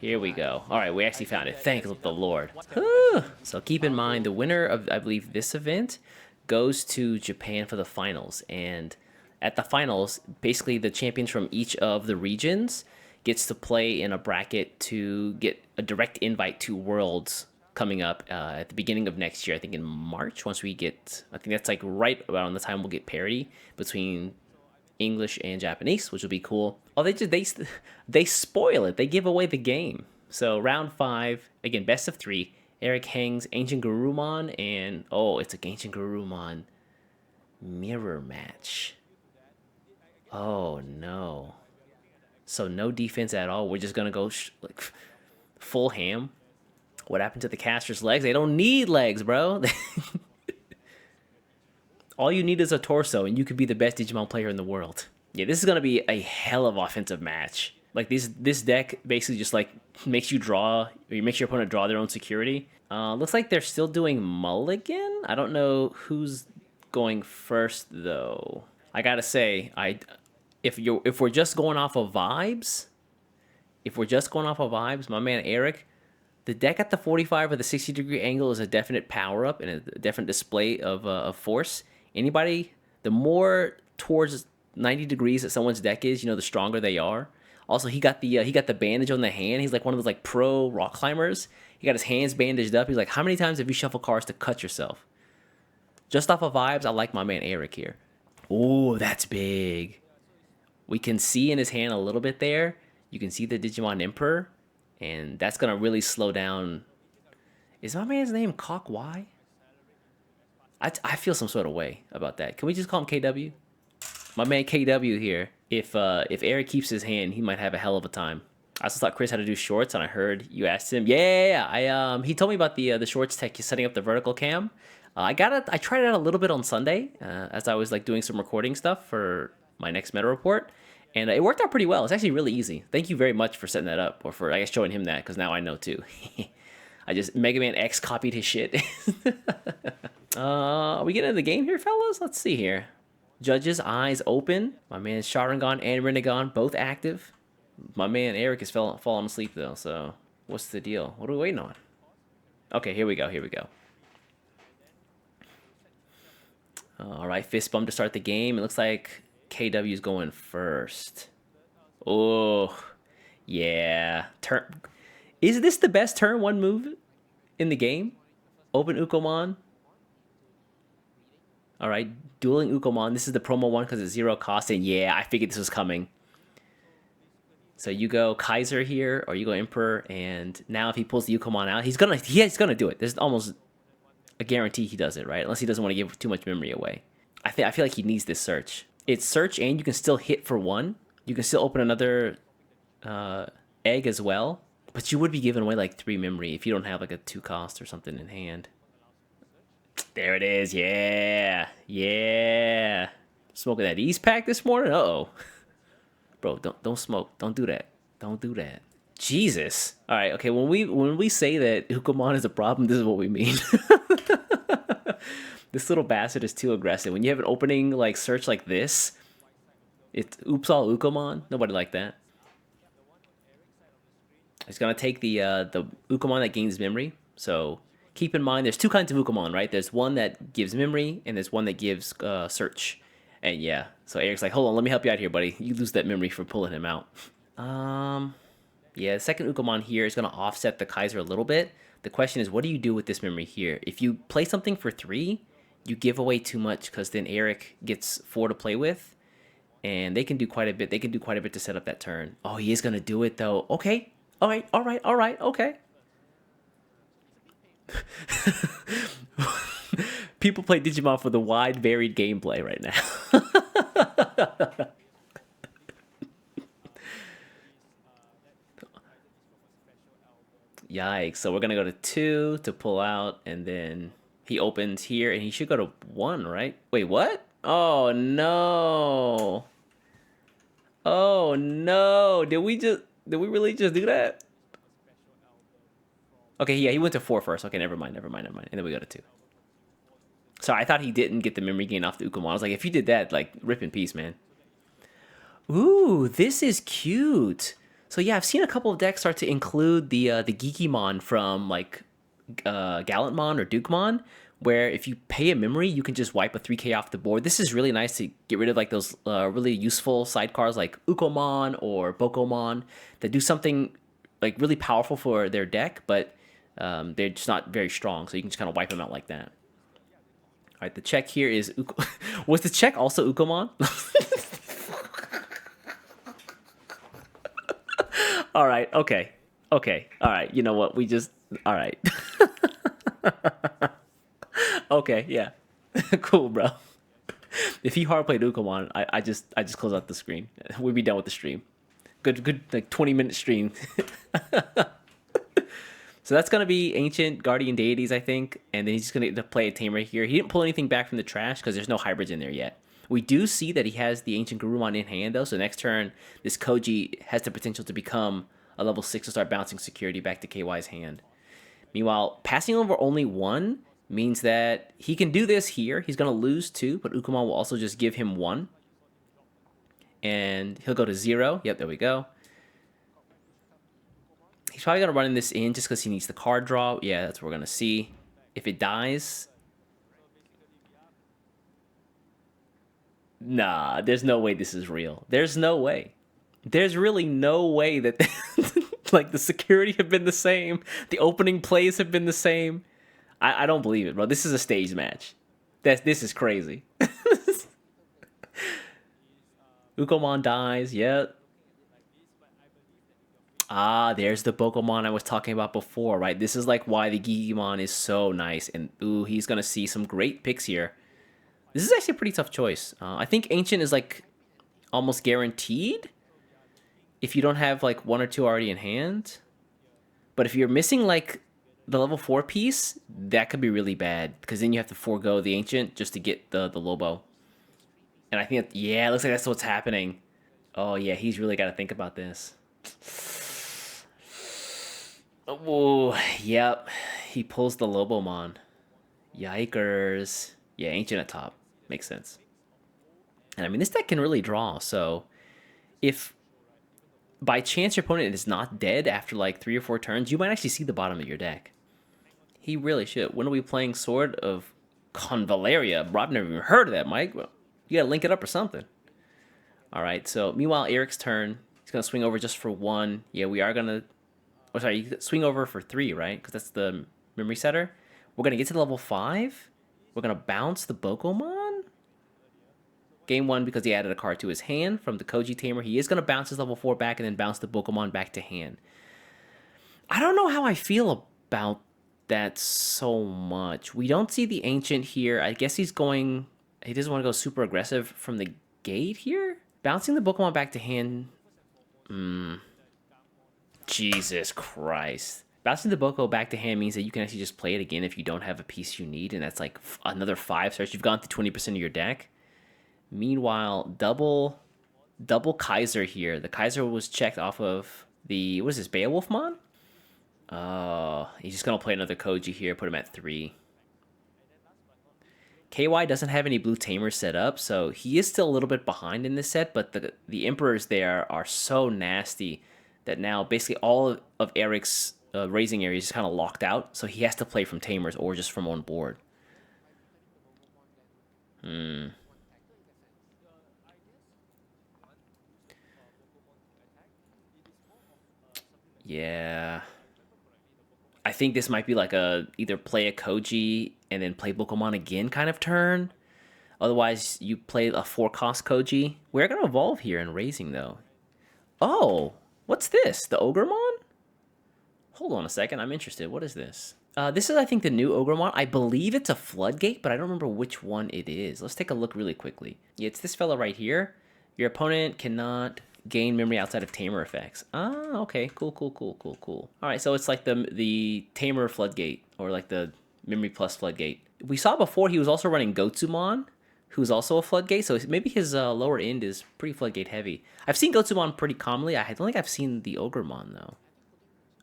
Here we go. All right, we actually found it. Thank the Lord. Whew. So keep in mind, the winner of, I believe, this event goes to Japan for the finals. And at the finals, basically the champions from each of the regions gets to play in a bracket to get a direct invite to Worlds coming up at the beginning of next year. I think in March, once we get, I think that's like right around the time we'll get parity between English and Japanese, which will be cool. Oh, they spoil it. They give away the game. So round five, again, best of three. Eric hangs Ancient Garurumon, and oh, it's a Ancient Garurumon mirror match. Oh no. So no defense at all. We're just gonna go like full ham. What happened to the caster's legs? They don't need legs, bro. All you need is a torso, and you could be the best Digimon player in the world. Yeah, this is gonna be a hell of offensive match. Like this deck basically just like makes you draw, or you makes your opponent draw their own security. Looks like they're still doing Mulligan. I don't know who's going first though. I gotta say, if we're just going off of vibes, my man Eric, the deck at the 45 or the 60-degree angle is a definite power up and a definite display of force. Anybody, the more towards 90 degrees that someone's deck is, the stronger they are. Also, he got the bandage on the hand. He's like one of those like pro rock climbers. He got his hands bandaged up. He's like, how many times have you shuffled cards to cut yourself? Just off of vibes, I like my man Eric here. Oh, that's big. We can see in his hand a little bit there. You can see the Digimon Emperor, and that's gonna really slow down. Is my man's name Cock Y? I feel some sort of way about that. Can we just call him KW? My man KW here. If Eric keeps his hand, he might have a hell of a time. I also thought Chris had to do shorts, and I heard you asked him. Yeah. He told me about the shorts tech, setting up the vertical cam. I tried it out a little bit on Sunday as I was like doing some recording stuff for my next meta report, and it worked out pretty well. It's actually really easy. Thank you very much for setting that up, or for I guess showing him that, because now I know too. I just Mega Man X copied his shit. Are we getting into the game here, fellas? Let's see here. Judge's eyes open. My man Sharingan and Rinnegan both active. My man Eric is falling asleep though, so what's the deal? What are we waiting on? Okay, here we go. All right, fist bump to start the game. It looks like KW is going first. Oh, yeah. Is this the best turn one move in the game? Open Ukomon. All right, dueling Ukomon. This is the promo one because it's 0 cost, and yeah, I figured this was coming. So you go Kaiser here, or you go Emperor, and now if he pulls the Ukomon out, he's gonna do it. There's almost a guarantee he does it, right? Unless he doesn't want to give too much memory away. I feel like he needs this search. It's search, and you can still hit for one. You can still open another egg as well, but you would be giving away like 3 memory if you don't have like a 2 cost or something in hand. There it is. Yeah. Smoking that East Pack this morning. Uh-oh. Bro, don't smoke. Don't do that. Jesus. All right. Okay. When we say that Ukomon is a problem, this is what we mean. This little bastard is too aggressive. When you have an opening like search like this, it's oops all Ukomon. Nobody like that. It's gonna take the Ukomon that gains memory. So keep in mind, there's 2 kinds of Ukomon, right? There's one that gives memory, and there's one that gives search. And yeah, so Eric's like, hold on, let me help you out here, buddy. You lose that memory for pulling him out. Yeah, the second Ukomon here is going to offset the Kaiser a little bit. The question is, what do you do with this memory here? If you play something for 3, you give away too much, because then Eric gets 4 to play with, and they can do quite a bit. They can do quite a bit to set up that turn. Oh, he is going to do it, though. Okay. All right. Okay. People play Digimon for the wide, varied gameplay right now. Yikes. So we're going to go to 2 to pull out, and then he opens here, and he should go to 1, right? Wait, what? Oh, no. Oh, no. Did we really just do that? Okay, yeah, he went to 4 first. Okay, never mind. And then we go to 2. So I thought he didn't get the memory gain off the Ukomon. I was like, if you did that, like, rip in peace, man. Ooh, this is cute. So yeah, I've seen a couple of decks start to include the Geekymon from like Gallantmon or Dukemon, where if you pay a memory, you can just wipe a 3K off the board. This is really nice to get rid of like those really useful sidecars like Ukomon or Bokomon that do something like really powerful for their deck, but they're just not very strong. So you can just kind of wipe them out like that. All right, the check here is was the check also Ukomon? All right, okay, okay, all right. You know what? We just all right. Okay, yeah, cool, bro. If he hard played Ukomon, I just close out the screen. We'd be done with the stream. Good like 20-minute stream. So that's gonna be Ancient Guardian Deities, I think, and then he's just gonna get to play a Tamer here. He didn't pull anything back from the trash because there's no hybrids in there yet. We do see that he has the Ancient Garurumon in hand though, so next turn this Koji has the potential to become a level 6 to start bouncing security back to KY's hand. Meanwhile, passing over only one means that he can do this here. He's gonna lose two, but Ukomon will also just give him one. And he'll go to 0. Yep, there we go. He's probably going to run this in just because he needs the card draw. Yeah, that's what we're going to see. If it dies... Nah, there's no way this is real. There's no way. There's really no way that... like, the security have been the same. The opening plays have been the same. I don't believe it, bro. This is a stage match. This is crazy. Ukomon dies. Yep. Ah, there's the Pokemon I was talking about before, right? This is like why the Gigimon is so nice. And ooh, he's going to see some great picks here. This is actually a pretty tough choice. I think Ancient is like almost guaranteed if you don't have like one or two already in hand. But if you're missing like the level 4 piece, that could be really bad because then you have to forego the Ancient just to get the Lobo. And I think, yeah, it looks like that's what's happening. Oh, yeah, he's really got to think about this. Oh, yep. He pulls the Lobomon. Yikers. Yeah, Ancient at top. Makes sense. And I mean, this deck can really draw, so if by chance your opponent is not dead after like 3 or 4 turns, you might actually see the bottom of your deck. He really should. When are we playing Sword of Convalaria? Bro, I've never even heard of that, Mike. You gotta link it up or something. All right, so meanwhile, Eric's turn. He's gonna swing over just for 1. Yeah, we are gonna... Oh, sorry, you swing over for 3, right? Because that's the memory setter. We're gonna get to level 5. We're gonna bounce the Bokomon. Game 1 because he added a card to his hand from the Koji Tamer. He is gonna bounce his level 4 back and then bounce the Bokomon back to hand. I don't know how I feel about that so much. We don't see the Ancient here. I guess he's going... He doesn't want to go super aggressive from the gate here. Bouncing the Bokomon back to hand... Jesus Christ. Bouncing the Boko back to hand means that you can actually just play it again if you don't have a piece you need, and that's like another 5 stars. You've gone through 20% of your deck. Meanwhile, double Kaiser here. The Kaiser was checked off of the... What is this, Beowulfmon? He's just going to play another Koji here, put him at 3. KY doesn't have any blue tamers set up, so he is still a little bit behind in this set, but the Emperors there are so nasty that now basically all of Eric's raising area is kind of locked out, so he has to play from tamers or just from on board. Yeah. I think this might be like a either play a Koji and then play Pokemon again kind of turn. Otherwise, you play a 4-cost Koji. We're going to evolve here in raising, though. Oh, what's this? The Ogremon? Hold on a second. I'm interested. What is this? This is, I think, the new Ogremon. I believe it's a Floodgate, but I don't remember which one it is. Let's take a look really quickly. Yeah, it's this fella right here. Your opponent cannot gain memory outside of Tamer effects. Ah, okay. Cool. All right, so it's like the Tamer Floodgate, or like the Memory Plus Floodgate. We saw before he was also running Gotsumon, who's also a Floodgate, so maybe his lower end is pretty Floodgate heavy. I've seen Gotsumon pretty commonly. I don't think I've seen the Ogremon, though.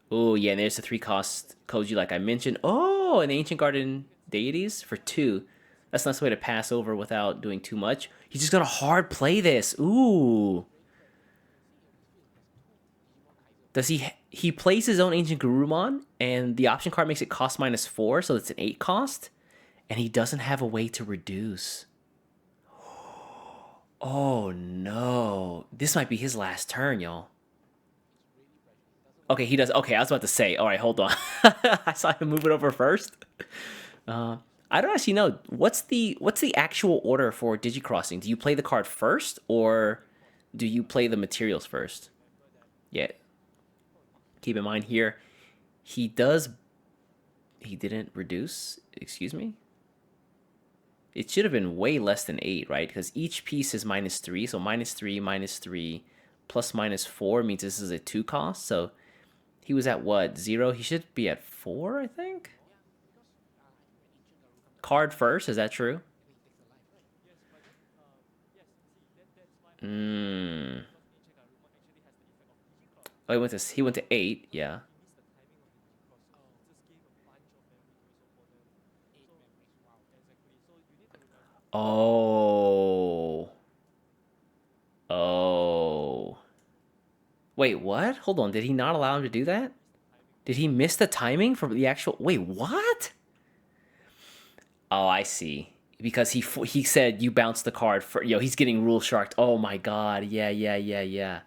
Oh, yeah, and there's the 3-cost Koji like I mentioned. Oh, and the Ancient Garden Deities for 2. That's a nice way to pass over without doing too much. He's just going to hard play this. Ooh. Does he plays his own Ancient Garurumon, and the option card makes it cost -4, so it's an 8 cost, and he doesn't have a way to reduce. Oh no. This might be his last turn, y'all. Okay, he does. Okay, I was about to say. All right, hold on. I saw him move it over first. I don't actually know. What's the actual order for Digicrossing? Do you play the card first, or do you play the materials first? Yeah. Keep in mind here, he does. He didn't reduce. Excuse me. It should have been way less than 8, right? Because each piece is -3, so -3, -3, plus -4 means this is a 2 cost. So he was at what, 0? He should be at 4, I think. Card first, is that true? Mm. Oh, he went to 8, yeah. Oh. Oh. Wait, what? Hold on. Did he not allow him to do that? Did he miss the timing for the actual? Wait, what? Oh, I see. Because he said you bounce the card for he's getting rule sharked. Oh my god. Yeah, yeah, yeah, yeah.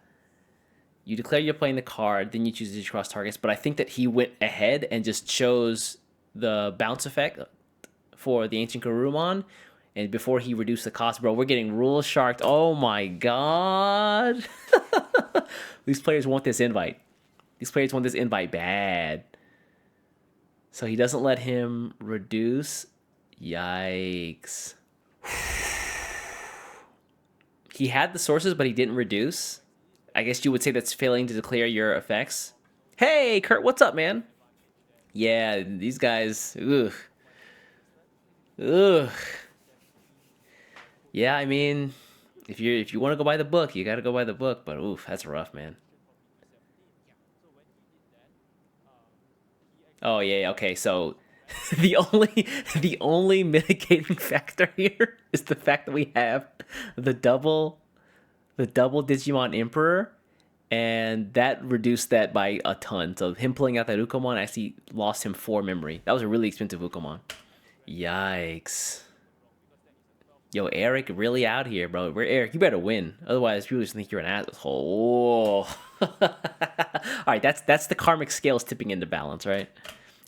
You declare you're playing the card, then you choose to cross targets. But I think that he went ahead and just chose the bounce effect for the Ancient Garurumon. And before he reduced the cost, bro, we're getting rule sharked. Oh my god. These players want this invite. These players want this invite bad. So he doesn't let him reduce. Yikes. He had the sources, but he didn't reduce. I guess you would say that's failing to declare your effects. Hey, Kurt, what's up, man? Yeah, these guys. Ugh. Ugh. Yeah, I mean, if you want to go by the book, you got to go by the book. But oof, that's rough, man. Oh yeah, okay. So the only mitigating factor here is the fact that we have the double the double Digimon Emperor, and that reduced that by a ton. So him pulling out that Ukomon actually lost him 4 memory. That was a really expensive Ukomon. Yikes. Yo, Eric, really out here, bro. We're Eric. You better win, otherwise people just think you're an asshole. Oh. All right, that's the karmic scales tipping into balance, right?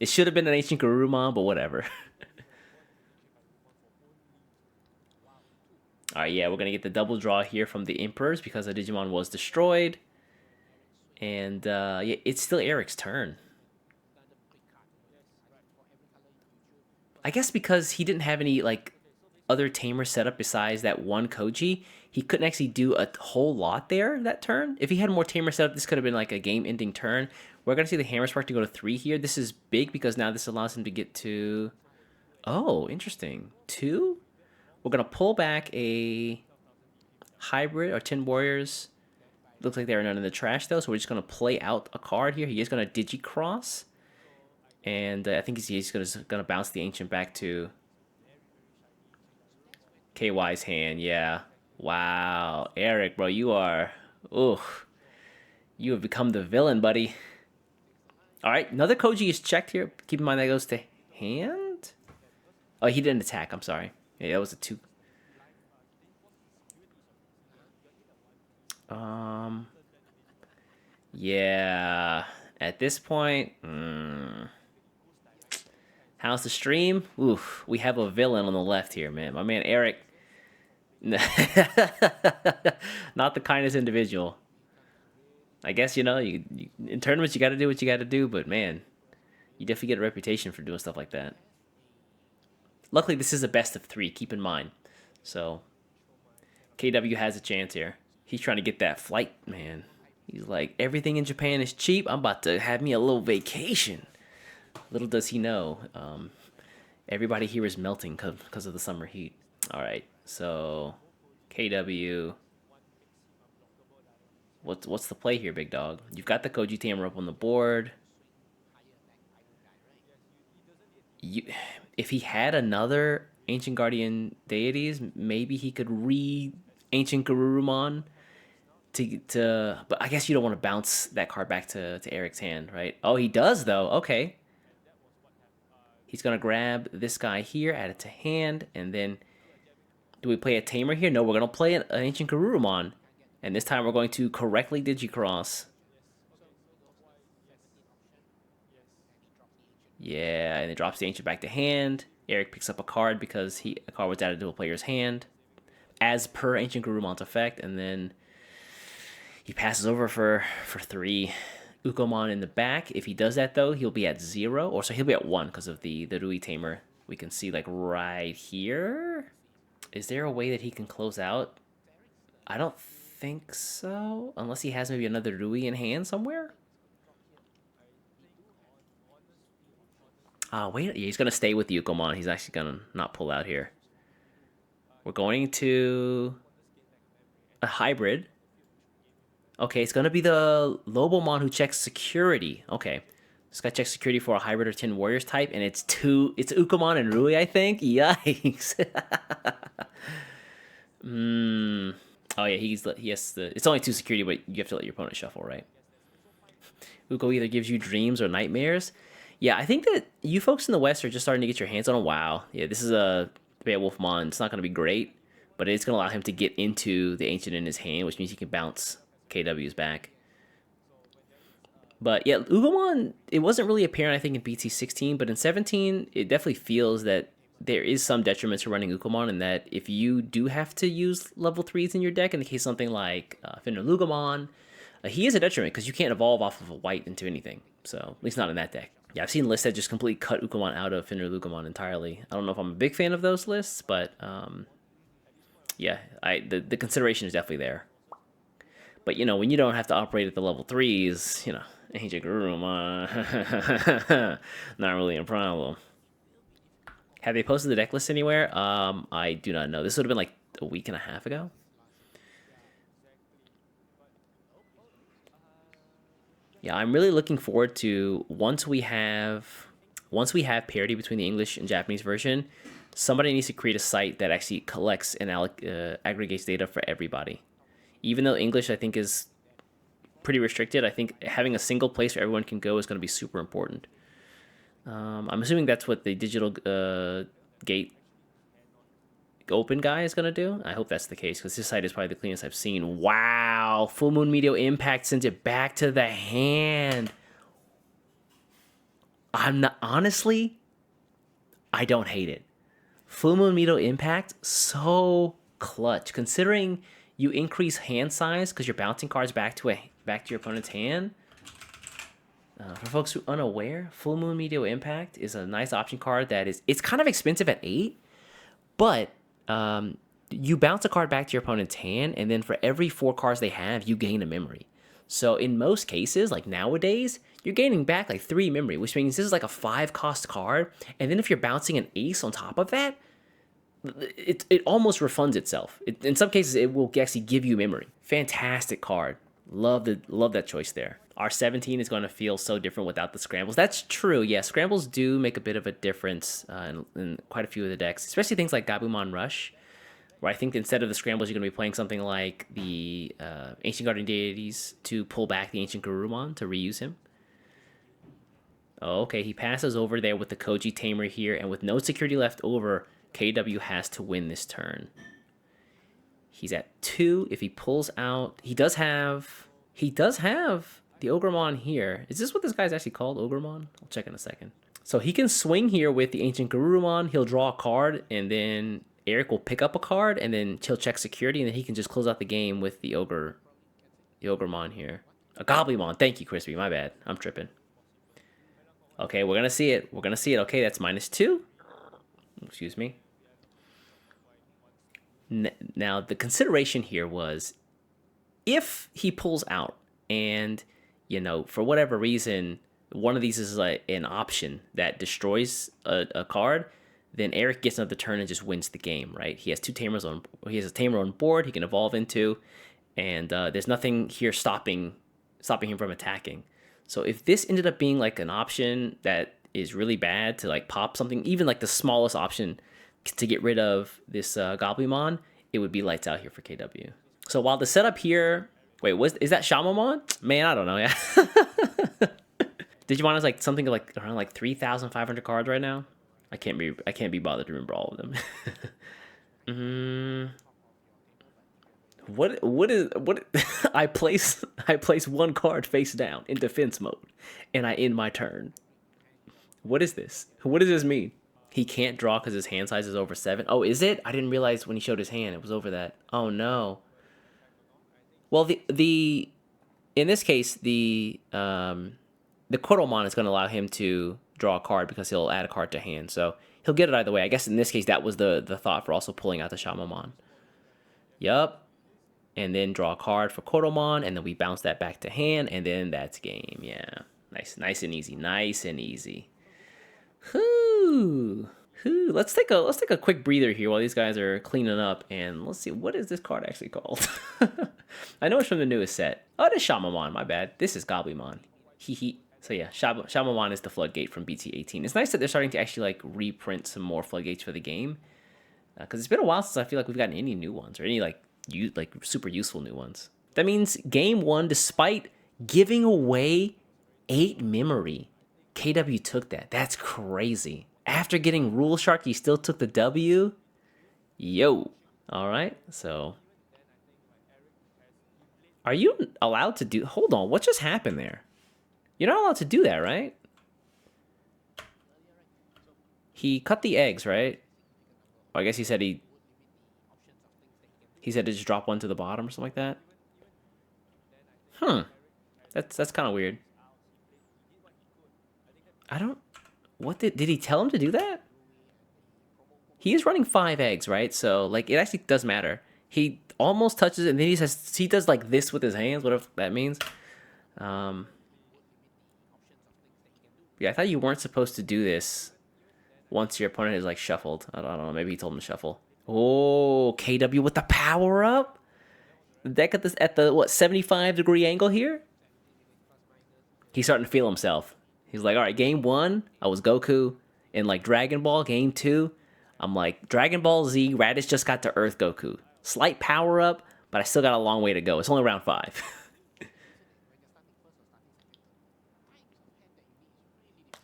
It should have been an ancient Garurumon, but whatever. All right, yeah, we're gonna get the double draw here from the Emperors because the Digimon was destroyed, and yeah, it's still Eric's turn. I guess because he didn't have any like other tamer set up besides that one Koji, he couldn't actually do a whole lot there that turn. If he had more tamer set up, this could have been like a game-ending turn. We're gonna see the Hammer Spark to go to 3 here. This is big because now this allows him to get to. Oh, interesting. 2. We're gonna pull back a hybrid or Tin Warriors. Looks like they're not in the trash though, so we're just gonna play out a card here. He is gonna Digicross, and I think he's gonna bounce the Ancient back to KY's hand. Yeah. Wow, Eric, bro, you are. Ooh, you have become the villain, buddy. All right, another Koji is checked here. Keep in mind that goes to hand. Oh, he didn't attack. I'm sorry. Yeah, that was a 2. Um. Yeah. At this point, how's the stream? Oof, we have a villain on the left here, man. My man Eric. Not the kindest individual. I guess you in tournaments you got to do what you got to do, but man, you definitely get a reputation for doing stuff like that. Luckily, this is a best of 3. Keep in mind, so KW has a chance here. He's trying to get that flight, man. He's like, everything in Japan is cheap. I'm about to have me a little vacation. Little does he know, everybody here is melting because of the summer heat. All right, so KW. What's the play here, big dog? You've got the Koji Tamer up on the board. You, if he had another Ancient Guardian Deities, maybe he could re Ancient Garurumon But I guess you don't want to bounce that card back to Eric's hand, right? Oh, he does though. Okay. He's gonna grab this guy here, add it to hand, and then do we play a Tamer here? No, we're gonna play an Ancient Garurumon. And this time we're going to correctly Digicross. Yeah, and it drops the Ancient back to hand. Eric picks up a card because a card was added to a player's hand, as per Ancient Gurumon's effect, and then he passes over for 3. Ukomon in the back. If he does that though, he'll be at 0, or so he'll be at 1 because of the Rui Tamer. We can see like right here. Is there a way that he can close out? I don't think so, unless he has maybe another Rui in hand somewhere. Wait, he's gonna stay with Ukomon. He's actually gonna not pull out here. We're going to a hybrid. Okay, it's gonna be the Lobomon who checks security. Okay, this guy checks security for a hybrid or Tin Warriors type, and it's Ukomon and Rui, I think. Yikes. Oh yeah, he has the. It's only 2 security, but you have to let your opponent shuffle, right? Uko either gives you dreams or nightmares. Yeah, I think that you folks in the West are just starting to get your hands on a WoW. Yeah, this is a Beowulfmon. It's not going to be great, but it's going to allow him to get into the Ancient in his hand, which means he can bounce KW's back. But yeah, Ugomon, it wasn't really apparent, I think, in BT 16, but in 17, it definitely feels that there is some detriment to running Ukomon, and that if you do have to use level 3s in your deck, in the case of something like Finalizing, he is a detriment because you can't evolve off of a white into anything. So, at least not in that deck. Yeah, I've seen lists that just completely cut Ukomon out of Finalizing entirely. I don't know if I'm a big fan of those lists, but yeah, the consideration is definitely there. But, you know, when you don't have to operate at the level 3s, you know, Ancient Garurumon, not really a problem. Have they posted the deck list anywhere? I do not know. This would have been like a week and a half ago. Yeah, I'm really looking forward to once we have parity between the English and Japanese version. Somebody needs to create a site that actually collects and aggregates data for everybody. Even though English, I think, is pretty restricted, I think having a single place where everyone can go is going to be super important. I'm assuming that's what the digital gate open guy is going to do. I hope that's the case, because this site is probably the cleanest I've seen. Wow, Full Moon Meteor Impact sends it back to the hand. Honestly, I don't hate it. Full Moon Meteor Impact, so clutch, considering you increase hand size because you're bouncing cards back to your opponent's hand. For folks who are unaware, Full Moon Meteor Impact is a nice option card it's kind of expensive at 8, but you bounce a card back to your opponent's hand, and then for every 4 cards they have, you gain a memory. So in most cases, like nowadays, you're gaining back like 3 memory, which means this is like a 5-cost card, and then if you're bouncing an ace on top of that, it almost refunds itself. In some cases, it will actually give you memory. Fantastic card. Love that choice there. R17 is going to feel so different without the scrambles. That's true. Yeah, scrambles do make a bit of a difference in quite a few of the decks, especially things like Gabumon Rush, where I think instead of the scrambles, you're going to be playing something like the Ancient Guardian Deities to pull back the Ancient Garurumon to reuse him. Oh, okay, he passes over there with the Koji Tamer here, and with no security left over, KW has to win this turn. He's at 2. If he pulls out, he does have the Ogremon here. Is this what this guy's actually called, Ogremon? I'll check in a second. So he can swing here with the Ancient Garurumon. He'll draw a card, and then Eric will pick up a card, and then he'll check security, and then he can just close out the game with the Ogremon here. A Goblymon. Thank you, Crispy. My bad. I'm tripping. Okay, we're gonna see it. Okay, that's -2. Excuse me. Now, the consideration here was if he pulls out and, you know, for whatever reason, one of these is like an option that destroys a card, then Eric gets another turn and just wins the game, right? He has a Tamer on board he can evolve into, and there's nothing here stopping him from attacking. So if this ended up being like an option that is really bad to like pop something, even like the smallest option to get rid of this Goblymon, it would be lights out here for KW. So while the setup here Wait, is that Shamamon? Man, I don't know. Yeah. Digimon is like something like around like 3,500 cards right now. I can't be bothered to remember all of them. What I place one card face down in defense mode, and I end my turn. What is this? What does this mean? He can't draw because his hand size is over 7. Oh, is it? I didn't realize when he showed his hand it was over that. Oh no. Well, the in this case the Kodomon is going to allow him to draw a card because he'll add a card to hand. So he'll get it either way. I guess in this case that was the thought for also pulling out the Shamamon. Yup. And then draw a card for Kodomon, and then we bounce that back to hand, and then that's game. Yeah. Nice and easy. Nice and easy. Whoo. Whoo. Let's take a quick breather here while these guys are cleaning up, and let's see, what is this card actually called? I know it's from the newest set. Oh, it is Shamamon, my bad. This is Goblimon. Hee hee. So yeah, Shamamon is the Floodgate from BT18. It's nice that they're starting to actually like reprint some more Floodgates for the game, because it's been a while since I feel like we've gotten any new ones or any like super useful new ones. That means game one, despite giving away 8 memory, KW took that. That's crazy. After getting Rule Shark, he still took the W. Yo. All right. So, are you allowed to do? Hold on. What just happened there? You're not allowed to do that, right? He cut the eggs, right? Or I guess he said he said to just drop one to the bottom or something like that. That's kind of weird. I don't. What did he tell him to do that? He is running 5 eggs, right? So like it actually does matter. He almost touches it, and then he does like this with his hands, whatever that means. Yeah, I thought you weren't supposed to do this once your opponent is like shuffled. I don't know. Maybe he told him to shuffle. Oh, KW with the power up. The deck at the what 75-degree angle here. He's starting to feel himself. He's like, all right, game 1, I was Goku. In like Dragon Ball, game 2, I'm like Dragon Ball Z. Raditz just got to Earth Goku. Slight power up, but I still got a long way to go. It's only round 5.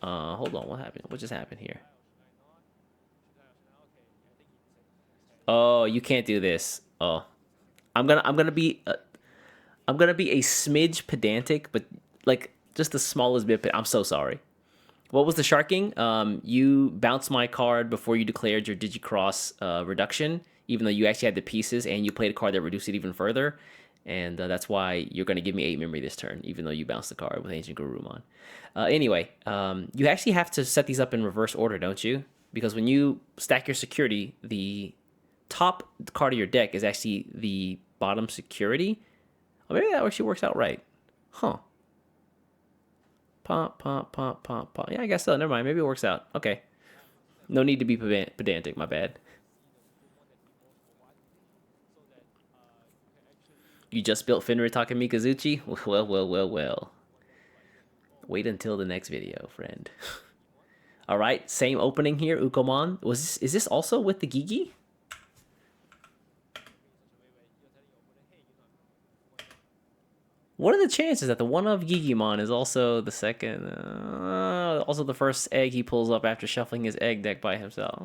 Hold on, what happened? What just happened here? Oh, you can't do this. Oh, I'm gonna be a smidge pedantic, but like just the smallest bit. I'm so sorry. What was the sharking? You bounced my card before you declared your Digicross reduction, even though you actually had the pieces, and you played a card that reduced it even further. And that's why you're going to give me 8 memory this turn, even though you bounced the card with Ancient Garurumon. Anyway, you actually have to set these up in reverse order, don't you? Because when you stack your security, the top card of your deck is actually the bottom security. Or maybe that actually works out right. Huh. Pop, pop, pop, pop, pop. Yeah, I guess so. Never mind. Maybe it works out. Okay. No need to be pedantic. My bad. You just built Fenrir Takemi Kazuchi? Well, well, well, well. Wait until the next video, friend. All right, same opening here, Ukomon. Is this also with the Gigi? What are the chances that the one of Gigimon is also the second, also the first egg he pulls up after shuffling his egg deck by himself?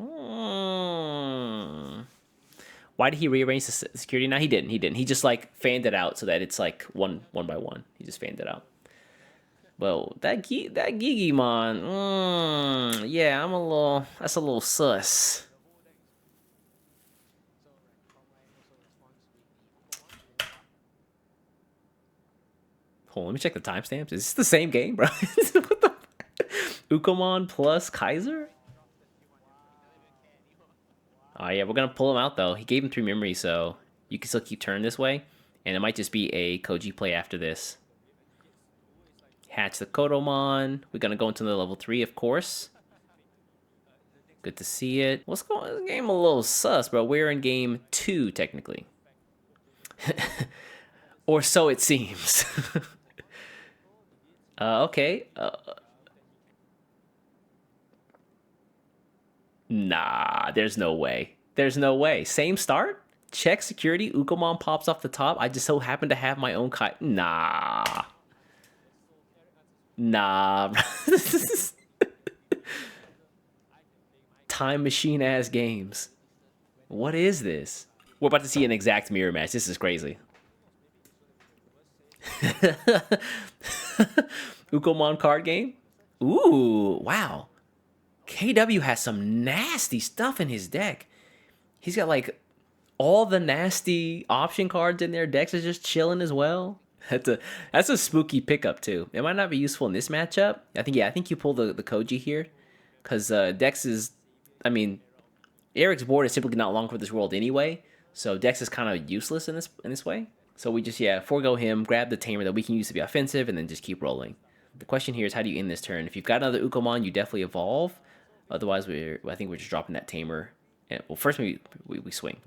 Why did he rearrange the security? No, he didn't. He didn't. He just like fanned it out so that it's like one by one. He just fanned it out. Well, that Gigimon, yeah, that's a little sus. Hold on, let me check the timestamps. Is this the same game, bro? What the Ukomon plus Kaiser? Oh yeah, we're gonna pull him out though. He gave him 3 memory, so you can still keep turn this way. And it might just be a Koji play after this. Hatch the Kodomon. We're gonna go into the level 3, of course. Good to see it. What's going on? This game a little sus, bro. We're in game 2, technically. Or so it seems. Okay. Nah, there's no way. There's no way. Same start? check security. Ukomon pops off the top. I just so happen to have my own Kai. Nah. Nah. This is time machine ass games. What is this? We're about to see an exact mirror match. This is crazy. Ukomon card game? Ooh, wow. KW has some nasty stuff in his deck. He's got like all the nasty option cards in there. Dex is just chilling as well. That's a spooky pickup too. It might not be useful in this matchup. I think you pull the Koji here, because Dex is, I mean, Eric's board is typically not long for this world anyway, so Dex is kind of useless in this way. So we just forego him, grab the tamer that we can use to be offensive, and then just keep rolling. The question here is, how do you end this turn? If you've got another Ukomon, you definitely evolve. Otherwise, I think we're just dropping that tamer. And, well, first we swing.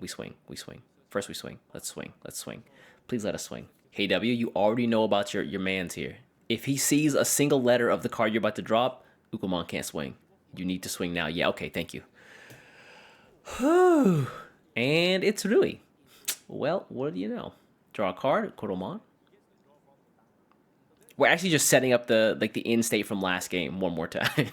First we swing. Let's swing. Please let us swing. KW, you already know about your mans here. If he sees a single letter of the card you're about to drop, Ukomon can't swing. You need to swing now. Yeah, okay, thank you. And it's Rui. Well, what do you know? Draw a card, Koromon. We're actually just setting up the end state from last game one more time.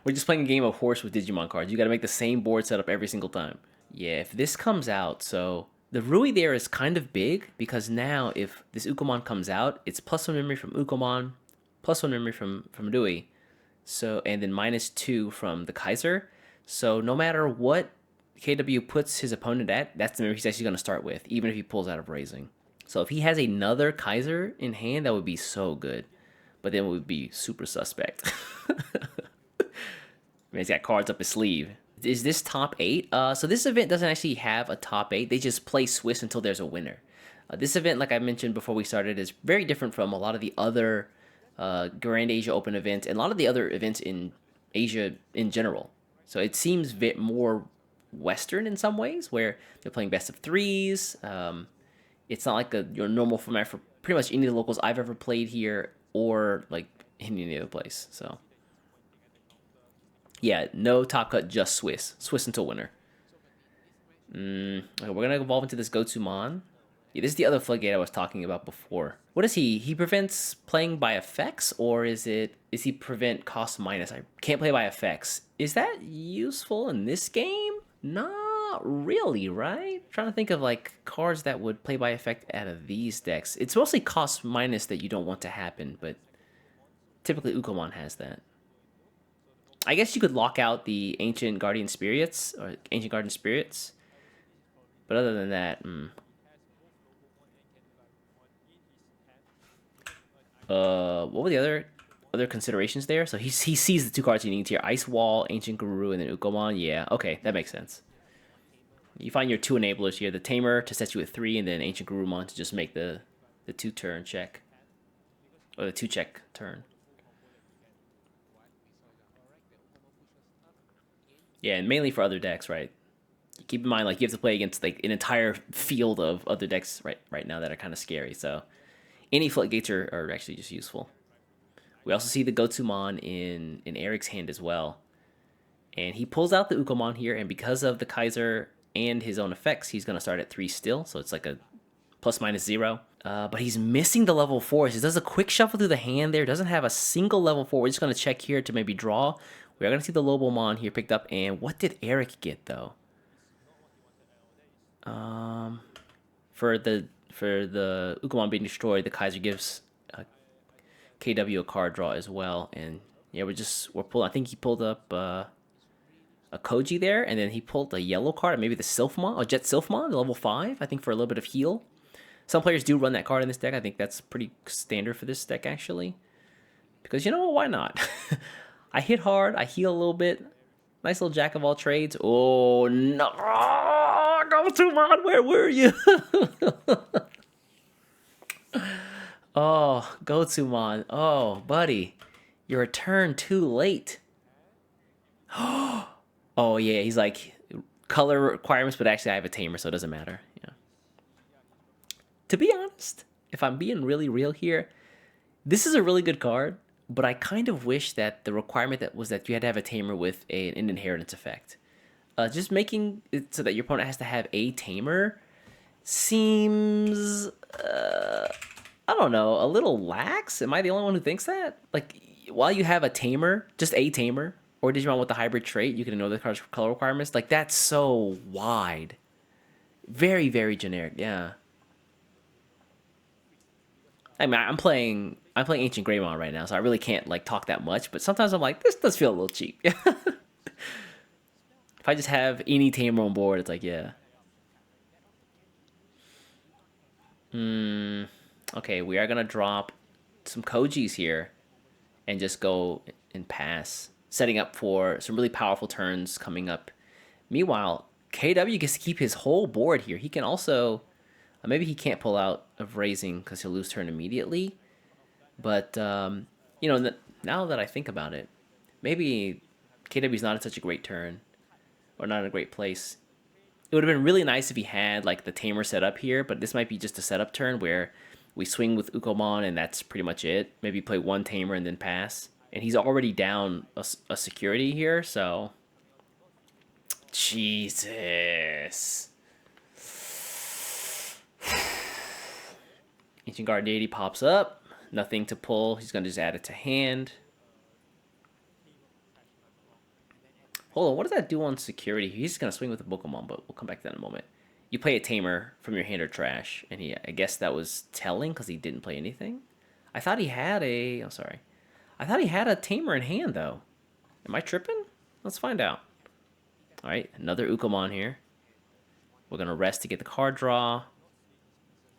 We're just playing a game of horse with Digimon cards. You got to make the same board setup every single time. Yeah, if this comes out, so the Rui there is kind of big, because now if this Ukomon comes out, it's +1 memory from Ukomon, +1 memory from Rui, so, and then -2 from the Kaiser. So no matter what KW puts his opponent at, that's the memory he's actually going to start with, even if he pulls out of Raising. So if he has another Kaiser in hand, that would be so good. But then it would be super suspect. He's got cards up his sleeve. Is this top 8? So this event doesn't actually have a top 8. They just play Swiss until there's a winner. This event, like I mentioned before we started, is very different from a lot of the other Grand Asia Open events and a lot of the other events in Asia in general. So it seems a bit more Western in some ways, where they're playing best of threes. It's not like your normal format for pretty much any of the locals I've ever played here, or like any other place. So yeah, no top cut, just Swiss until winner. Okay, we're gonna evolve into this Gotsumon. Yeah, this is the other floodgate I was talking about before. What is he? He prevents playing by effects, or is he prevent cost minus? I can't play by effects. Is that useful in this game? Not really, right? Trying to think of like cards that would play by effect out of these decks. It's mostly cost minus that you don't want to happen, but typically Ukomon has that. I guess you could lock out the Ancient Guardian Spirits, or Ancient Guardian Spirits. But other than that, what were the other considerations there? So he sees the 2 cards he needs here: Ice Wall, Ancient Guru, and then Ukomon. Yeah, okay, that makes sense. You find your 2 enablers here: the Tamer to set you at 3, and then Ancient Gurumon to just make the 2-turn check, or the 2-check turn. Yeah, and mainly for other decks, right? Keep in mind, like, you have to play against like an entire field of other decks right now that are kind of scary. So any floodgates are actually just useful. We also see the Gotsumon in Eric's hand as well. And he pulls out the Ukomon here, and because of the Kaiser and his own effects, he's going to start at 3 still, so it's like a ±0. But he's missing the level 4s. He does a quick shuffle through the hand there. Doesn't have a single level 4. We're just going to check here to maybe draw. We are going to see the Lobomon here picked up. And what did Eric get, though? For the Ukomon being destroyed, the Kaiser gives KW a card draw as well. And yeah, we're pulling. I think he pulled up a Koji there, and then he pulled a yellow card, maybe the Sylphmon, or Jet Sylphmon, level 5, I think, for a little bit of heal. Some players do run that card in this deck. I think that's pretty standard for this deck, actually. Because, you know what, why not? I hit hard, I heal a little bit. Nice little jack of all trades. Oh, no. Oh, Gotsumon, where were you? Oh, Gotsumon. Oh, buddy. Your return too late. Oh, yeah, he's like, color requirements, but actually I have a tamer, so it doesn't matter. Yeah. To be honest, if I'm being really real here, this is a really good card, but I kind of wish that the requirement that you had to have a tamer with an inheritance effect. Just making it so that your opponent has to have a tamer seems, I don't know, a little lax. Am I the only one who thinks that? Like, while you have a tamer, just a tamer, or Digimon with the hybrid trait, you can ignore the card's color requirements. Like, that's so wide. Very, very generic. Yeah. I mean, I'm playing Ancient Greymon right now, so I really can't like talk that much. But sometimes I'm like, this does feel a little cheap. if I just have any tamer on board, it's like, yeah. Okay, we are gonna drop some Kojis here and just go and pass, setting up for some really powerful turns coming up. Meanwhile, KW gets to keep his whole board here. He can also, maybe he can't pull out of raising because he'll lose turn immediately. But now that I think about it, maybe KW's not in such a great turn or not in a great place. It would have been really nice if he had like the tamer set up here, but this might be just a setup turn where we swing with Ukomon and that's pretty much it. Maybe play one tamer and then pass. And he's already down a security here, so Jesus. Ancient Guard Deity pops up. Nothing to pull. He's going to just add it to hand. Hold on, what does that do on security? He's just going to swing with a Pokemon, but we'll come back to that in a moment. You play a Tamer from your hand or trash, and I guess that was telling because he didn't play anything. I thought he had a... Oh, sorry. I thought he had a Tamer in hand, though. Am I tripping? Let's find out. All right, another Ukomon here. We're going to rest to get the card draw.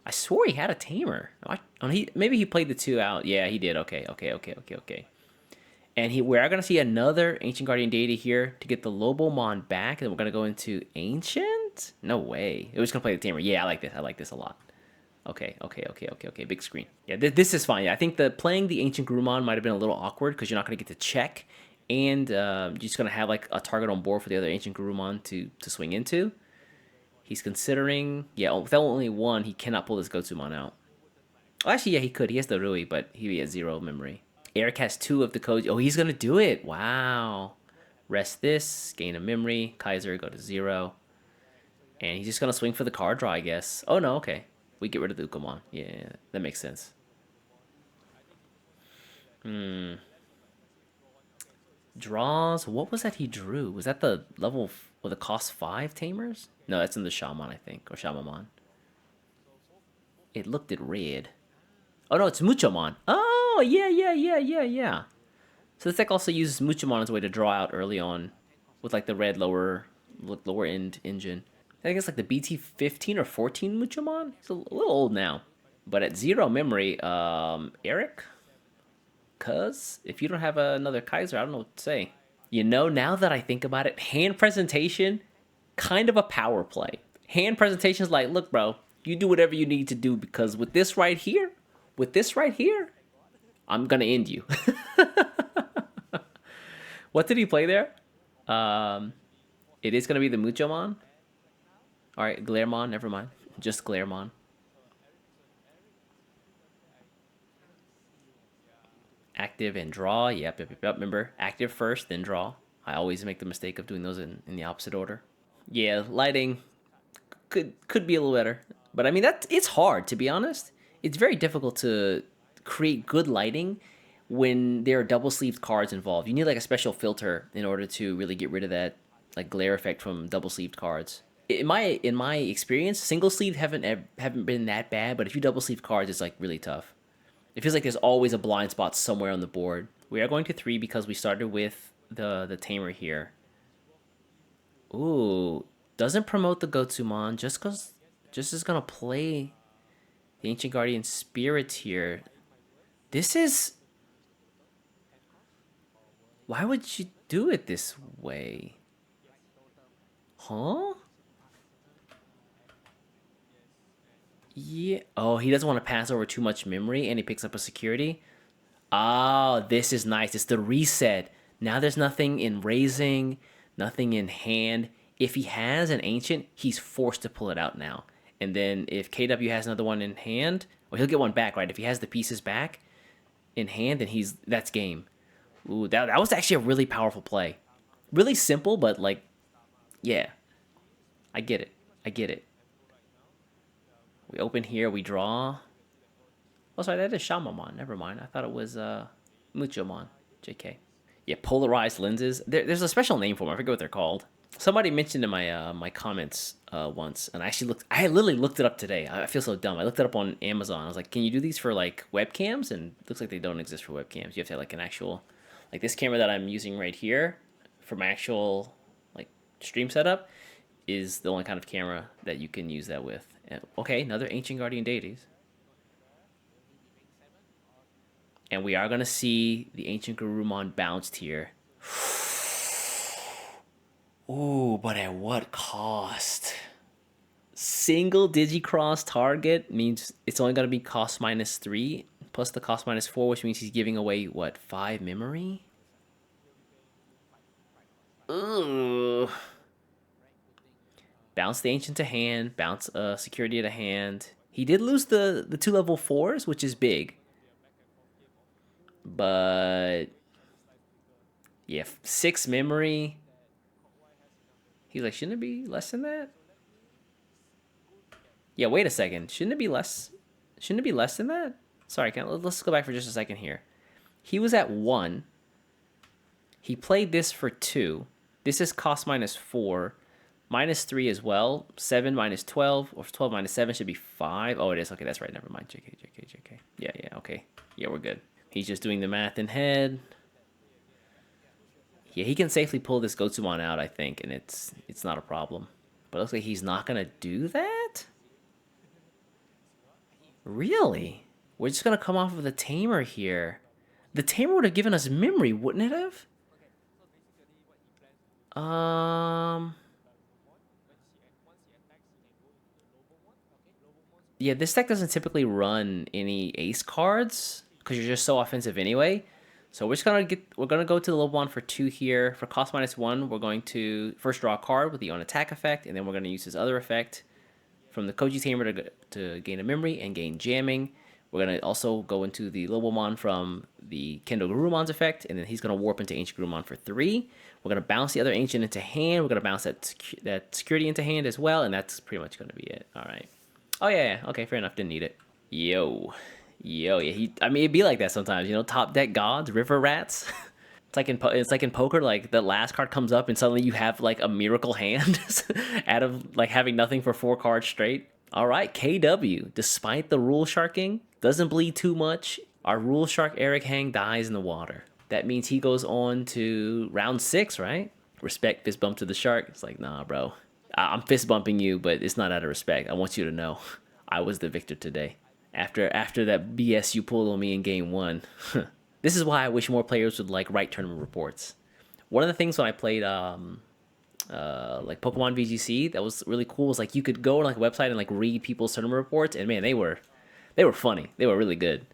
I swore he had a Tamer. Maybe he played the two out. Yeah, he did. Okay. And we're going to see another Ancient Guardian Deity here to get the Lobomon back. And we're going to go into Ancient? No way. It was going to play the Tamer. Yeah, I like this. I like this a lot. Okay. Big screen. Yeah, this is fine. Yeah, I think playing the Ancient Grumon might have been a little awkward because you're not going to get to check. And you're just going to have like a target on board for the other Ancient Grumon to swing into. He's considering... Yeah, with only one, he cannot pull this Gotsumon out. Oh, actually, yeah, he could. He has the Rui, but he has 0 memory. Eric has 2 of the codes. Oh, he's going to do it. Wow. Rest this. Gain a memory. Kaiser, go to 0. And he's just going to swing for the card draw, I guess. Oh, no, okay. We get rid of the Ukomon. Yeah, that makes sense. Draws. What was that he drew? Was that the level... Or the cost 5 Tamers? No, that's in the Shaman, I think. Or Shamamon. It looked at red. Oh, no, it's Muchomon. Oh, yeah. So this deck also uses Muchomon as a way to draw out early on with like the red lower end engine. I think it's like the BT15 or 14 Muchomon. He's a little old now. But at 0 memory, Eric? Cuz if you don't have another Kaiser, I don't know what to say. Now that I think about it, hand presentation, kind of a power play. Hand presentation is like, look, bro, you do whatever you need to do because with this right here, I'm going to end you. What did he play there? It is going to be the Muchomon. All right, Glairmon, never mind. Just Glairmon. Active and draw. Yep. Remember, active first, then draw. I always make the mistake of doing those in the opposite order. Yeah, lighting could be a little better. But I mean, it's hard, to be honest. It's very difficult to create good lighting when there are double-sleeved cards involved. You need like a special filter in order to really get rid of that like glare effect from double-sleeved cards. In my experience, single-sleeved haven't been that bad, but if you double-sleeve cards, it's like really tough. It feels like there's always a blind spot somewhere on the board. We are going to 3 because we started with the Tamer here. Ooh, doesn't promote the Gotsumon just is gonna play the Ancient Guardian Spirit here. This is... Why would you do it this way? Huh? Yeah. Oh, he doesn't want to pass over too much memory and he picks up a security. Oh, this is nice. It's the reset. Now there's nothing in raising, nothing in hand. If he has an ancient, he's forced to pull it out now. And then if KW has another one in hand, well, he'll get one back, right? If he has the pieces back in hand, then that's game. Ooh, that was actually a really powerful play. Really simple, but like Yeah, I get it. I get it. We open here, we draw. Oh, sorry, that is Shamamon. Never mind. I thought it was Muchomon. JK. Yeah, polarized lenses. There's a special name for them. I forget what they're called. Somebody mentioned in my comments once, and I actually looked. I literally looked it up today. I feel so dumb. I looked it up on Amazon. I was like, "Can you do these for like webcams?" And it looks like they don't exist for webcams. You have to have like an actual, like this camera that I'm using right here, for my actual like stream setup, is the only kind of camera that you can use that with. And, okay, another ancient guardian deities, and we are gonna see the ancient Garurumon bounced here. Ooh, but at what cost? Single Digicross target means it's only going to be cost -3 plus the cost -4, which means he's giving away what, 5 memory? Ooh. Bounce the ancient to hand, bounce security to hand. He did lose the 2 level 4s, which is big. But yeah, 6 memory. He's like, shouldn't it be less than that? Yeah, wait a second. Shouldn't it be less? Shouldn't it be less than that? Sorry, let's go back for just a second here. He was at 1. He played this for 2. This is cost -4. -3 as well. 7 -12, or 12 -7 should be 5. Oh, it is. Okay, that's right. Never mind. JK, JK, JK. Yeah, yeah, okay. Yeah, we're good. He's just doing the math in head. Yeah, he can safely pull this Gotsumon out, I think, and it's not a problem. But it looks like he's not going to do that? Really? We're just going to come off of the Tamer here. The Tamer would have given us memory, wouldn't it have? Um... Yeah, this deck doesn't typically run any ace cards because you're just so offensive anyway. So we're gonna go to the Lobomon for 2 here. For cost -1, we're going to first draw a card with the on attack effect, and then we're gonna use his other effect from the Koji Tamer to gain a memory and gain jamming. We're gonna also go into the Lobomon from the Kendo Gurumon's effect, and then he's gonna warp into Ancient Gurumon for 3. We're gonna bounce the other Ancient into hand. We're gonna bounce that security into hand as well, and that's pretty much gonna be it. All right. Oh yeah, yeah. Okay, fair enough. Didn't need it. Yo, yo, yeah. I mean, it'd be like that sometimes. You know, top deck gods, river rats. It's like in poker. Like the last card comes up, and suddenly you have like a miracle hand out of like having nothing for 4 cards straight. All right, KW. Despite the rule sharking, doesn't bleed too much. Our rule shark Eric Hang dies in the water. That means he goes on to round 6, right? Respect, fist bump to the shark. It's like, nah, bro. I'm fist bumping you, but it's not out of respect. I want you to know I was the victor today. After that BS you pulled on me in game 1. This is why I wish more players would like write tournament reports. One of the things when I played like Pokemon VGC that was really cool was like you could go on like a website and like read people's tournament reports, and man, they were funny. They were really good.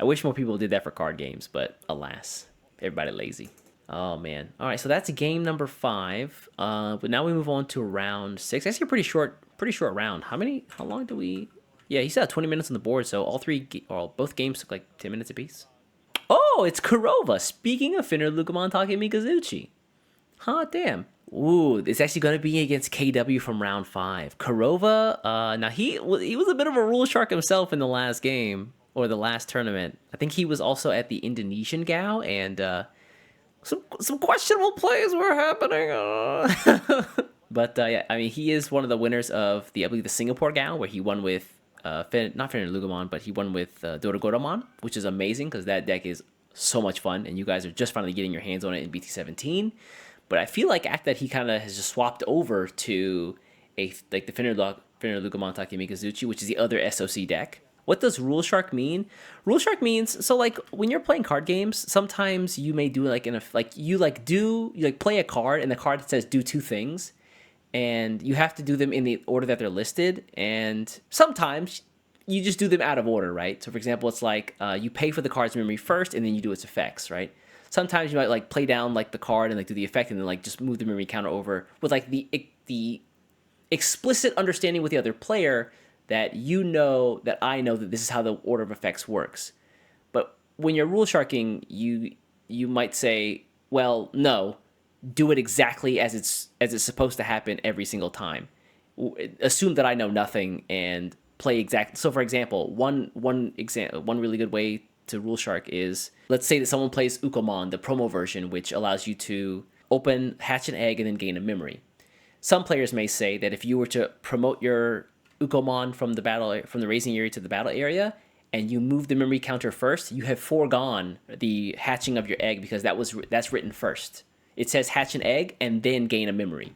I wish more people did that for card games, but alas, everybody lazy. Oh man. All right, so that's game number 5. But now we move on to round 6. Actually, a pretty short round. How long do we? Yeah, he said 20 minutes on the board, so both games took like 10 minutes apiece. Oh, it's Kurova. Speaking of Finner, Lugumon Takemikazuchi. Huh, damn. Ooh, it's actually going to be against KW from round 5. Kurova, now he was a bit of a rule shark himself in the last game, or the last tournament. I think he was also at the Indonesian Gao, and some questionable plays were happening. But yeah, I mean, he is one of the winners of I believe the Singapore Gao, where he won with not Fenrir Lugumon, but he won with Dorogoramon, which is amazing because that deck is so much fun, and you guys are just finally getting your hands on it in BT17. But I feel like after that, he kind of has just swapped over to the Fenrir Lugumon Takemikazuchi, which is the other SOC deck. What does Rule Shark mean? Rule Shark means, so like when you're playing card games, sometimes you may do like you play a card and the card says do 2 things, and you have to do them in the order that they're listed, and sometimes you just do them out of order, right? So for example, it's like you pay for the card's memory first and then you do its effects, right? Sometimes you might like play down like the card and like do the effect and then like just move the memory counter over with like the explicit understanding with the other player that that I know that this is how the order of effects works. But when you're rule sharking, you might say, well, no, do it exactly as it's supposed to happen every single time. Assume that I know nothing and play exactly. So, for example, one really good way to rule shark is, let's say that someone plays Ukomon, the promo version, which allows you to hatch an egg, and then gain a memory. Some players may say that if you were to promote your Ukomon from the raising area to the battle area, and you move the memory counter first, you have foregone the hatching of your egg because that's written first. It says hatch an egg and then gain a memory.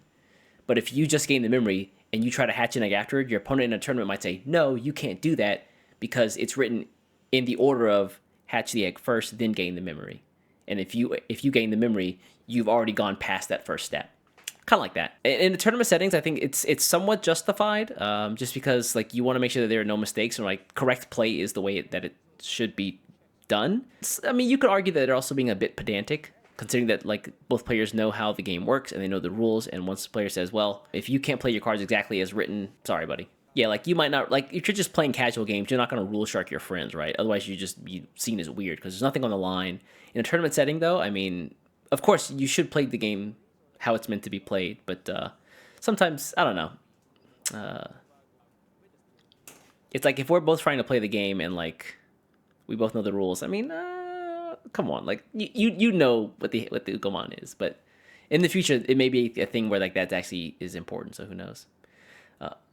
But if you just gain the memory and you try to hatch an egg afterward, your opponent in a tournament might say, no, you can't do that because it's written in the order of hatch the egg first, then gain the memory. And if you gain the memory, you've already gone past that first step. Kind of like that. In the tournament settings, I think it's somewhat justified, just because like you want to make sure that there are no mistakes and like correct play is the way that it should be done. I mean, you could argue that they're also being a bit pedantic, considering that like both players know how the game works and they know the rules. And once the player says, well, if you can't play your cards exactly as written, sorry, buddy. Yeah, like you might not, like if you're just playing casual games, you're not going to rule shark your friends, right? Otherwise, you just be seen as weird because there's nothing on the line. In a tournament setting, though, I mean, of course, you should play the game how it's meant to be played, but sometimes, I don't know. It's like if we're both trying to play the game and like we both know the rules, I mean, come on, like you know what the Ukomon is, but in the future it may be a thing where like that actually is important, so who knows.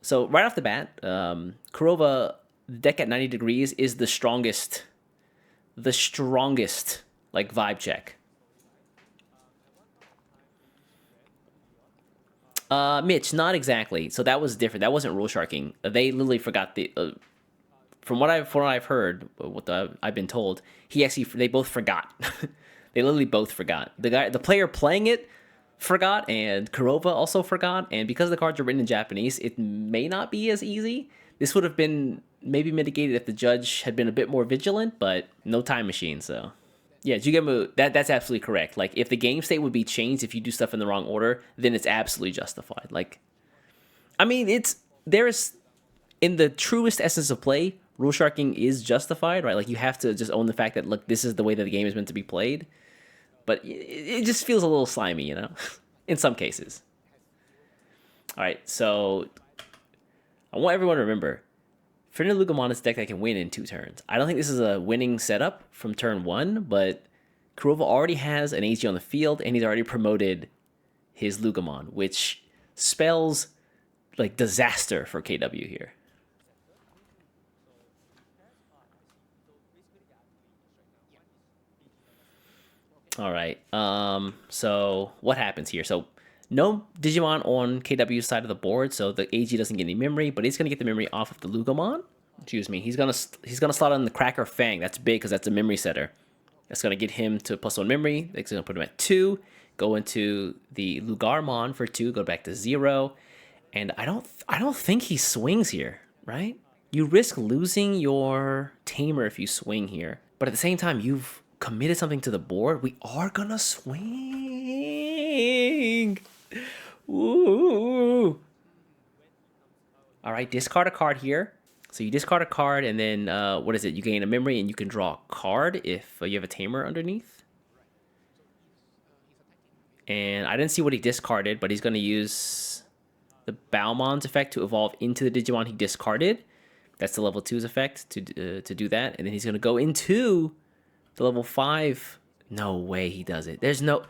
So right off the bat, Kurova, the deck at 90 degrees is the strongest like vibe check. Mitch, not exactly. So that was different. That wasn't rule sharking. They literally forgot from what I've heard, I've been told, they both forgot. They literally both forgot. The player playing it forgot, and Kurova also forgot. And because the cards are written in Japanese, it may not be as easy. This would have been maybe mitigated if the judge had been a bit more vigilant, but no time machine, so. Yeah, Jugemu, that's absolutely correct. Like, if the game state would be changed if you do stuff in the wrong order, then it's absolutely justified. Like, I mean, in the truest essence of play, rule sharking is justified, right? Like, you have to just own the fact that, look, this is the way that the game is meant to be played. But it just feels a little slimy, you know, in some cases. All right, so I want everyone to remember, Finalizing is a deck that can win in 2 turns. I don't think this is a winning setup from turn 1, but Kurova already has an AG on the field, and he's already promoted his Lugomon, which spells like disaster for KW here. All right. So what happens here? So no Digimon on KW's side of the board, so the AG doesn't get any memory, but he's gonna get the memory off of the Lugomon. Excuse me. He's gonna slot on the Cracker Fang. That's big because that's a memory setter. That's gonna get him to +1 memory. That's gonna put him at 2. Go into the Lugarmon for 2. Go back to 0. And I don't think he swings here, right? You risk losing your Tamer if you swing here, but at the same time, you've committed something to the board. We are gonna swing. Ooh. All right, discard a card here. So you discard a card, and then what is it? You gain a memory, and you can draw a card if you have a Tamer underneath. And I didn't see what he discarded, but he's going to use the Baumon's effect to evolve into the Digimon he discarded. That's the level 2's effect to do that. And then he's going to go into the level 5. No way he does it. There's no...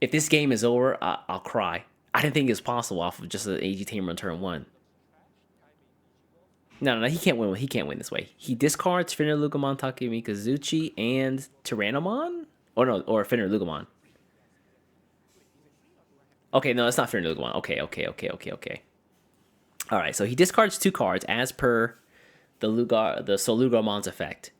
If this game is over, I'll cry. I didn't think it was possible off of just an AG Tamer on turn 1. No, he can't win. He can't win this way. He discards Finner, Lugomon, Takemikazuchi, and Tyrannomon? Or Finner, Lugomon. Okay, no, that's not Finner, Lugomon. Okay. All right, so he discards 2 cards as per the Lugomon's effect.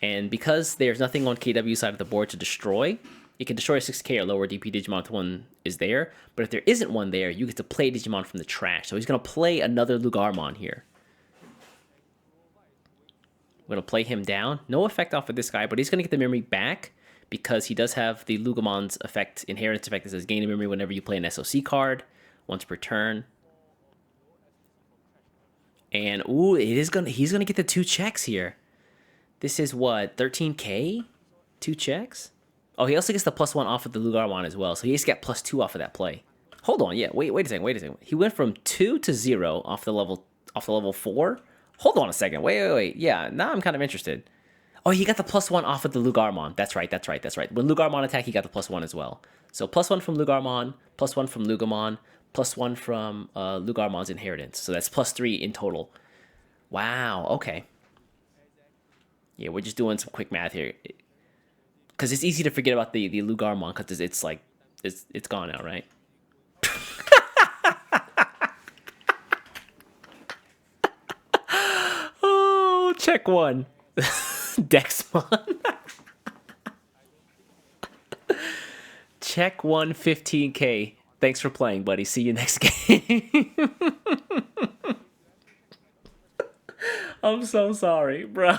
And because there's nothing on KW's side of the board to destroy, you can destroy a 6k or lower DP Digimon if one is there. But if there isn't one there, you get to play Digimon from the trash. So he's going to play another Lugarmon here. I'm going to play him down. No effect off of this guy, but he's going to get the memory back because he does have the Lugomon's effect, inheritance effect that says gain a memory whenever you play an SOC card, once per turn. And, ooh, he's going to get the 2 checks here. This is what, 13k? 2 checks? Oh, he also gets the +1 off of the Lugarmon as well, so he just got +2 off of that play. Hold on, yeah, wait a second. He went from 2 to 0 off the level 4. Hold on a second, wait. Yeah, now I'm kind of interested. Oh, he got the +1 off of the Lugarmon. That's right. When Lugarmon attacked, he got the +1 as well. So +1 from Lugarmon, +1 from Lugamon, +1 from Lugarmon's inheritance. So that's +3 in total. Wow. Okay. Yeah, we're just doing some quick math here, because it's easy to forget about the Lugarmon because it's like it's gone now, right? Oh, check one. Dexmon. Check one 15K. Thanks for playing, buddy. See you next game. I'm so sorry, bro.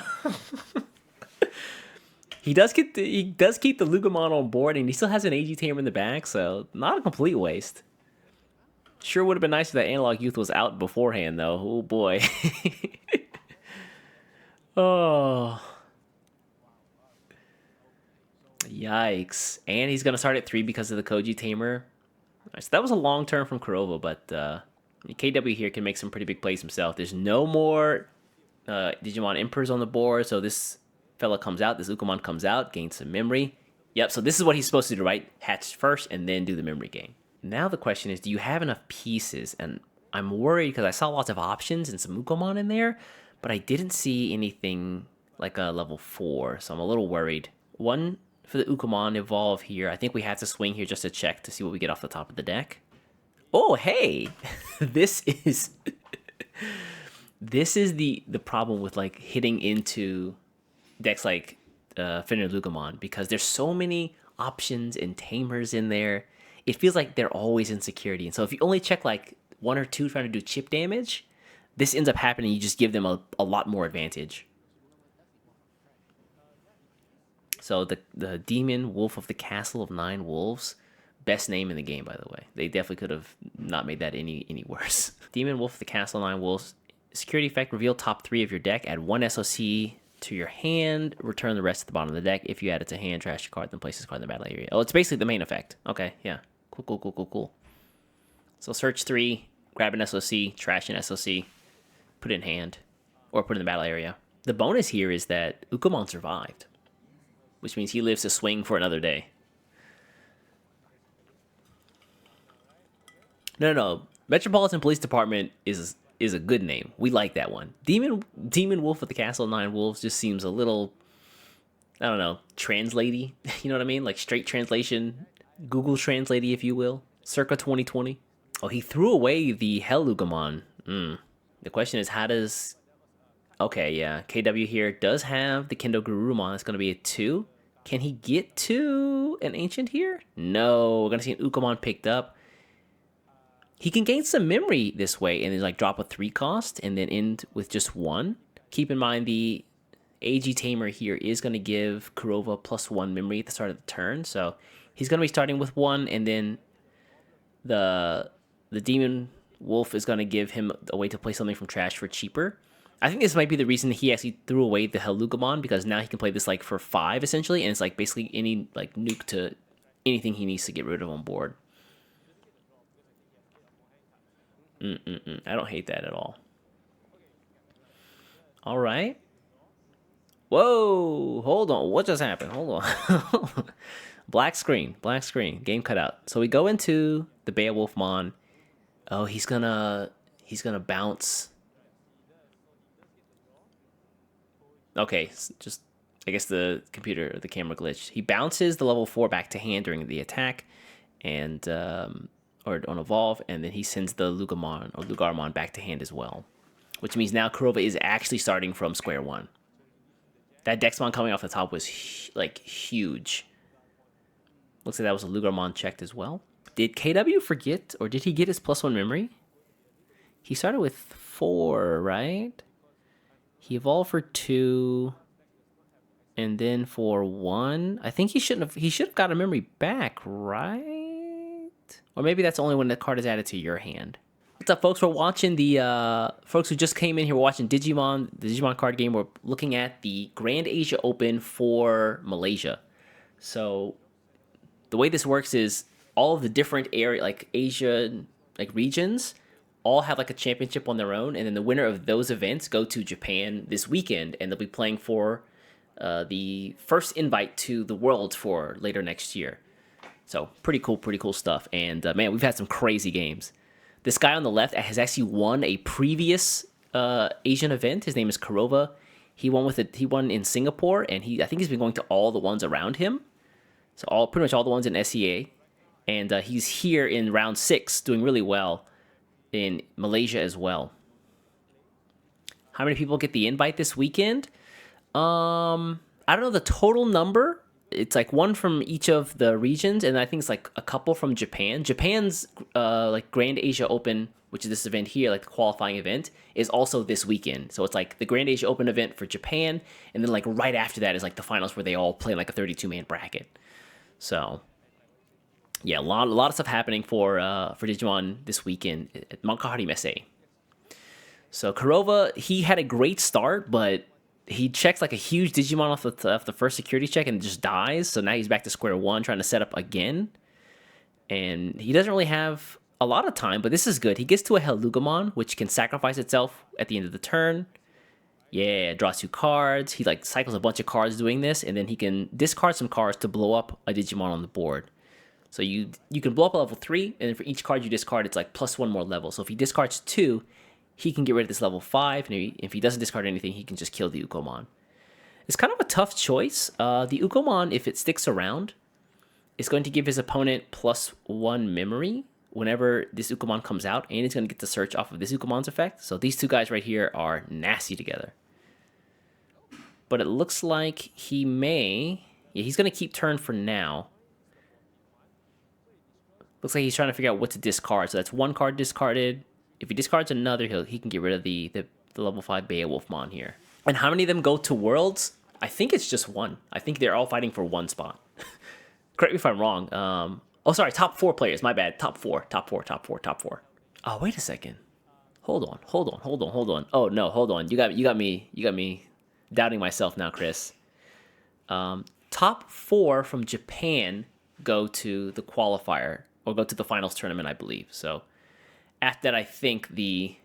He does keep the Lugamon on board, and he still has an AG Tamer in the back, so not a complete waste. Sure would have been nice if that Analog Youth was out beforehand, though. Oh boy. Oh. Yikes. And he's going to start at 3 because of the Koji Tamer. Right, so that was a long turn from Kurova, but KW here can make some pretty big plays himself. There's no more Digimon Emperors on the board, so this fella comes out, this Ukamon comes out, gains some memory. Yep, so this is what he's supposed to do, right? Hatch first and then do the memory gain. Now the question is, do you have enough pieces? And I'm worried because I saw lots of options and some Ukamon in there, but I didn't see anything like a level 4, so I'm a little worried. One for the Ukamon evolve here. I think we have to swing here just to check to see what we get off the top of the deck. Oh, hey! This is the problem with like hitting into decks like Finner Lugamon, because there's so many options and tamers in there. It feels like they're always in security. And so if you only check like 1 or 2 trying to do chip damage, this ends up happening. You just give them a lot more advantage. So the Demon Wolf of the Castle of 9 Wolves, best name in the game, by the way. They definitely could have not made that any worse. Demon Wolf of the Castle of 9 Wolves, security effect, reveal top 3 of your deck, add 1 SOC to your hand, return the rest to the bottom of the deck. If you add it to hand, trash your card, then place this card in the battle area. Oh, it's basically the main effect. Okay, yeah. Cool. So search 3, grab an SOC, trash an SOC, put it in hand, or put it in the battle area. The bonus here is that Ukamon survived, which means he lives to swing for another day. No. Metropolitan Police Department is a good name. We like that one. Demon Wolf of the Castle of 9 Wolves just seems a little, I don't know, translatey. You know what I mean? Like straight translation, Google Translatey, if you will. Circa 2020. Oh, he threw away the Hell Lugamon. The question is, how does... Okay, yeah. KW here does have the Kendo Garurumon. That's going to be a 2. Can he get to an Ancient here? No. We're going to see an Ukamon picked up. He can gain some memory this way and then like drop a 3 cost and then end with just 1. Keep in mind the AG Tamer here is going to give Kurova +1 memory at the start of the turn. So he's going to be starting with 1, and then the Demon Wolf is going to give him a way to play something from trash for cheaper. I think this might be the reason he actually threw away the Hellugamon, because now he can play this like for 5 essentially, and it's like basically any like nuke to anything he needs to get rid of on board. I don't hate that at all. All right. Whoa, hold on. What just happened? Hold on. Black screen. Game cut out. So we go into the Beowulfmon. Oh, he's gonna bounce. Okay, just I guess the computer or the camera glitched. He bounces the level 4 back to hand during the attack, and or on evolve, and then he sends the Lugamon or Lugarmon back to hand as well, which means now Kurova is actually starting from square one. That Dexmon coming off the top was like huge. Looks like that was a Lugarmon checked as well. Did KW forget, or did he get his +1 memory? He started with 4, right? He evolved for 2, and then for 1. I think he should have got a memory back, right? Or maybe that's only when the card is added to your hand. What's up, folks? We're watching the folks who just came in here. We're watching Digimon, the Digimon card game. We're looking at the Grand Asia Open for Malaysia. So the way this works is all of the different area, like Asia, like regions, all have like a championship on their own, and then the winner of those events go to Japan this weekend, and they'll be playing for the first invite to the Worlds for later next year. So pretty cool stuff. And man, we've had some crazy games. This guy on the left has actually won a previous Asian event. His name is Karova. He won in Singapore, and I think he's been going to all the ones around him. So pretty much all the ones in SEA, and he's here in round 6, doing really well in Malaysia as well. How many people get the invite this weekend? I don't know the total number. It's like one from each of the regions, and I think it's like a couple from Japan. Japan's like Grand Asia Open, which is this event here, like the qualifying event, is also this weekend. So it's like the Grand Asia Open event for Japan, and then like right after that is like the finals where they all play like a 32-man bracket. So yeah, a lot of stuff happening for Digimon this weekend at Mankahari Messe. So Karova, he had a great start, but he checks like a huge Digimon off the first security check and just dies. So now he's back to square one, trying to set up again. And he doesn't really have a lot of time, but this is good. He gets to a Hellugamon, which can sacrifice itself at the end of the turn. Yeah, draws 2 cards. He like cycles a bunch of cards doing this, and then he can discard some cards to blow up a Digimon on the board. So you can blow up a level 3, and then for each card you discard, it's like +1 more level. So if he discards 2, he can get rid of this level 5, and if he doesn't discard anything, he can just kill the Ukomon. It's kind of a tough choice. The Ukomon, if it sticks around, is going to give his opponent +1 memory whenever this Ukomon comes out, and it's going to get the search off of this Ukomon's effect. So these two guys right here are nasty together. But it looks like he may... Yeah, he's going to keep turn for now. Looks like he's trying to figure out what to discard. So that's 1 card discarded. If he discards another, he can get rid of the level 5 Beowulfmon here. And how many of them go to Worlds? I think it's just 1. I think they're all fighting for 1 spot. Correct me if I'm wrong. Oh, sorry, top 4 players. My bad. Top 4. Oh, wait a second. Hold on. Oh no, hold on. You got me doubting myself now, Chris. Top 4 from Japan go to the qualifier or go to the finals tournament, I believe. So after that, I think the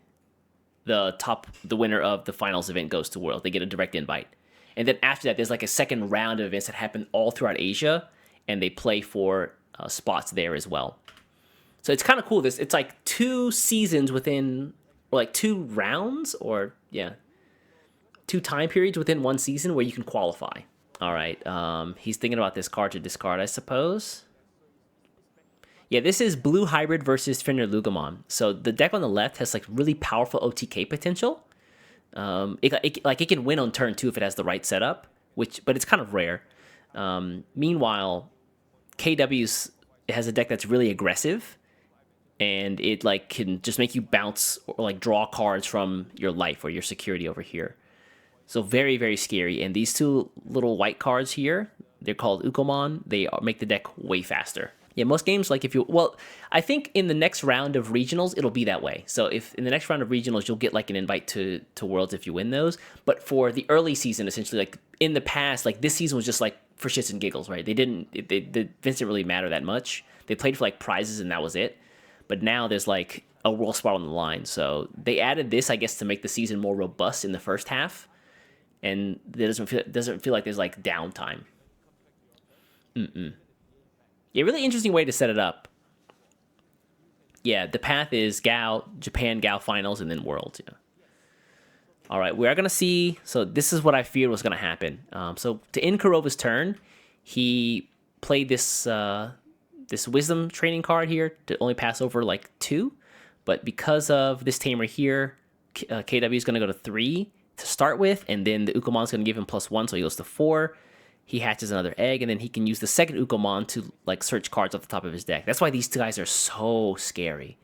winner of the finals event goes to World. They get a direct invite. And then after that, there's like a second round of events that happen all throughout Asia, and they play for spots there as well. So it's kind of cool. It's like 2 seasons within, or like 2 rounds, or yeah, 2 time periods within 1 season where you can qualify. All right, he's thinking about this card to discard, I suppose. Yeah, this is Blue Hybrid versus Finalizing. So the deck on the left has like really powerful OTK potential. It can win on turn 2 if it has the right setup, but it's kind of rare. Meanwhile, it has a deck that's really aggressive, and it like can just make you bounce or like draw cards from your life or your security over here. So very, very scary. And these 2 little white cards here, they're called Ukomon. They make the deck way faster. Yeah, most games, like I think in the next round of regionals, it'll be that way. So if in the next round of regionals, you'll get like an invite to Worlds if you win those. But for the early season, essentially, like in the past, like this season was just like for shits and giggles, right? The events didn't really matter that much. They played for like prizes and that was it. But now there's like a world spot on the line. So they added this, I guess, to make the season more robust in the first half. And it doesn't feel like there's like downtime. Yeah, really interesting way to set it up. Yeah, the path is Japan Gal finals, and then Worlds. Yeah. All right, we are gonna see. So this is what I feared was gonna happen. So to end Kurova's turn, he played this Wisdom training card here to only pass over like 2, but because of this tamer here, KW is gonna go to 3 to start with, and then the Ukomon's gonna give him +1, so he goes to 4. He hatches another egg, and then he can use the second Ukomon to like search cards off the top of his deck. That's why these 2 guys are so scary,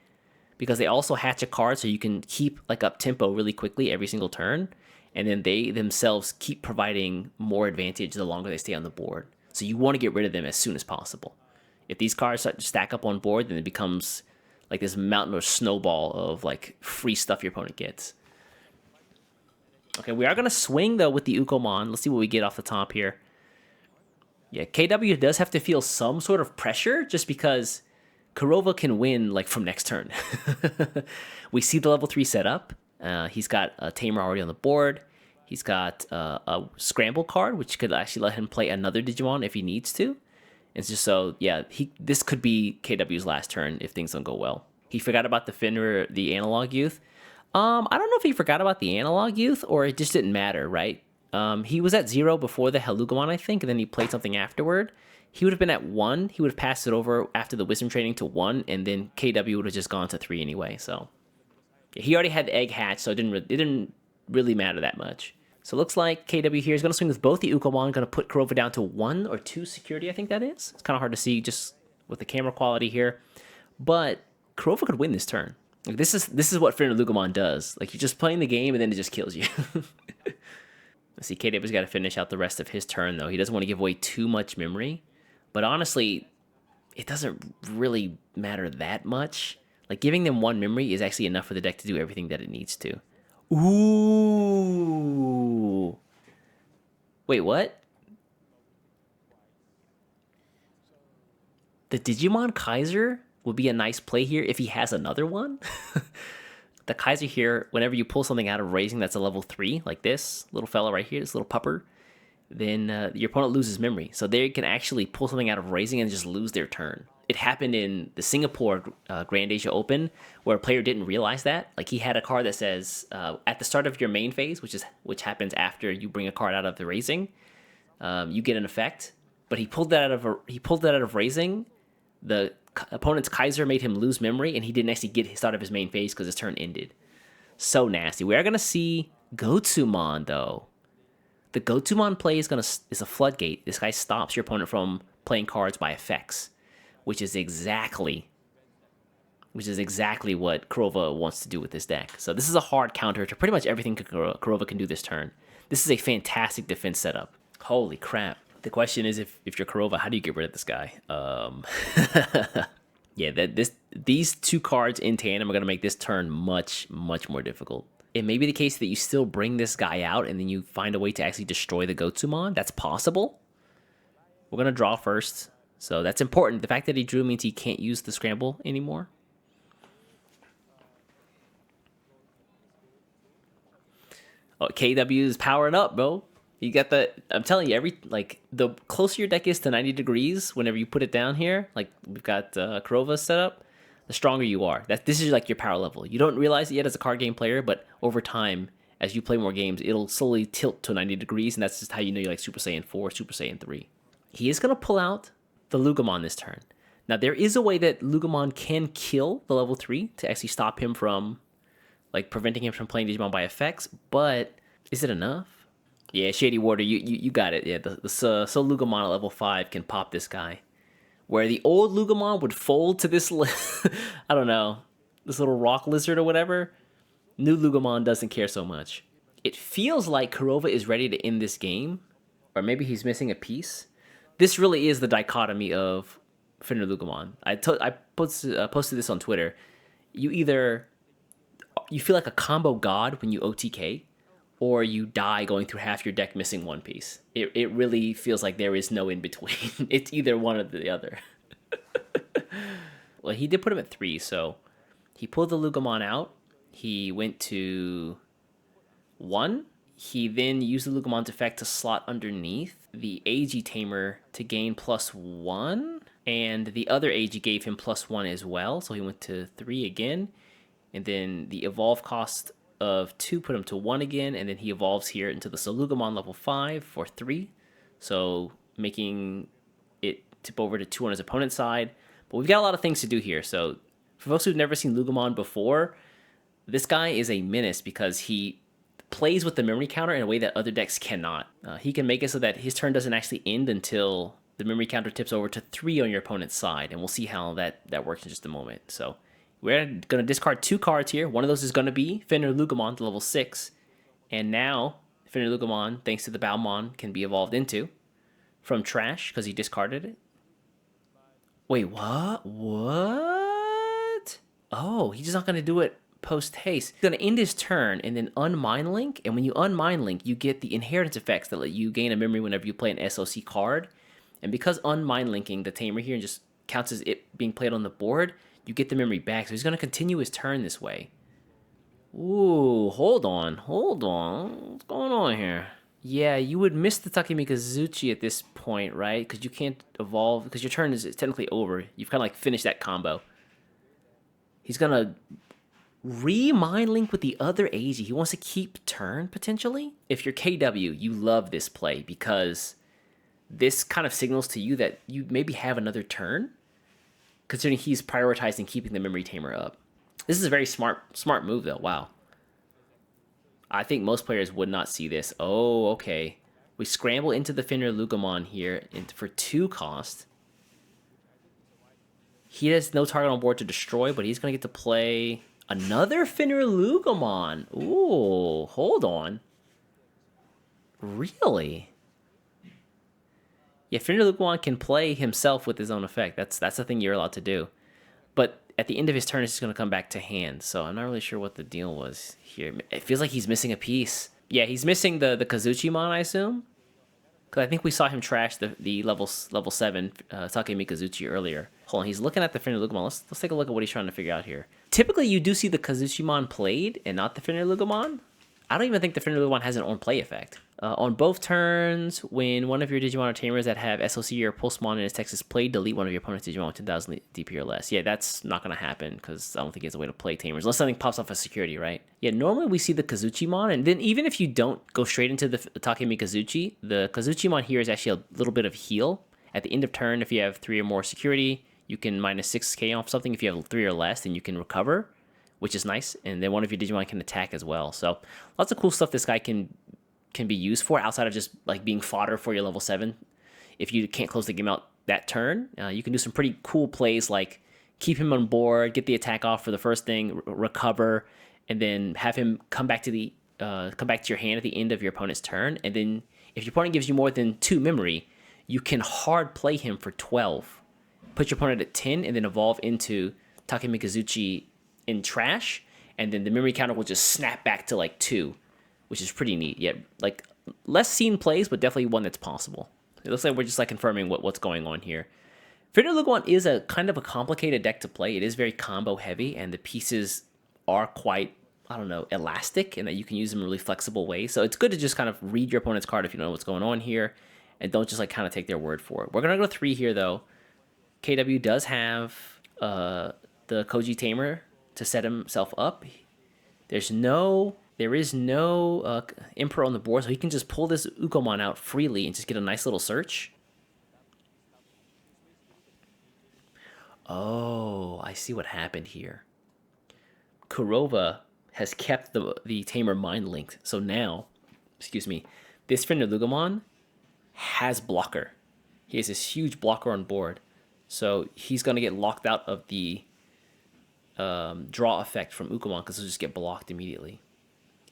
because they also hatch a card so you can keep like up tempo really quickly every single turn, and then they themselves keep providing more advantage the longer they stay on the board. So you want to get rid of them as soon as possible. If these cards start to stack up on board, then it becomes like this mountain or snowball of like free stuff your opponent gets. Okay, we are gonna swing though with the Ukomon. Let's see what we get off the top here. Yeah, KW does have to feel some sort of pressure just because Kurova can win like from next turn. We see the level 3 setup. He's got a Tamer already on the board. He's got a Scramble card, which could actually let him play another Digimon if he needs to. It's just so, yeah, this could be KW's last turn if things don't go well. He forgot about the Finner, the Analog Youth. I don't know if he forgot about the Analog Youth or it just didn't matter, right? He was at 0 before the Helugamon, I think, and then he played something afterward. He would have been at 1. He would have passed it over after the Wisdom Training to 1, and then KW would have just gone to 3 anyway. So yeah, he already had the egg hatch, so it didn't really matter that much. So it looks like KW here is going to swing with both the Ukomon, going to put Kurova down to 1 or 2 security, I think that is. It's kind of hard to see just with the camera quality here. But Kurova could win this turn. Like, this is what Finalizing does. Like, you're just playing the game, and then it just kills you. Let's see, KW's got to finish out the rest of his turn, though. He doesn't want to give away too much memory. But honestly, it doesn't really matter that much. Like, giving them 1 memory is actually enough for the deck to do everything that it needs to. Ooh. Wait, what? The Digimon Kaiser would be a nice play here if he has another one. The Kaiser here, whenever you pull something out of raising that's a level 3, like this little fella right here, this little pupper, then your opponent loses memory. So they can actually pull something out of raising and just lose their turn. It happened in the Singapore Grand Asia Open where a player didn't realize that. Like, he had a card that says at the start of your main phase, which happens after you bring a card out of the raising, you get an effect. But he pulled that out of raising. The opponent's Kaiser made him lose memory, and he didn't actually get his out of his main phase because his turn ended. So nasty. We are gonna see Gotsumon though. The Gotsumon play is a floodgate. This guy stops your opponent from playing cards by effects, which is exactly what Kurova wants to do with this deck. So this is a hard counter to pretty much everything Kurova can do this turn. This is a fantastic defense setup. Holy crap. The question is, if you're Kurova, how do you get rid of this guy? Yeah, these 2 cards in tandem are going to make this turn much, much more difficult. It may be the case that you still bring this guy out and then you find a way to actually destroy the Gotsumon. That's possible. We're going to draw first. So that's important. The fact that he drew means he can't use the scramble anymore. Oh, KW is powering up, bro. You got I'm telling you, the closer your deck is to 90 degrees, whenever you put it down here, like we've got Kurova set up, the stronger you are. This is like your power level. You don't realize it yet as a card game player, but over time, as you play more games, it'll slowly tilt to 90 degrees, and that's just how you know you're like Super Saiyan 4, Super Saiyan 3. He is going to pull out the Lugamon this turn. Now, there is a way that Lugamon can kill the level 3 to actually stop him from, like, preventing him from playing Digimon by effects, but is it enough? Yeah, Shady Warder, you got it. Yeah, the Soul Lugamon at level 5 can pop this guy. Where the old Lugamon would fold to this, I don't know, this little rock lizard or whatever, new Lugamon doesn't care so much. It feels like Kurova is ready to end this game, or maybe he's missing a piece. This really is the dichotomy of Finalizing. I posted this on Twitter. You feel like a combo god when you OTK, or you die going through half your deck missing 1 piece. It really feels like there is no in between. It's either one or the other. Well, he did put him at 3, so he pulled the Lugamon out. He went to 1. He then used the Lugamon's effect to slot underneath the AG Tamer to gain +1, and the other AG gave him +1 as well, so he went to 3 again, and then the evolve cost of 2 put him to 1 again, and then he evolves here into the Solugamon level 5 for 3, so making it tip over to 2 on his opponent's side. But we've got a lot of things to do here, so for folks who've never seen Lugamon before, this guy is a menace because he plays with the memory counter in a way that other decks cannot. He can make it so that his turn doesn't actually end until the memory counter tips over to 3 on your opponent's side, and we'll see how that works in just a moment. So we're going to discard 2 cards here. One of those is going to be Finalizing to level 6. And now, Finalizing, thanks to the Baumon, can be evolved into from trash because he discarded it. Wait, what? What? Oh, he's just not going to do it post-haste. He's going to end his turn and then unmind link. And when you unmind link, you get the inheritance effects that let you gain a memory whenever you play an SOC card. And because unmind linking the tamer here and just counts as it being played on the board, you get the memory back. So he's going to continue his turn this way. Ooh, hold on. What's going on here? Yeah, you would miss the Takemikazuchi at this point, right? Because you can't evolve, because your turn is technically over. You've kind of like finished that combo. He's going to re-mind link with the other AG. He wants to keep turn, potentially. If you're KW, you love this play because this kind of signals to you that you maybe have another turn, considering he's prioritizing keeping the memory tamer up. This is a very smart move, though. Wow. I think most players would not see this. Oh, okay. We scramble into the Finner Lugomon here for 2 cost. He has no target on board to destroy, but he's going to get to play another Finner Lugomon. Ooh, hold on. Really? Yeah, Finner Lugomon can play himself with his own effect. That's the thing you're allowed to do. But at the end of his turn, it's just going to come back to hand. So I'm not really sure what the deal was here. It feels like he's missing a piece. Yeah, he's missing the Kazuchimon, I assume. Because I think we saw him trash the level 7 Takemikazuchi earlier. Hold on, he's looking at the Finner Lugomon. Let's take a look at what he's trying to figure out here. Typically, you do see the Kazuchimon played and not the Finner Lugomon. I don't even think the Finner Lugomon has an on-play effect. On both turns, when one of your Digimon or Tamers that have SOC or Pulsemon in its text is played, delete one of your opponent's Digimon with 10,000 DP or less. Yeah, that's not going to happen because I don't think it's a way to play Tamers, unless something pops off as security, right? Yeah, normally we see the Kazuchimon, and then even if you don't go straight into the Takemikazuchi, the Kazuchimon here is actually a little bit of heal. At the end of turn, if you have 3 or more security, you can minus 6k off something. If you have 3 or less, then you can recover, which is nice. And then one of your Digimon can attack as well. So lots of cool stuff this guy can be used for outside of just like being fodder for your level 7. If you can't close the game out that turn, you can do some pretty cool plays like keep him on board, get the attack off for the first thing, recover, and then have him come back to your hand at the end of your opponent's turn. And then if your opponent gives you more than 2 memory, you can hard play him for 12. Put your opponent at 10 and then evolve into Takemikazuchi in trash, and then the memory counter will just snap back to like 2, which is pretty neat. Yeah, like less seen plays, but definitely one that's possible. It looks like we're just like confirming what's going on here. Finner Lugomon is a kind of a complicated deck to play. It is very combo heavy, and the pieces are quite, I don't know, elastic, and that you can use them in really flexible ways. So it's good to just kind of read your opponent's card if you know what's going on here, and don't just like kind of take their word for it. We're gonna go 3 here though. KW does have the Koji Tamer to set himself up. There is no Emperor on the board, so he can just pull this Ukomon out freely and just get a nice little search. Oh, I see what happened here. Kurova has kept the Tamer mind linked, so now, this Finner Lugomon has blocker. He has this huge blocker on board, so he's gonna get locked out of the draw effect from Ukomon because he'll just get blocked immediately.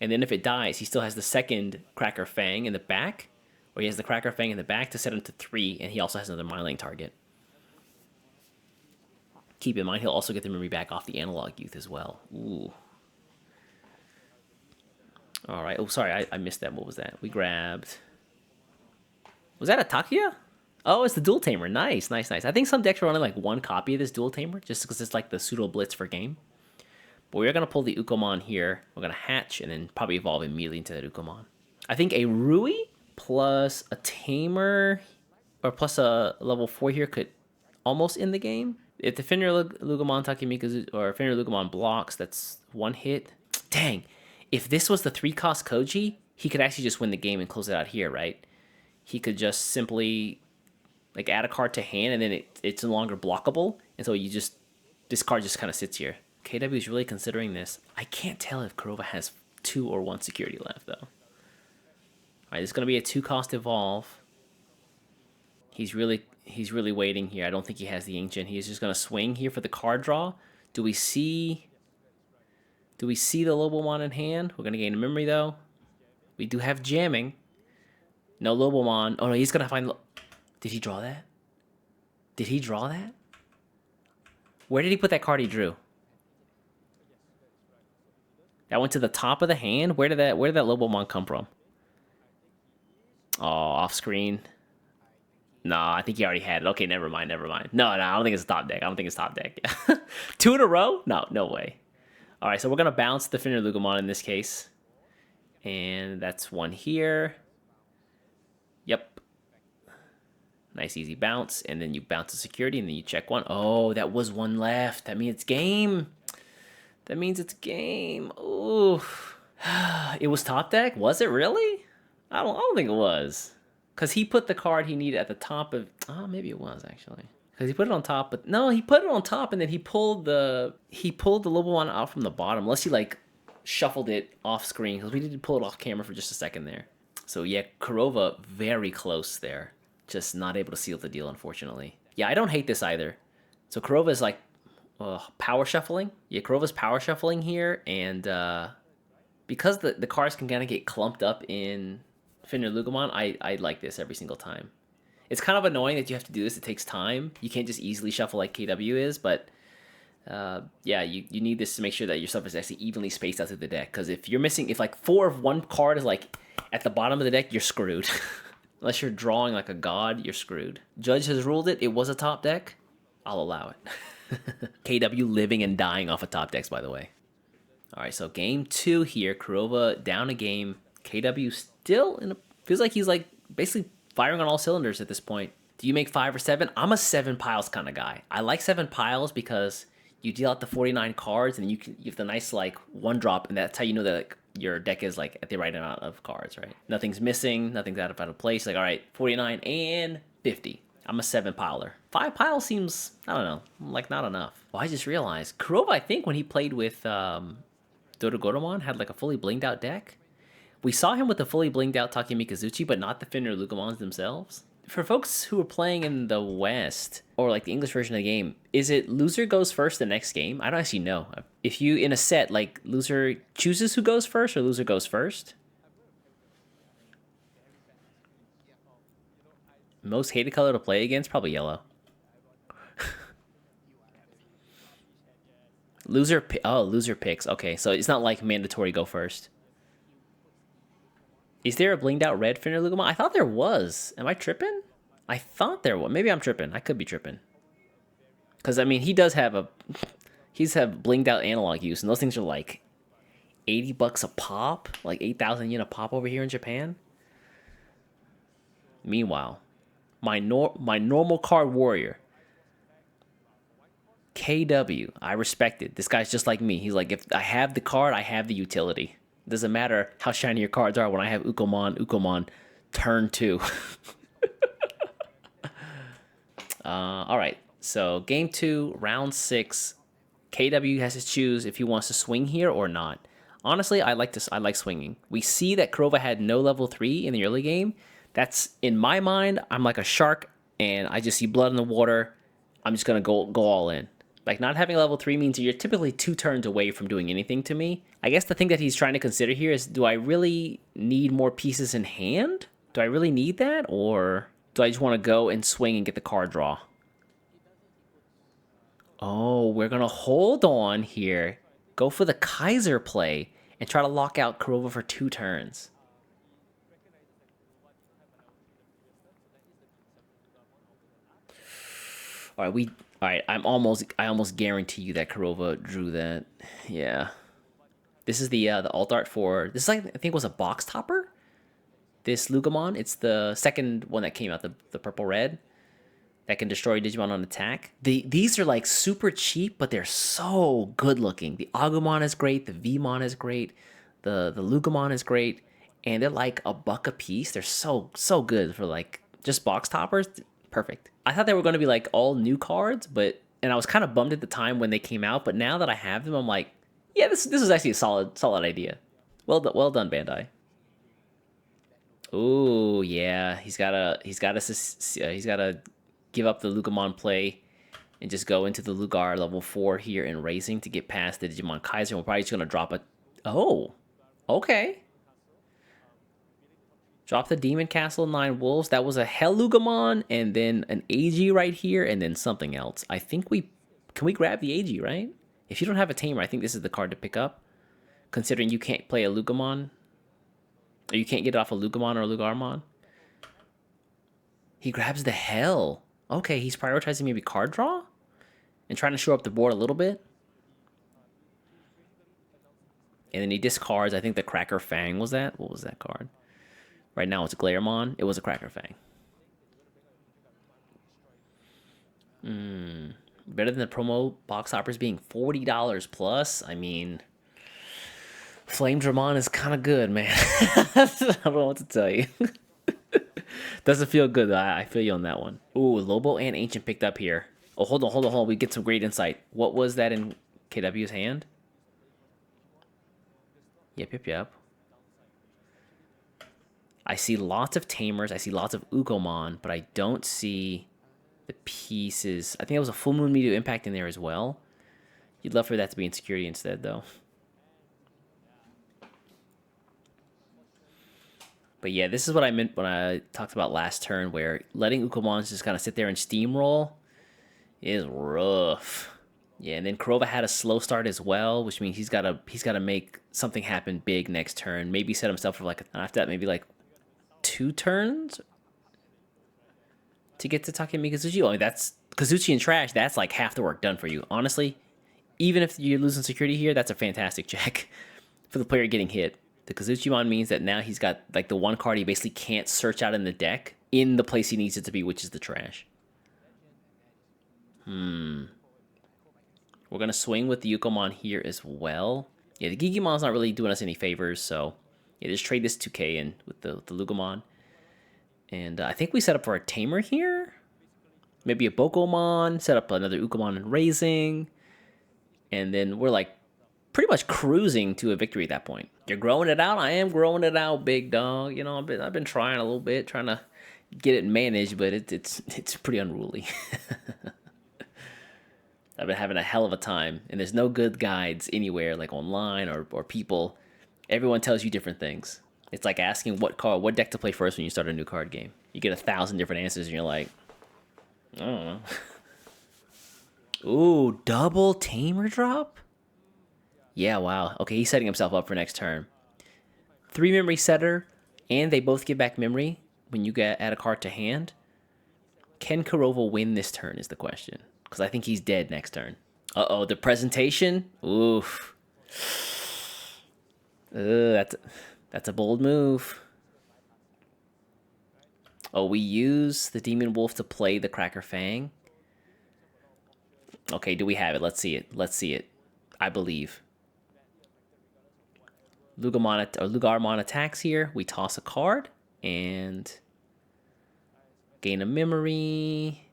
And then if it dies, he still has the second Cracker Fang in the back, or he has the Cracker Fang in the back to set him to 3, and he also has another Mind Link target. Keep in mind, he'll also get the memory back off the Analog Youth as well. Ooh. All right. Oh, sorry, I missed that. What was that? We grabbed... Was that a Takia? Oh, it's the Dual Tamer. Nice. I think some decks are only like 1 copy of this Dual Tamer, just because it's like the pseudo blitz for game. But we're going to pull the Ukomon here. We're going to hatch and then probably evolve immediately into that Ukomon. I think a Rui plus a Tamer or plus a level 4 here could almost end the game. If the Finner Lugomon Takemikazuchi or Finner Lugomon blocks, that's 1 hit. Dang. If this was the 3-cost Koji, he could actually just win the game and close it out here, right? He could just simply like add a card to hand and then it's no longer blockable. And so this card just kind of sits here. KW is really considering this. I can't tell if Kurova has 2 or 1 security left, though. All right, it's going to be a 2-cost evolve. He's really waiting here. I don't think he has the Ancient. He's just going to swing here for the card draw. Do we see the Lobomon in hand? We're going to gain a memory, though. We do have jamming. No Lobomon. Oh, no, he's going to find... Did he draw that? Where did he put that card he drew? That went to the top of the hand? Where did that Lobomon come from? Oh, off screen. No, I think he already had it. Okay, never mind, never mind. No, I don't think it's a top deck. I don't think it's top deck. Two in a row? No, no way. All right, so we're gonna bounce the Finner Lugomon in this case, and that's one here. Yep. Nice easy bounce, and then you bounce the security, and then you check one. Oh, that was one left. That means it's game. That means it's game. Ooh. It was top deck? Was it really? I don't think it was. Because he put the card he needed at the top of... Oh, maybe it was, actually. Because he put it on top, but... No, he put it on top, and then he pulled the... He pulled the little one out from the bottom. Unless he, like, shuffled it off screen. Because we did pull it off camera for just a second there. So, yeah, Kurova very close there. Just not able to seal the deal, unfortunately. Yeah, I don't hate this either. So Kurova is, like, power shuffling. Yeah, Kurova's power shuffling here, and... because the cards can kind of get clumped up in Finner Lugomon, I like this every single time. It's kind of annoying that you have to do this. It takes time. You can't just easily shuffle like KW is, but yeah, you need this to make sure that your stuff is actually evenly spaced out through the deck. Because if you're missing, if like 4 of one card is like at the bottom of the deck, you're screwed. Unless you're drawing like a god, you're screwed. Judge has ruled it. It was a top deck. I'll allow it. KW living and dying off of top decks, by the way. All right, so game 2 here. Kurova down a game. KW still in a... Feels like he's like basically firing on all cylinders at this point. Do you make 5 or 7? I'm a 7 piles kind of guy. I like 7 piles because you deal out the 49 cards and you have the nice like 1-drop, and that's how you know that like, your deck is like at the right amount of cards, right? Nothing's missing, nothing's out of place. Like, all right, 49 and 50. I'm a 7 piler. 5 piles seems, I don't know, like not enough. Well, I just realized Kurova, I think when he played with Dodogoromon, had like a fully blinged out deck. We saw him with the fully blinged out Take Mikazuchi, but not the Finner Lugomons themselves. For folks who are playing in the West, or like the English version of the game, is it loser goes first the next game? I don't actually know. If you, in a set, like loser chooses who goes first or loser goes first? Most hated color to play against? Probably yellow. Loser picks. Okay, so it's not like mandatory go first. Is there a blinged out red Finner Lugomon? I thought there was. Am I tripping? I thought there was. Maybe I'm tripping. I could be tripping. Because, I mean, he does have a... He's have blinged out analog use, and those things are like $80 a pop? Like 8,000 yen a pop over here in Japan? Meanwhile, my normal card warrior, KW, I respect it. This guy's just like me. He's like, if I have the card, I have the utility. It doesn't matter how shiny your cards are when I have Ukomon, turn 2. All right, so game 2, round 6. KW has to choose if he wants to swing here or not. Honestly, I like swinging. We see that Kurova had no level 3 in the early game. That's, in my mind, I'm like a shark, and I just see blood in the water. I'm just going to go all in. Like, not having level 3 means you're typically 2 turns away from doing anything to me. I guess the thing that he's trying to consider here is, do I really need more pieces in hand? Do I really need that? Or do I just want to go and swing and get the card draw? Oh, we're going to hold on here. Go for the Kaiser play and try to lock out Kurova for 2 turns. All right, I almost guarantee you that Kurova drew that. Yeah. This is the alt art for, this is like, I think it was a box topper. This Lugomon, it's the second one that came out, the purple red that can destroy Digimon on attack. These are like super cheap, but they're so good looking. The Agumon is great, the Vmon is great, the Lugomon is great, and they're like $1 a piece. They're so good for like just box toppers. Perfect. I thought they were going to be like all new cards, and I was kind of bummed at the time when they came out, but now that I have them, I'm like, yeah, this is actually a solid idea. Well done, Bandai. Oh yeah, he's gotta give up the Lugomon play and just go into the Lugar level 4 here in Raising to get past the Digimon Kaiser. We're probably just gonna drop it. Oh, okay. Drop the Demon Castle 9 Wolves. That was a Hellugomon and then an AG right here and then something else. I think can we grab the AG, right? If you don't have a Tamer, I think this is the card to pick up. Considering you can't play a Lugomon. Or you can't get it off a Lugomon or a Lugarmon. He grabs the hell. Okay, he's prioritizing maybe card draw and trying to shore up the board a little bit. And then he discards, I think the Cracker Fang was that? What was that card? Right now it's Glairmon. It was a Cracker Fang. Better than the promo box hoppers being $40 plus. I mean, Flame Dramon is kind of good, man. I don't know what to tell you. Doesn't feel good. I feel you on that one. Ooh, Lobo and Ancient picked up here. Oh, hold on. We get some great insight. What was that in KW's hand? Yep. I see lots of Tamers. I see lots of Ukomon, but I don't see the pieces. I think it was a Full Moon Meteor Impact in there as well. You'd love for that to be in security instead, though. But yeah, this is what I meant when I talked about last turn, where letting Ukomons just kind of sit there and steamroll is rough. Yeah, and then Kurova had a slow start as well, which means he's gotta make something happen big next turn. Maybe set himself for like after that, maybe like 2 turns to get to Takemi Kazuchi. I mean, that's Kazuchi and Trash. That's like half the work done for you. Honestly, even if you're losing security here, that's a fantastic check for the player getting hit. The Kazuchimon means that now he's got like the one card he basically can't search out in the deck in the place he needs it to be, which is the trash. We're going to swing with the Yukomon here as well. Yeah, the Gigimon's not really doing us any favors, so yeah, just trade this 2k in with the Lugomon. And I think we set up for a Tamer here. Maybe a Bokomon, set up another Ukomon and Raising. And then we're like pretty much cruising to a victory at that point. You're growing it out? I am growing it out, big dog. You know, I've been trying a little bit, trying to get it managed, but it's pretty unruly. I've been having a hell of a time, and there's no good guides anywhere, like online or people. Everyone tells you different things. It's like asking what deck to play first when you start a new card game. You get 1,000 different answers, and you're like, I don't know. Ooh, double Tamer drop? Yeah, wow. Okay, he's setting himself up for next turn. 3 memory setter, and they both give back memory when you add a card to hand. Can Kurova win this turn is the question. Because I think he's dead next turn. Uh-oh, the presentation? Oof. That's a bold move. Oh, we use the Demon Wolf to play the Cracker Fang. Okay, do we have it? Let's see it. I believe. Lugarmon attacks here. We toss a card and gain a memory.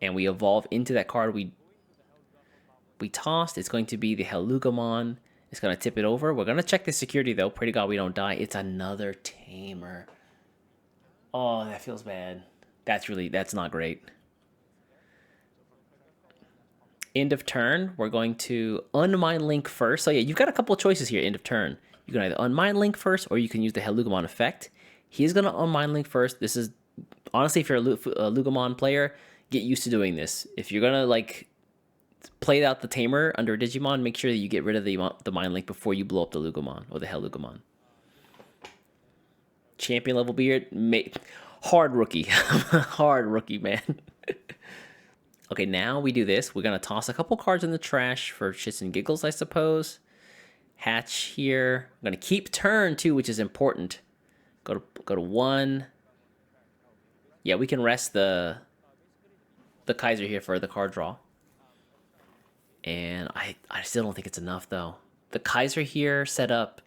And we evolve into that card we tossed. It's going to be the Helugamon. It's going to tip it over. We're going to check the security, though. Pray to God we don't die. It's another Tamer. Oh, that feels bad. That's not great. End of turn, we're going to unmine Link first. So yeah, you've got a couple of choices here, end of turn. You can either unmine Link first, or you can use the Helugamon effect. He's going to unmine Link first. This is, honestly, if you're a Lugamon player, get used to doing this. If you're gonna like play out the Tamer under Digimon, make sure that you get rid of the Mind Link before you blow up the Lugamon or the Helugamon. Champion level beard, hard rookie, hard rookie, man. Okay, now we do this. We're gonna toss a couple cards in the trash for shits and giggles, I suppose. Hatch here. I'm gonna keep turn too, which is important. Go to 1. Yeah, we can rest the Kaiser here for the card draw. And I still don't think it's enough, though. The Kaiser here set up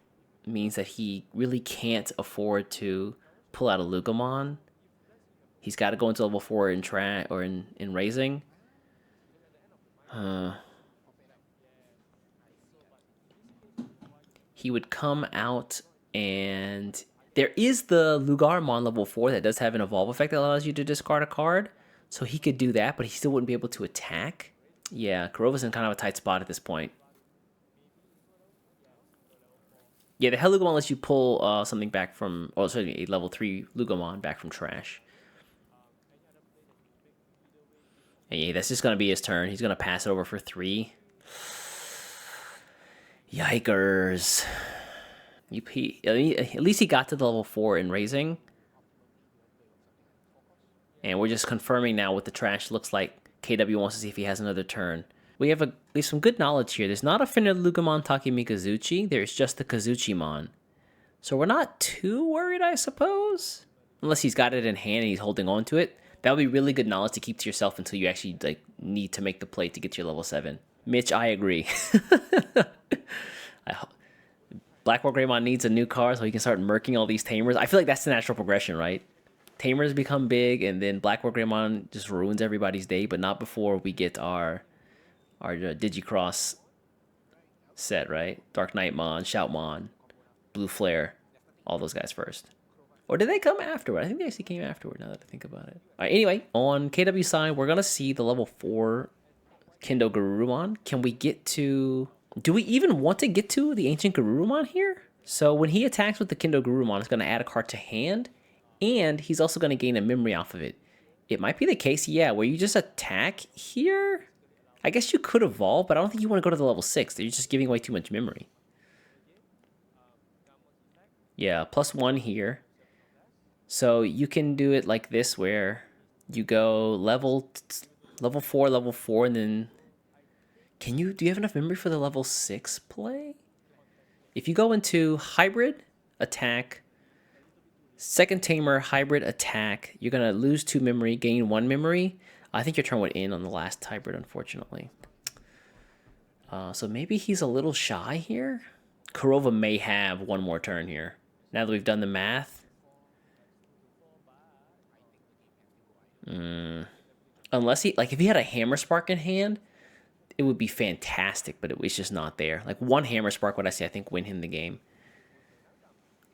means that he really can't afford to pull out a Lugamon. He's got to go into level 4 in Raising. He would come out, and there is the Lugarmon level 4 that does have an Evolve effect that allows you to discard a card. So he could do that, but he still wouldn't be able to attack. Yeah, Kurova's in kind of a tight spot at this point. Yeah, the Helugamon lets you pull something back from, a level 3 Lugamon back from trash. And yeah, that's just going to be his turn. He's going to pass it over for 3. Yikers. At least he got to the level 4 in Raising. And we're just confirming now what the trash looks like. KW wants to see if he has another turn. We have some good knowledge here. There's not a Finalizing Takemikazuchi. There's just the Kazuchimon. So we're not too worried, I suppose. Unless he's got it in hand and he's holding on to it. That would be really good knowledge to keep to yourself until you actually need to make the play to get to your level 7. Mitch, I agree. Blackboard Greymon needs a new card so he can start murking all these Tamers. I feel like that's the natural progression, right? Tamers become big, and then Blackboard Greymon just ruins everybody's day, but not before we get our Digicross set, right? Dark Knightmon, Shoutmon, Blue Flare, all those guys first. Or did they come afterward? I think they actually came afterward now that I think about it. All right, anyway, on KW side, we're going to see the level 4 Kendo Garurumon. Can we get to... Do we even want to get to the Ancient Garurumon here? So when he attacks with the Kendo Garurumon, it's going to add a card to hand, and he's also going to gain a memory off of it. It might be the case, yeah, where you just attack here. I guess you could evolve, but I don't think you want to go to the level 6. You're just giving away too much memory. Yeah, +1 here. So you can do it like this, where you go level 4, and then do you have enough memory for the level 6 play? If you go into hybrid attack, second tamer, hybrid attack, you're gonna lose 2 memory, gain 1 memory. I think your turn would end on the last hybrid, unfortunately. So maybe he's a little shy here. Kurova may have 1 more turn here. Now that we've done the math. Unless if he had a Hammer Spark in hand, it would be fantastic, but it's just not there. Like 1 Hammer Spark would I think win him the game.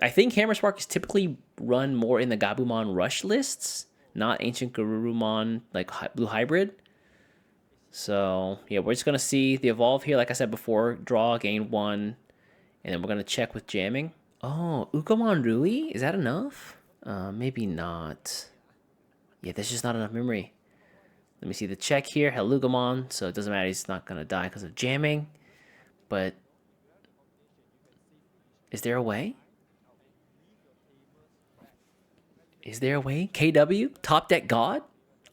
I think Hammer Spark is typically run more in the Gabumon Rush lists, not Ancient Garurumon Blue Hybrid. So yeah, we're just gonna see the evolve here. Like I said before, draw, gain 1, and then we're gonna check with jamming. Oh, Ukomon Rui, is that enough? Maybe not. Yeah, there's just not enough memory. Let me see the check here. Helugamon, so it doesn't matter. He's not going to die because of jamming. But is there a way? Is there a way? KW? Top Deck God?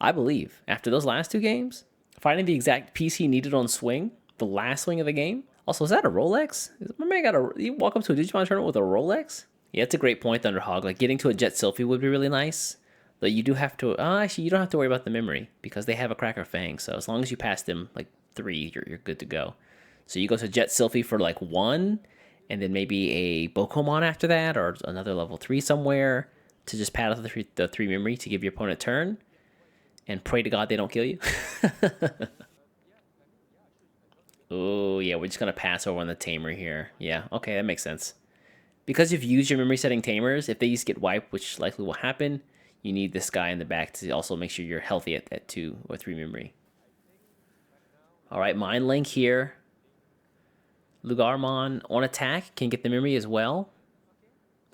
I believe. After those last 2 games, finding the exact piece he needed on swing, the last swing of the game. Also, is that a Rolex? My man you walk up to a Digimon tournament with a Rolex? Yeah, it's a great point, Thunderhog. Like, getting to a Jet Sylphie would be really nice. But you do have to... actually, you don't have to worry about the memory because they have a Cracker Fang. So as long as you pass them, 3, you're good to go. So you go to Jet Sylphie for, 1, and then maybe a Bokomon after that, or another level 3 somewhere to just pad out the 3 memory to give your opponent a turn. And pray to God they don't kill you. Oh, yeah, we're just going to pass over on the Tamer here. Yeah, okay, that makes sense. Because you've used your memory setting Tamers, if they just get wiped, which likely will happen... You need this guy in the back to also make sure you're healthy at 2 or 3 memory. All right, Mind Link here. Lugarmon on attack can get the memory as well.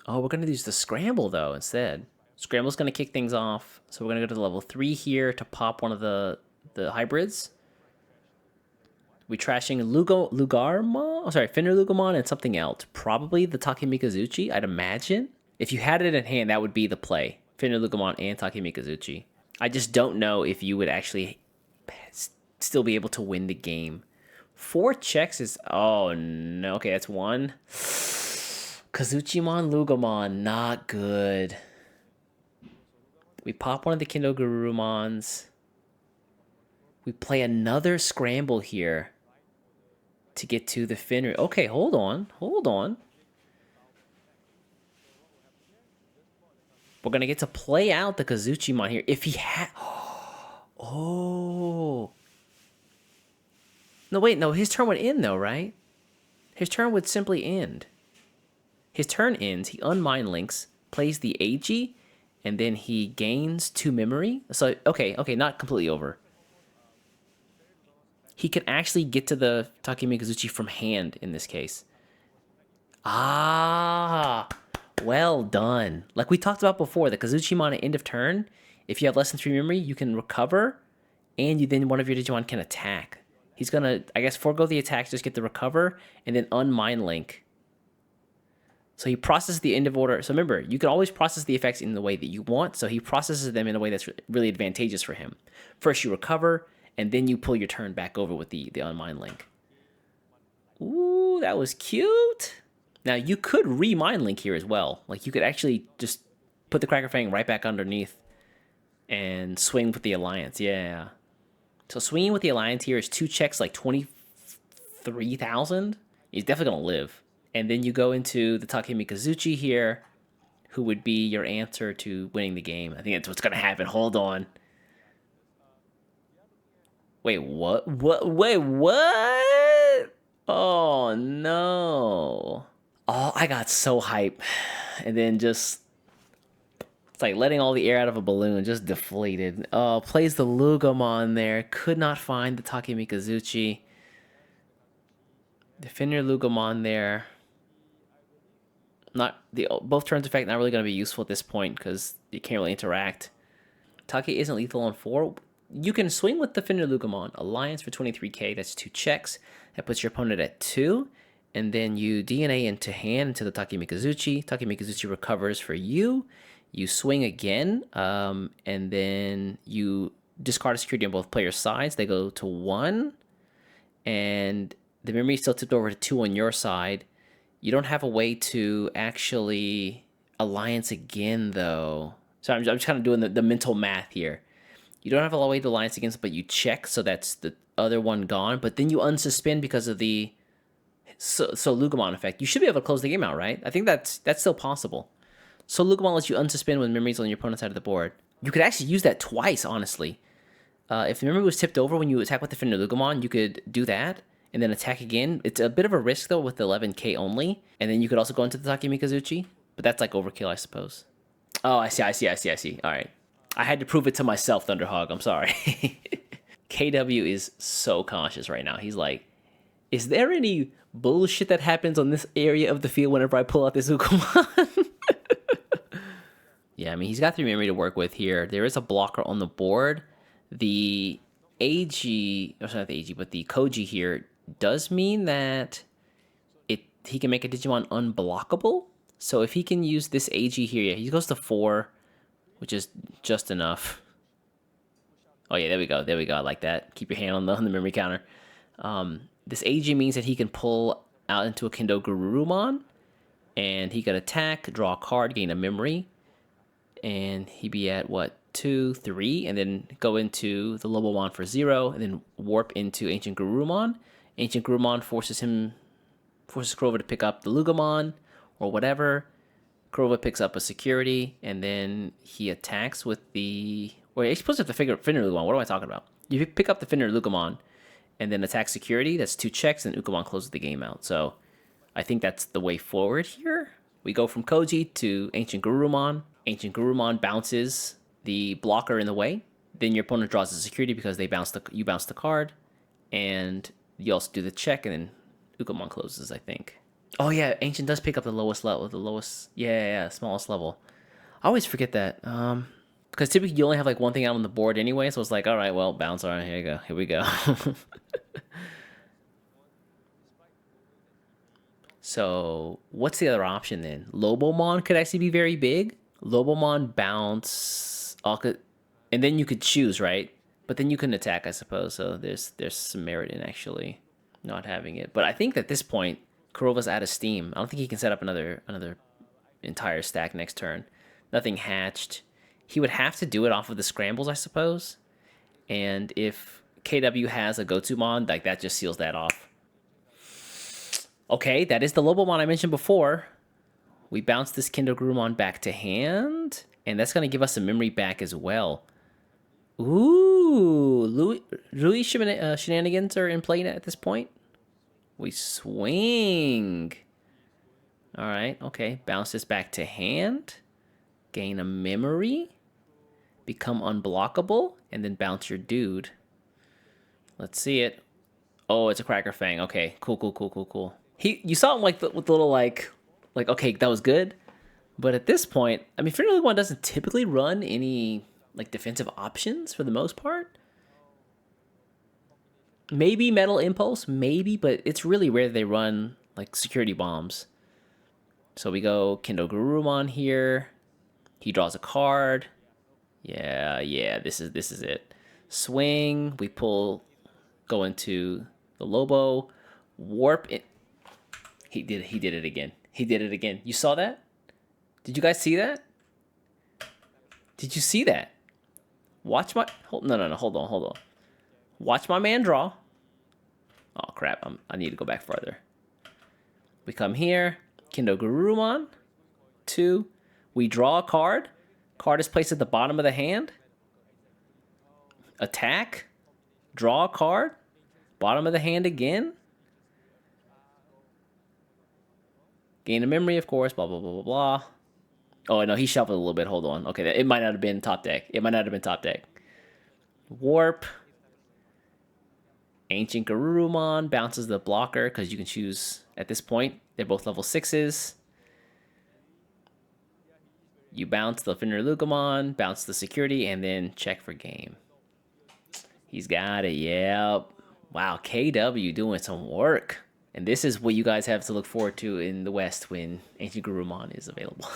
Oh, we're going to use the Scramble, though, instead. Scramble's going to kick things off. So we're going to go to the level 3 here to pop one of the hybrids. We're trashing Lugarmon? Oh, sorry, Finalizing and something else. Probably the Takemikazuchi, I'd imagine. If you had it in hand, that would be the play. Finalizing and Takemikazuchi. I just don't know if you would actually still be able to win the game. 4 checks is... Oh, no. Okay, that's 1. Kazuchimon, Lugomon, not good. We pop one of the Kendo Garurumons. We play another Scramble here to get to the Finry. Okay, hold on. Hold on. We're going to get to play out the Kazuchimon here. If he had... Oh. No, wait. No, his turn would end, though, right? His turn would simply end. His turn ends. He unmind links, plays the AG, and then he gains 2 memory. So, okay, not completely over. He can actually get to the Takemikazuchi from hand in this case. Ah... Well done. Like we talked about before, the Kazuchimon at end of turn, if you have less than 3 memory, you can recover, and then one of your Digimon can attack. He's going to, I guess, forego the attack, just get the recover, and then unmind link. So he processes the end of order. So remember, you can always process the effects in the way that you want. So he processes them in a way that's really advantageous for him. First you recover, and then you pull your turn back over with the unmind link. Ooh, that was cute. Now you could re-mind link here as well. Like you could actually just put the Cracker Fang right back underneath and swing with the Alliance. Yeah. So swinging with the Alliance here is 2 checks, like 23,000. He's definitely gonna live. And then you go into the Takemikazuchi here, who would be your answer to winning the game. I think that's what's gonna happen. Hold on. Wait, what? What? Wait, what? Oh no. Oh, I got so hype. And then just it's like letting all the air out of a balloon, just deflated. Oh, plays the Lugomon there. Could not find the Takemikazuchi. Defender Lugomon there. Not the both turns effect not really going to be useful at this point because you can't really interact. Take isn't lethal on 4. You can swing with Defender Lugomon. Alliance for 23k. That's 2 checks. That puts your opponent at 2. And then you DNA into hand into the Takemikazuchi. Takemikazuchi recovers for you. You swing again. And then you discard a security on both players' sides. They go to 1. And the memory is still tipped over to 2 on your side. You don't have a way to actually alliance again, though. So I'm just kind of doing the mental math here. You don't have a way to alliance against, but you check, so that's the other one gone. But then you unsuspend because of the Lugomon effect. You should be able to close the game out, right? I think that's still possible. So Lugomon lets you unsuspend when memory's on your opponent's side of the board. You could actually use that twice, honestly. If the memory was tipped over when you attack with Defender Lugomon, you could do that and then attack again. It's a bit of a risk, though, with 11k only. And then you could also go into the Takemikazuchi. But that's like overkill, I suppose. Oh, I see. All right. I had to prove it to myself, Thunderhog. I'm sorry. KW is so conscious right now. He's like, is there any bullshit that happens on this area of the field whenever I pull out this Ukomon? Yeah, I mean, he's got 3 memory to work with here. There is a blocker on the board. The AG, or not the AG, but the Koji here does mean that he can make a Digimon unblockable. So if he can use this AG here, yeah, he goes to 4, which is just enough. Oh yeah, there we go. I like that. Keep your hand on the memory counter. This AG means that he can pull out into a Kendo Garurumon, and he can attack, draw a card, gain a memory, and he'd be at what, 2, 3, and then go into the Lobomon for 0, and then warp into Ancient Garurumon. Ancient Garurumon forces Kurova to pick up the Lugomon or whatever. Kurova picks up a security, and then he attacks with the... Wait, he's supposed to have to Finner Lugomon. What am I talking about? You pick up the Finner Lugomon, and then attack security. That's 2 checks, and Ukomon closes the game out. So I think that's the way forward here. We go from Koji to Ancient Garurumon. Ancient Garurumon bounces the blocker in the way. Then your opponent draws the security because you bounce the card. And you also do the check, and then Ukomon closes, I think. Oh yeah, Ancient does pick up the lowest level, smallest level. I always forget that. Because typically you only have like one thing out on the board anyway, so it's like, all right, well, bounce, all right, here we go. So what's the other option then? Lobomon could actually be very big. Lobomon bounce, and then you could choose, right? But then you couldn't attack, I suppose. So there's some merit in actually not having it. But I think at this point, Kurova's out of steam. I don't think he can set up another entire stack next turn. Nothing hatched. He would have to do it off of the scrambles, I suppose. And if KW has a Gotsumon, like that just seals that off. Okay, that is the Lobomon I mentioned before. We bounce this Kendo Garurumon back to hand, and that's going to give us some memory back as well. Ooh, Rui shenanigans are in play at this point. We swing. All right, okay. Bounce this back to hand. Gain a memory. Become unblockable, and then bounce your dude. Let's see it. Oh, it's a Cracker Fang. Okay, cool. You saw him like with the little like okay, that was good. But at this point, I mean, Finner Lugomon doesn't typically run any like defensive options for the most part. Maybe Metal Impulse, maybe, but it's really rare they run like security bombs. So we go Kindogurumon here. He draws a card. Yeah, this is it. Swing, we pull, go into the Lobo, warp it. He did it again. He did it again. You saw that? Did you guys see that? Did you see that? Watch my no, hold on. Watch my man draw. Oh crap, I need to go back farther. We come here, Kindogurumon, 2. We draw a card. Card is placed at the bottom of the hand. Attack. Draw a card. Bottom of the hand again. Gain a memory, of course, blah, blah, blah, blah, blah. Oh, no, he shuffled a little bit. Hold on. Okay, it might not have been top deck. Warp. Ancient Garurumon bounces the blocker because you can choose at this point. They're both level 6s. You bounce the Finalizing, bounce the security, and then check for game. He's got it, yep. Wow, KW doing some work. And this is what you guys have to look forward to in the West when Ancient Garurumon is available.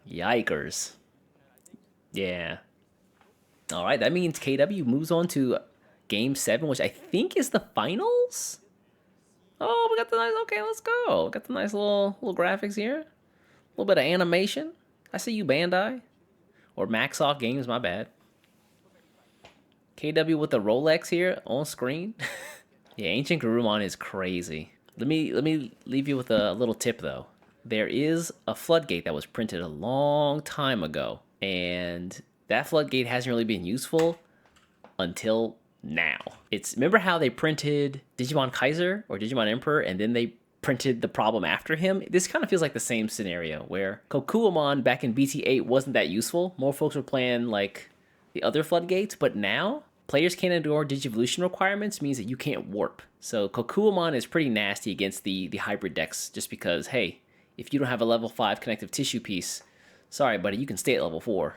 Yikers. Yeah. All right, that means KW moves on to Game 7, which I think is the finals? Oh, we got the nice, okay, let's go. Got the nice little graphics here. A little bit of animation. I see you, Bandai. Or Maxoff Games, my bad. KW with the Rolex here on screen. Yeah, Ancient Garurumon is crazy. Let me leave you with a little tip, though. There is a floodgate that was printed a long time ago, and that floodgate hasn't really been useful until now. Remember how they printed Digimon Kaiser or Digimon Emperor, and then they printed the problem after him? This kind of feels like the same scenario, where Kokuamon back in BT8 wasn't that useful. More folks were playing like the other floodgates, but now players can't endure Digivolution requirements means that you can't warp. So Kokuamon is pretty nasty against the hybrid decks just because, hey, if you don't have a level 5 connective tissue piece, sorry, buddy, you can stay at level 4.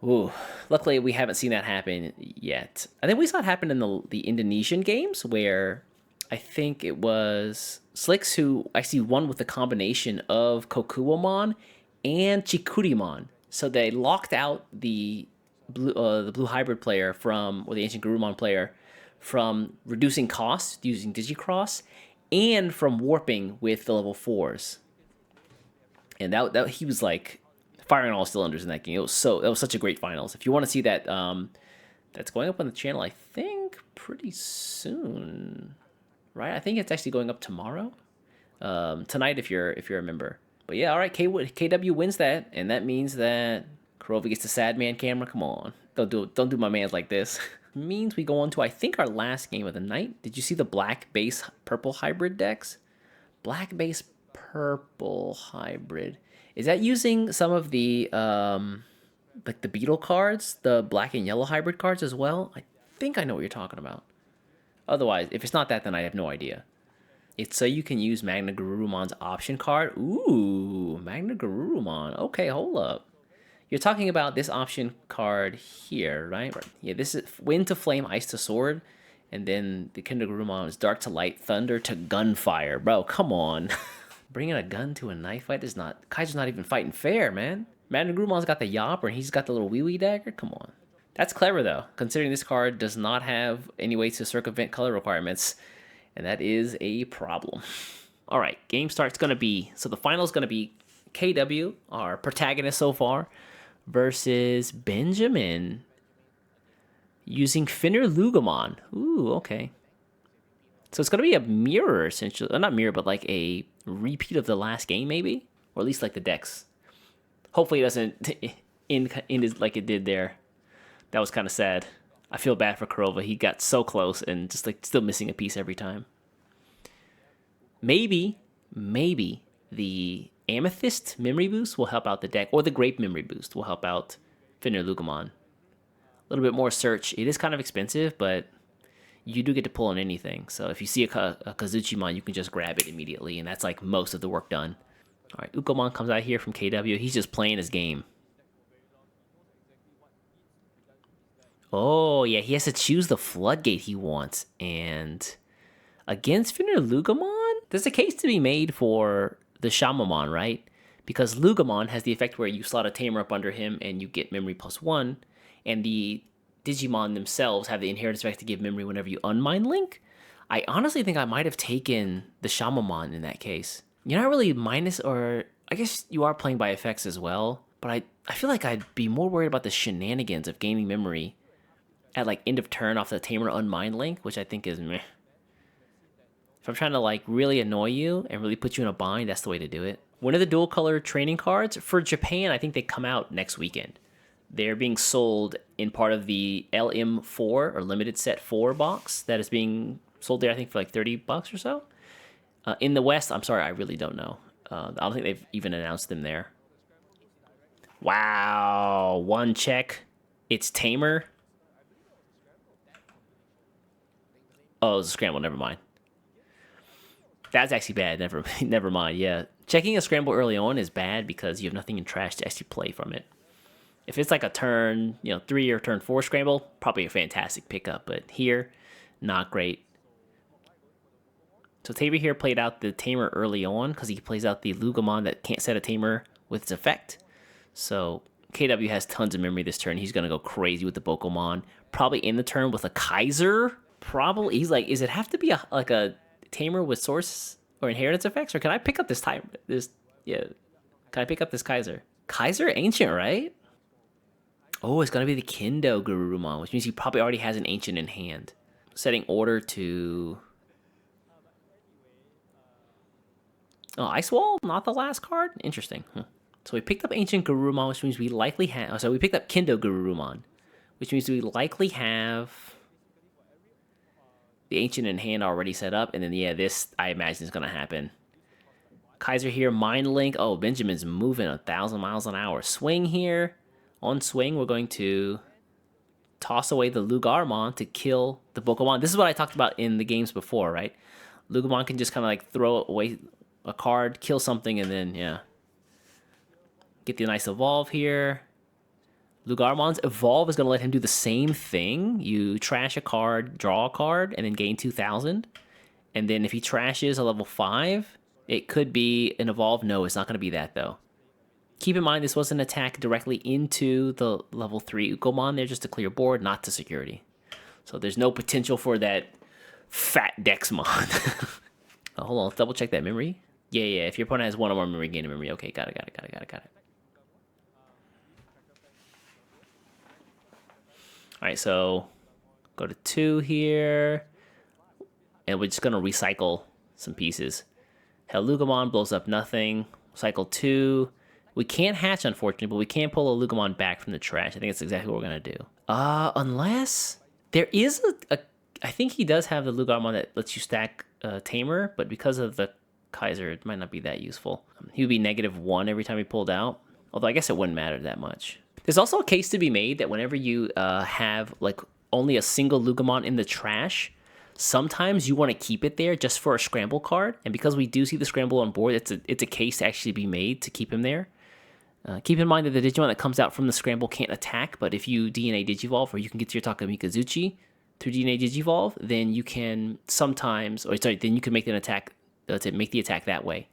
Ooh, luckily we haven't seen that happen yet. I think we saw it happen in the Indonesian games where I think it was Slicks who actually won with the combination of Kokuamon and Chikurimon. So they locked out the blue hybrid player or the Ancient Garurumon player from reducing costs using Digicross and from warping with the level 4s. And that he was like firing all cylinders in that game. That was such a great finals. If you want to see that, that's going up on the channel, I think pretty soon, right? I think it's actually going up tomorrow, tonight if you're a member. But yeah, all right, KW wins that, and that means that Kurova gets the sad man camera. Come on, don't do my mans like this. Means we go on to I think our last game of the night. Did you see the black base purple hybrid decks? Black base purple hybrid. Is that using some of the like the beetle cards, the black and yellow hybrid cards as well? I think I know what you're talking about. Otherwise, if it's not that, then I have no idea. It's so you can use Magna Garurumon's option card. Ooh, Magna Garurumon. Okay, hold up. You're talking about this option card here, right? Yeah, this is Wind to Flame, Ice to Sword. And then the Kindogurumon is Dark to Light, Thunder to Gunfire. Bro, come on. Bringing a gun to a knife fight is not... Kaiser's not even fighting fair, man. Magna Garurumon's got the Yopper and he's got the little wee-wee dagger. Come on. That's clever, though, considering this card does not have any way to circumvent color requirements. And that is a problem. All right, game start's going to be... So the final's going to be KW, our protagonist so far, versus Benjamin using Finalizing. Ooh, okay. So it's going to be a mirror, essentially. Not mirror, but like a repeat of the last game, maybe? Or at least like the decks. Hopefully it doesn't end like it did there. That was kind of sad. I feel bad for Kurova. He got so close and just like still missing a piece every time. Maybe the Amethyst Memory Boost will help out the deck, or the Grape Memory Boost will help out Finalizing. A little bit more search. It is kind of expensive, but you do get to pull on anything. So if you see a Kazuchimon, you can just grab it immediately, and that's like most of the work done. All right, Ukomon comes out here from KW. He's just playing his game. Oh, yeah, he has to choose the floodgate he wants. And against Finalizing, There's a case to be made for the Shamamon, right? Because Lugamon has the effect where you slot a tamer up under him and you get memory +1, and the Digimon themselves have the inheritance effect to give memory whenever you unmind Link. I honestly think I might have taken the Shamamon in that case. You're not really minus, or I guess you are playing by effects as well, but I feel like I'd be more worried about the shenanigans of gaining memory at like end of turn off the tamer unmind Link, which I think is meh. If I'm trying to like really annoy you and really put you in a bind, that's the way to do it. One of the dual color training cards for Japan, I think they come out next weekend. They're being sold in part of the LM4 or limited set 4 box that is being sold there, I think, for like $30 or so. In the West, I'm sorry, I really don't know. I don't think they've even announced them there. Wow, one check. It's Tamer. Oh, it was a scramble, never mind. That's actually bad. Never mind. Yeah, checking a scramble early on is bad because you have nothing in trash to actually play from it. If it's like a turn, 3 or turn 4 scramble, probably a fantastic pickup. But here, not great. So Tamer here played out the Tamer early on because he plays out the Lugamon that can't set a Tamer with its effect. So KW has tons of memory this turn. He's gonna go crazy with the Bokomon. Probably in the turn with a Kaiser. Probably he's like, is it have to be a Tamer with source or inheritance effects, or can I pick up this time? Can I pick up this Kaiser? Kaiser ancient, right? Oh, it's gonna be the Kendo Garurumon, which means he probably already has an ancient in hand. Setting order to. Oh, Ice Wall, not the last card. Interesting. So we picked up ancient Garurumon, which means we likely have. Oh, so we picked up Kendo Garurumon, which means we likely have the ancient in hand already set up, and then this I imagine is gonna happen. Kaiser here, Mind Link. Oh, Benjamin's moving 1,000 miles an hour. Swing here. On swing, we're going to toss away the Lugarmon to kill the Bokomon. This is what I talked about in the games before, right? Lugamon can just kind of like throw away a card, kill something, and then get the nice evolve here. Lugarmon's evolve is going to let him do the same thing. You trash a card, draw a card, and then gain 2,000. And then if he trashes a level 5, it could be an evolve. No, it's not going to be that, though. Keep in mind, this was an attack directly into the level 3 Ukomon there just to clear board, not to security. So there's no potential for that fat Dexmon. Hold on, let's double check that memory. Yeah, if your opponent has one or more memory, gain a memory. Okay, got it. Alright, so go to 2 here. And we're just going to recycle some pieces. Lugamon blows up nothing. Cycle 2. We can't hatch, unfortunately, but we can pull a Lugamon back from the trash. I think that's exactly what we're going to do. Unless there is I think he does have the Lugamon that lets you stack Tamer, but because of the Kaiser, it might not be that useful. He would be -1 every time he pulled out, although I guess it wouldn't matter that much. There's also a case to be made that whenever you have like only a single Lugamon in the trash, sometimes you want to keep it there just for a scramble card, and because we do see the scramble on board, it's a case to actually be made to keep him there. Keep in mind that the Digimon that comes out from the scramble can't attack, but if you DNA Digivolve, or you can get to your Takamikazuchi through DNA Digivolve, then you can then you can make an attack to make the attack that way.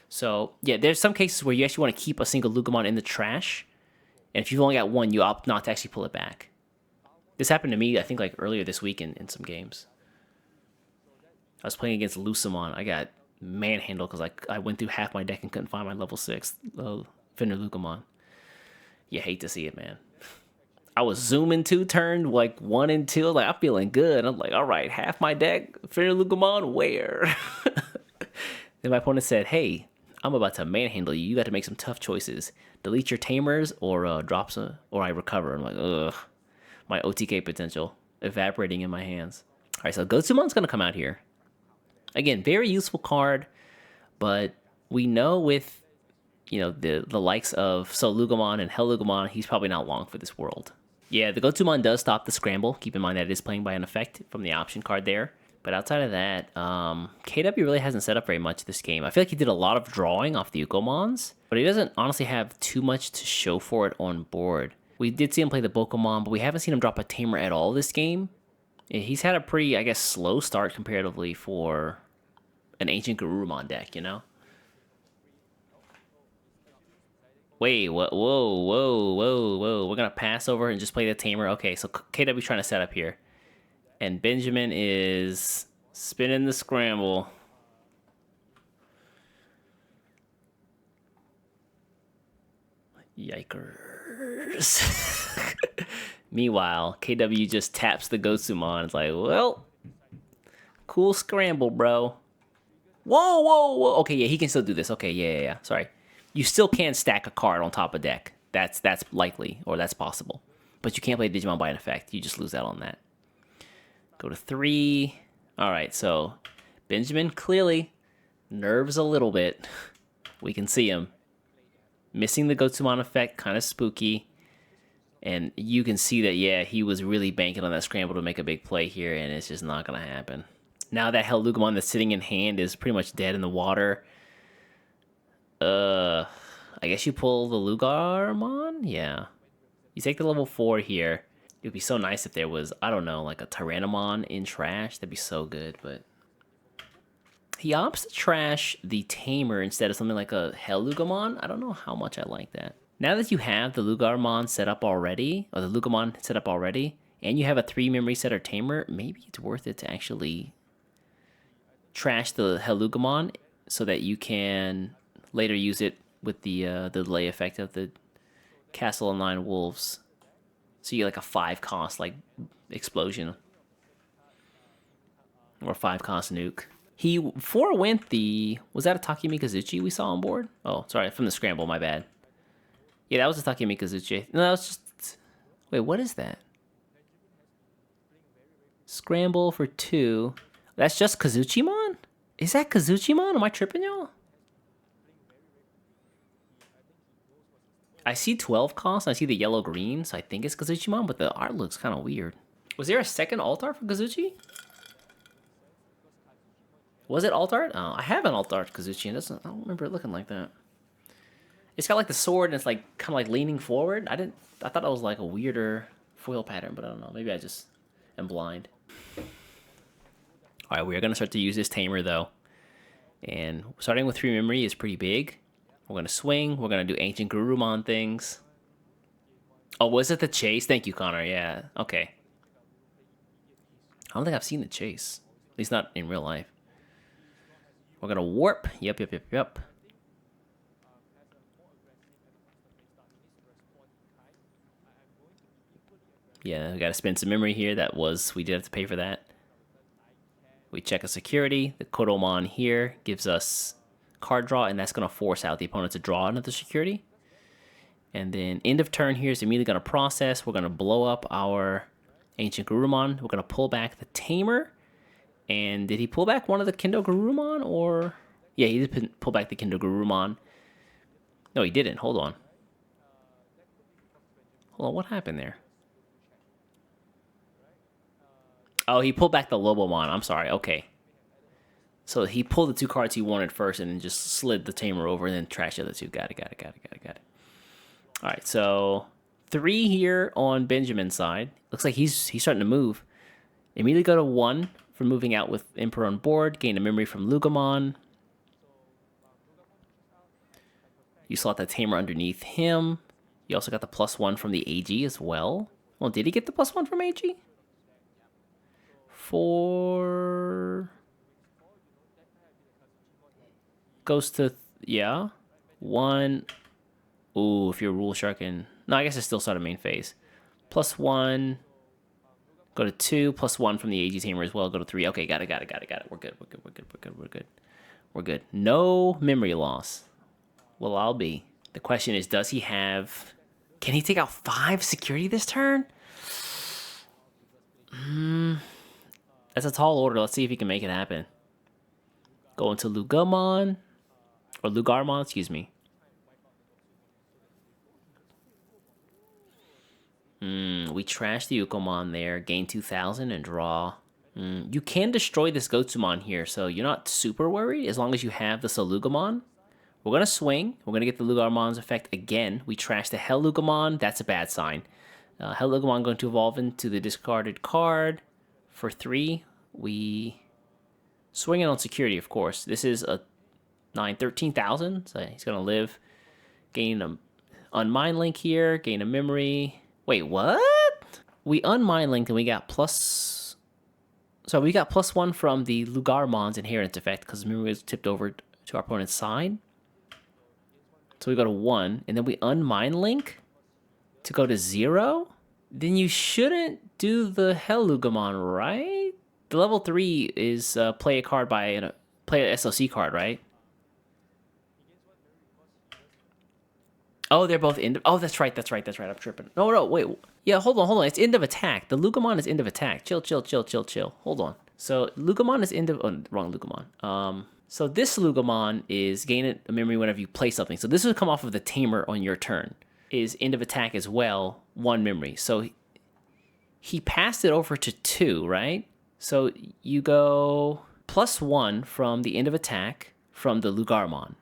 So yeah, there's some cases where you actually want to keep a single Lugamon in the trash, and if you've only got one, you opt not to actually pull it back. This happened to me, I think, like earlier this week in some games. I was playing against Lucemon. I got manhandled because I went through half my deck and couldn't find my level 6 Fender Lucamon. You hate to see it, man. I was zooming 2 turn, like 1 and 2. Like, I'm feeling good. I'm like, all right, half my deck, Fender Lucamon, where? Then my opponent said, hey, I'm about to manhandle you. You got to make some tough choices. Delete your tamers or drop some, or I recover. I'm like, ugh. My OTK potential evaporating in my hands. All right, so Gotsumon's going to come out here. Again, very useful card, but we know with the likes of Lugamon and Lugamon, he's probably not long for this world. Yeah, the Gotsumon does stop the scramble. Keep in mind that it is playing by an effect from the option card there. But outside of that, KW really hasn't set up very much this game. I feel like he did a lot of drawing off the Ukomons, but he doesn't honestly have too much to show for it on board. We did see him play the Bokomon, but we haven't seen him drop a Tamer at all this game. He's had a pretty, I guess, slow start comparatively for an Ancient Garurumon deck, you know? Wait, what? Whoa, whoa, whoa, whoa. We're gonna pass over and just play the Tamer. Okay, so KW's trying to set up here. And Benjamin is spinning the scramble. Yikers. Meanwhile, KW just taps the Gotsumon. It's like, well, cool scramble, bro. Whoa, whoa, whoa. Okay, yeah, he can still do this. Okay, yeah. Sorry. You still can stack a card on top of deck. That's likely, or that's possible. But you can't play Digimon by an effect. You just lose out on that. Go to 3. All right, so Benjamin clearly nerves a little bit. We can see him. Missing the Gotsumon effect, kind of spooky. And you can see that, yeah, he was really banking on that scramble to make a big play here, and it's just not going to happen. Now that Hellugamon that's sitting in hand is pretty much dead in the water. I guess you pull the Lugarmon? Yeah. You take the level 4 here. It would be so nice if there was, I don't know, like a Tyrannomon in trash. That'd be so good, but... He opts to trash the Tamer instead of something like a Hellugamon. I don't know how much I like that. Now that you have the Lugarmon set up already, or the Lugamon set up already, and you have a 3 memory set or Tamer, maybe it's worth it to actually trash the Hellugamon so that you can later use it with the delay effect of the Castle and 9 Wolves. So you get like a 5 cost like explosion. Or 5 cost nuke. He forewent the... Was that a Takemikazuchi we saw on board? Oh, sorry, from the scramble, my bad. Yeah, that was a Takemikazuchi. No, that was just... Wait, what is that? Scramble for 2. That's just Kazuchimon? Is that Kazuchimon? Am I tripping, y'all? I see 12 costs. I see the yellow-green, so I think it's Kazuchimon, but the art looks kind of weird. Was there a second alt-art for Kazuchi? Was it alt-art? Oh, I have an alt-art Kazuchi, and I don't remember it looking like that. It's got like the sword, and it's like kind of like leaning forward. I thought it was like a weirder foil pattern, but I don't know. Maybe I just am blind. All right, we are going to start to use this Tamer, though. And starting with 3 memory is pretty big. We're going to swing. We're going to do Ancient Garurumon things. Oh, was it the chase? Thank you, Connor. Yeah, okay. I don't think I've seen the chase. At least not in real life. We're going to warp. Yep. Yeah, we got to spend some memory here. We did have to pay for that. We check a security. The Kodomon here gives us card draw, and that's going to force out the opponent to draw another security. And then end of turn here is immediately going to process. We're going to blow up our Ancient Garurumon. We're going to pull back the Tamer. And did he pull back one of the Kendo Garurumon, or... Yeah, he did pull back the Kendo Garurumon. No, he didn't. Hold on. What happened there? Oh, he pulled back the Lobomon. I'm sorry. Okay. So he pulled the 2 cards he wanted first and then just slid the Tamer over and then trashed the other 2. Got it. All right, so 3 here on Benjamin's side. Looks like he's starting to move. Immediately go to 1 for moving out with Emperor on board. Gain a memory from Lugamon. You slot the Tamer underneath him. You also got the +1 from the AG as well. Well, did he get the +1 from AG? 4 goes to, yeah, 1. Ooh, if you're rule sharking. No, I guess it's still started main phase. +1. Go to 2, +1 from the AG Tamer as well. Go to 3. Okay, got it. We're good. No memory loss. Well, I'll be. The question is, does he have... Can he take out 5 security this turn? That's a tall order. Let's see if he can make it happen. Go into Lugamon. Or Lugarmon, excuse me. We trash the Ukomon there. Gain 2,000 and draw. You can destroy this Gotsumon here, so you're not super worried as long as you have the Solugamon. We're going to swing. We're going to get the Lugarmon's effect again. We trash the Hellugamon. That's a bad sign. Hellugamon going to evolve into the discarded card. For 3, we Swinging on security, of course. This is a 13,000. So he's going to live. Gain a unmind link here. Gain a memory. Wait, what? We unmind linked and we got plus... So we got +1 from the Lugarmon's inheritance effect because memory was tipped over to our opponent's side. So we go to 1. And then we unmind link to go to 0. Then you shouldn't do the Hellugamon, right? The level 3 is play a card play an SLC card, right? Oh, they're both oh, that's right. I'm tripping. No, wait. Yeah, hold on. It's end of attack. The Lugamon is end of attack. Chill. Hold on. So Lugamon is end of... Oh, wrong Lugamon. So this Lugamon is gain a memory whenever you play something. So this would come off of the Tamer on your turn. Is end of attack as well, 1 memory. So he passed it over to 2, right? So you go +1 from the end of attack from the Lugarmon.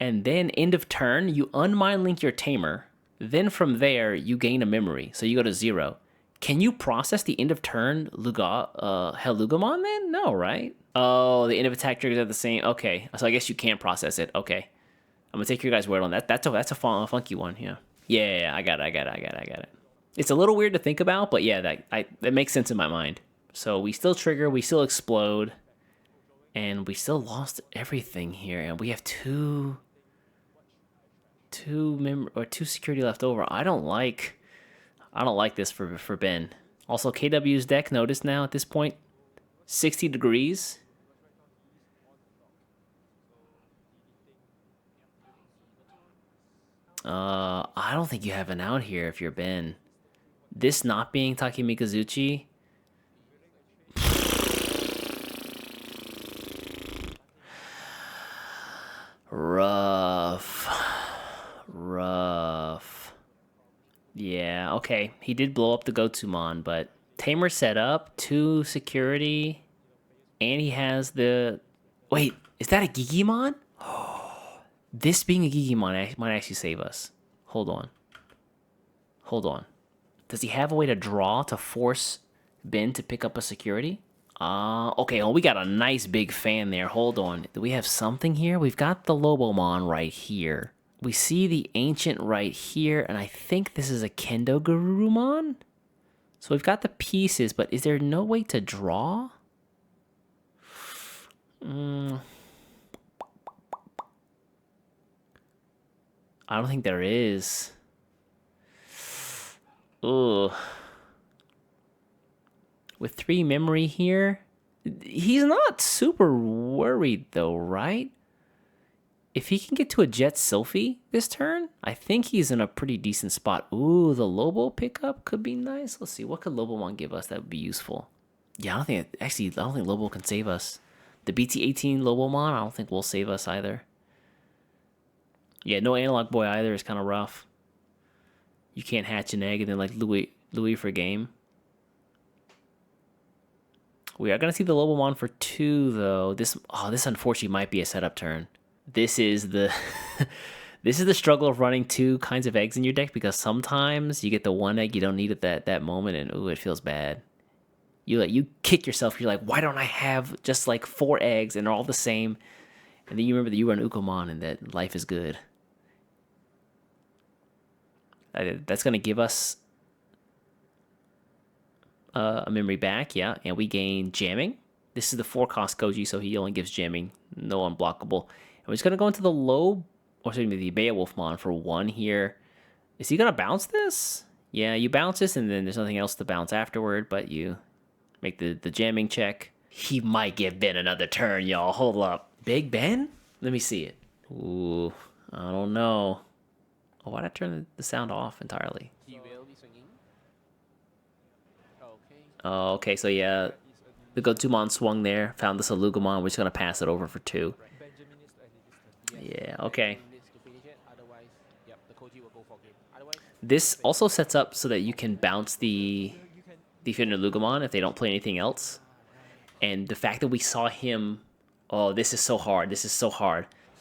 And then end of turn, you unmind link your Tamer. Then from there, you gain a memory. So you go to 0. Can you process the end of turn Hellugamon then? No, right? Oh, the end of attack triggers are the same. Okay, so I guess you can process it. Okay. I'm going to take your guys' word on that. That's a funky one, yeah. Yeah, I got it. It's a little weird to think about, but yeah, that makes sense in my mind. So we still trigger, we still explode, and we still lost everything here, and we have two security left over. I don't like this for Ben. Also, KW's deck, notice now at this point, 60 degrees. I don't think you have an out here if you're Ben. This not being Taki Mikazuchi. Rough. Yeah, okay. He did blow up the Gotsumon, but Tamer set up 2 security, and he has the... Wait, is that a Gigimon? This being a Gigimon might actually save us. Hold on. Does he have a way to draw to force Ben to pick up a security? Okay, well, we got a nice big fan there. Hold on. Do we have something here? We've got the Lobomon right here. We see the Ancient right here, and I think this is a Kendo Garurumon? So we've got the pieces, but is there no way to draw? I don't think there is. Ugh. With 3 memory here, he's not super worried though, right? If he can get to a Jet Sylphie this turn, I think he's in a pretty decent spot. Ooh, the Lobo pickup could be nice. Let's see, what could Lobomon give us that would be useful? Yeah, I don't think Lobo can save us. The BT-18 Lobomon, I don't think will save us either. Yeah, no Analog Boy either is kind of rough. You can't hatch an egg and then like Louis for game. We are gonna see the Lobomon for 2 though. This unfortunately might be a setup turn. This is the this is the struggle of running 2 kinds of eggs in your deck, because sometimes you get the 1 egg you don't need at that moment, and ooh, it feels bad. You kick yourself. You're like, why don't I have just like 4 eggs and they're all the same? And then you remember that you run Ukomon and that life is good. That's gonna give us a memory back, yeah, and we gain jamming. This is the 4-cost Koji, so he only gives jamming, no unblockable. And we're just gonna go into the Beowulfmon for 1 here. Is he gonna bounce this? Yeah, you bounce this, and then there's nothing else to bounce afterward, but you make the jamming check. He might give Ben another turn, y'all. Hold up. Big Ben? Let me see it. Ooh, I don't know. Oh, why'd I turn the sound off entirely? He will be swinging. Okay. Oh, okay, so yeah, the Gotsumon swung there, found this Alugamon, we're just gonna pass it over for 2. Yeah, okay. This also sets up so that you can bounce the Defender Lugamon if they don't play anything else. And the fact that we saw him... Oh, this is so hard.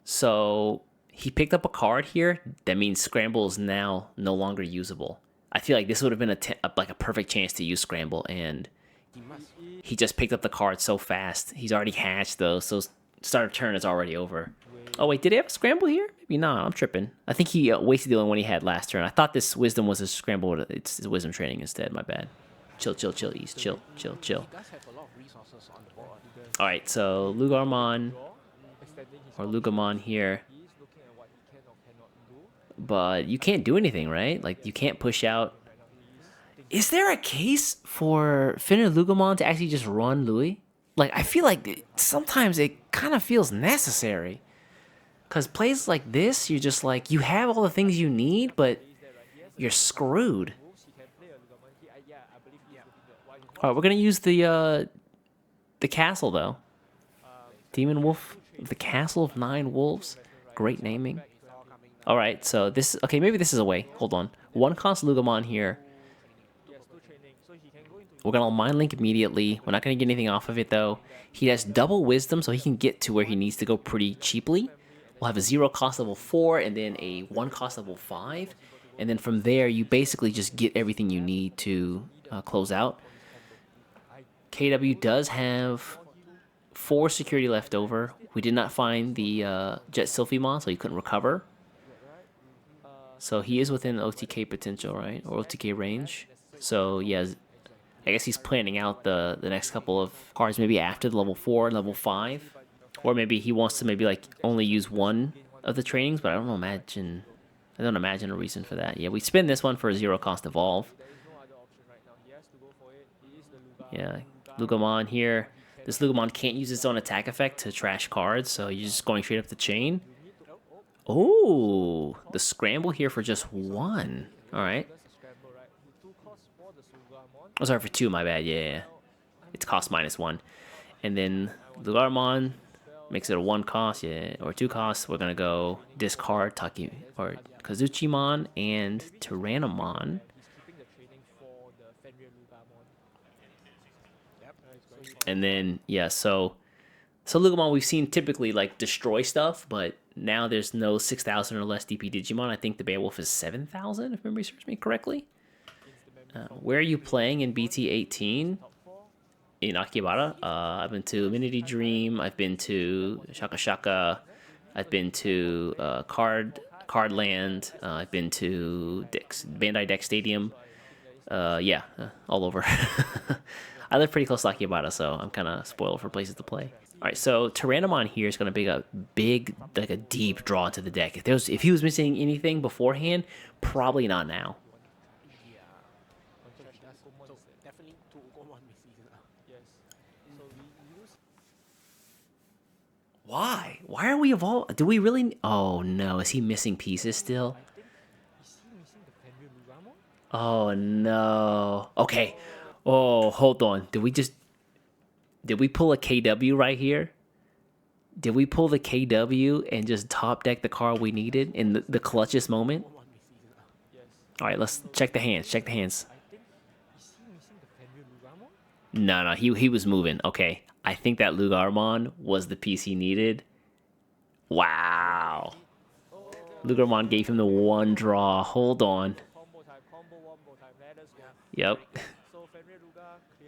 So he picked up a card here. That means Scramble is now no longer usable. I feel like this would have been a perfect chance to use Scramble and He just picked up the card so fast. He's already hatched though, so start of turn is already over. Oh wait, did he have a scramble here? Maybe not. I'm tripping. I think he wasted the only one he had last turn. I thought this wisdom was a scramble. It's wisdom training instead. My bad. Chill, chill, chill, East. Chill, chill, chill. All right, so Lugarmon or Lugamon here, but you can't do anything, right? Like you can't push out. Is there a case for Finalizing to actually just run Louis? Like I feel like sometimes it kind of feels necessary. Because plays like this, you're just like, you have all the things you need, but you're screwed. All right, we're going to use the castle, though. Demon Wolf, the Castle of Nine Wolves. Great naming. All right, so this... Okay, maybe this is a way. Hold on. One cost Lugamon here. We're going to Mind Link immediately. We're not going to get anything off of it, though. He has double Wisdom, so he can get to where he needs to go pretty cheaply. We'll have a 0 cost level 4 and then a 1 cost level 5. And then from there, you basically just get everything you need to close out. KW does have 4 security left over. We did not find the Jet Sylphimon, so he couldn't recover. So he is within OTK potential, right? Or OTK range. So yeah, I guess he's planning out the next couple of cards maybe after the level 4 and level 5. Or maybe he wants to maybe like only use one of the trainings, but I don't imagine a reason for that. Yeah, we spin this one for a 0 cost evolve. Yeah, Lugamon here. This Lugamon can't use its own attack effect to trash cards, so you're just going straight up the chain. Oh, the scramble here for just 1. All right. Oh, sorry, for 2, my bad. Yeah. It's cost -1. And then Lugarmon makes it a 1 cost, yeah, or 2 costs. We're gonna go discard or Kazuchimon and Tyrannomon. And then yeah, so Lugamon we've seen typically like destroy stuff, but now there's no 6,000 or less DP Digimon. I think the Beowulf is 7,000 if memory serves me correctly. Where are you playing in BT 18? In Akibara. I've been to Minity Dream. I've been to Shaka Shaka. I've been to Cardland. I've been to Bandai Deck Stadium. Yeah, all over. I live pretty close to Akibara, so I'm kind of spoiled for places to play. All right, so Tyrannomon here is going to be a big, like a deep draw into the deck. If he was missing anything beforehand, probably not now. Why? Why are we evolved? Do we really? Oh no, is he missing pieces still? Oh no. Okay. Oh, hold on. Did we pull a KW right here? Did we pull the KW and just top deck the card we needed in the clutchest moment? All right, let's check the hands. Check the hands. No, he was moving. Okay. I think that Lugarmon was the piece he needed. Wow. Lugarmon gave him the 1 draw. Hold on. Yep.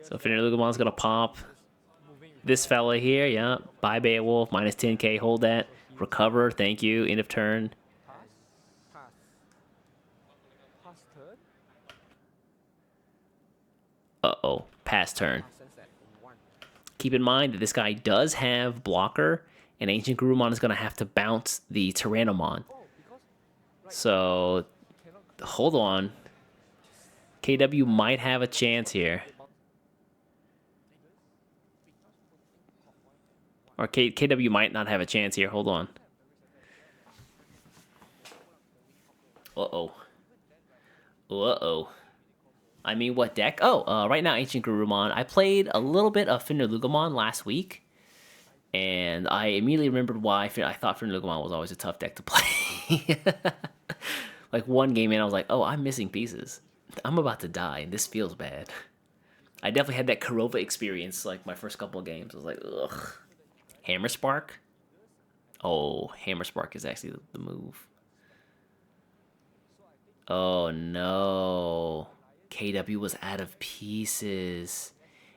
So Lugarmon's gonna pop this fella here. Yeah. Bye Beowulf. -10k. Hold that. Recover. Thank you. End of turn. Uh-oh. Pass turn. Keep in mind that this guy does have blocker, and Ancient Gurumon is going to have to bounce the Tyrannomon. So, hold on. KW might have a chance here. Or KW might not have a chance here. Hold on. Uh-oh. Uh-oh. I mean, what deck? Oh, right now, Ancient Gurumon. I played a little bit of Finalizing last week, and I immediately remembered why I thought Finalizing was always a tough deck to play. Like, one game in, I was like, oh, I'm missing pieces. I'm about to die, and this feels bad. I definitely had that Kurova experience, like, my first couple of games. I was like, ugh. Hammer Spark? Oh, Hammer Spark is actually the move. Oh, no. KW was out of pieces.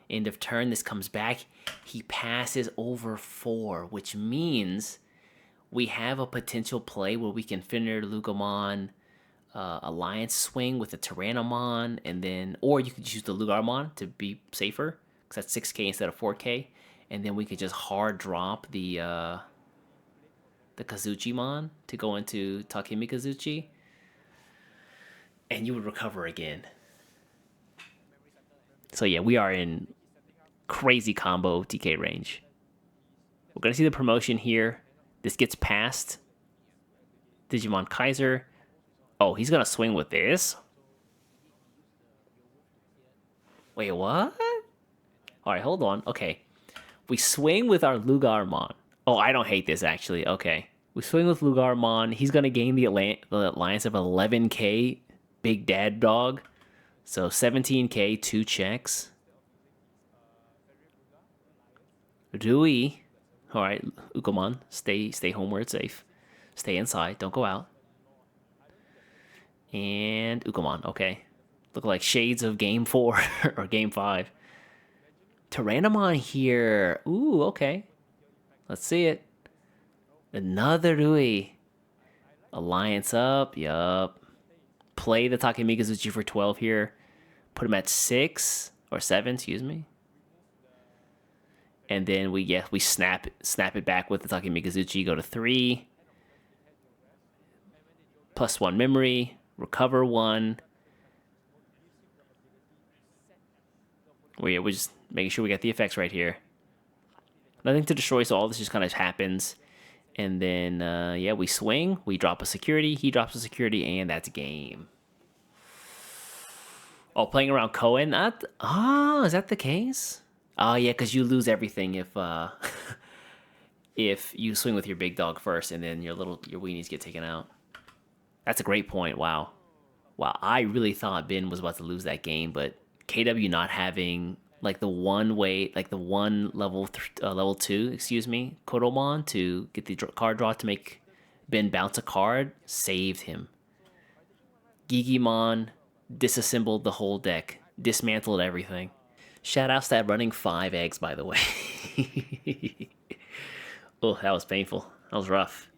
End of turn, this comes back. He passes over 4, which means we have a potential play where we can Fenrir Lugomon Alliance swing with a Tyrannomon, and then, or you could use the Lugarmon to be safer, because that's 6k instead of 4k, and then we could just hard drop the Kazuchimon to go into Takemi Kazuchi, and you would recover again. So yeah, we are in crazy combo TK range. We're gonna see the promotion here. This gets past Digimon Kaiser. Oh, he's gonna swing with this? Wait, what? Alright, hold on. Okay. We swing with our Lugarmon. Oh, I don't hate this, actually. Okay. We swing with Lugarmon. He's gonna gain the alliance of 11k Big Dad Dog. So 17k, 2 checks. Rui. Alright, Ukomon, stay home where it's safe. Stay inside, don't go out. And Ukomon, okay. Look like shades of Game 4 or Game 5. Tyrannomon here. Ooh, okay. Let's see it. Another Rui. Alliance up, yup. Play the Takemigazuchi for 12 here. Put him at 6 or 7, excuse me. And then we snap it back with the Takemigazuchi, go to 3. +1 memory, recover 1. We're just making sure we got the effects right here. Nothing to destroy, so all this just kind of happens. And then, yeah, we swing, we drop a security, he drops a security, and that's game. Oh, playing around Cohen? Is that the case? Oh, yeah, because you lose everything if you swing with your big dog first, and then your weenies get taken out. That's a great point. Wow. I really thought Ben was about to lose that game, but KW not having like the one level 2, excuse me, Kodomon to get the card draw to make Ben bounce a card saved him. Gigimon disassembled the whole deck, dismantled everything. Shoutouts to that running 5 eggs, by the way. Oh, that was painful. That was rough.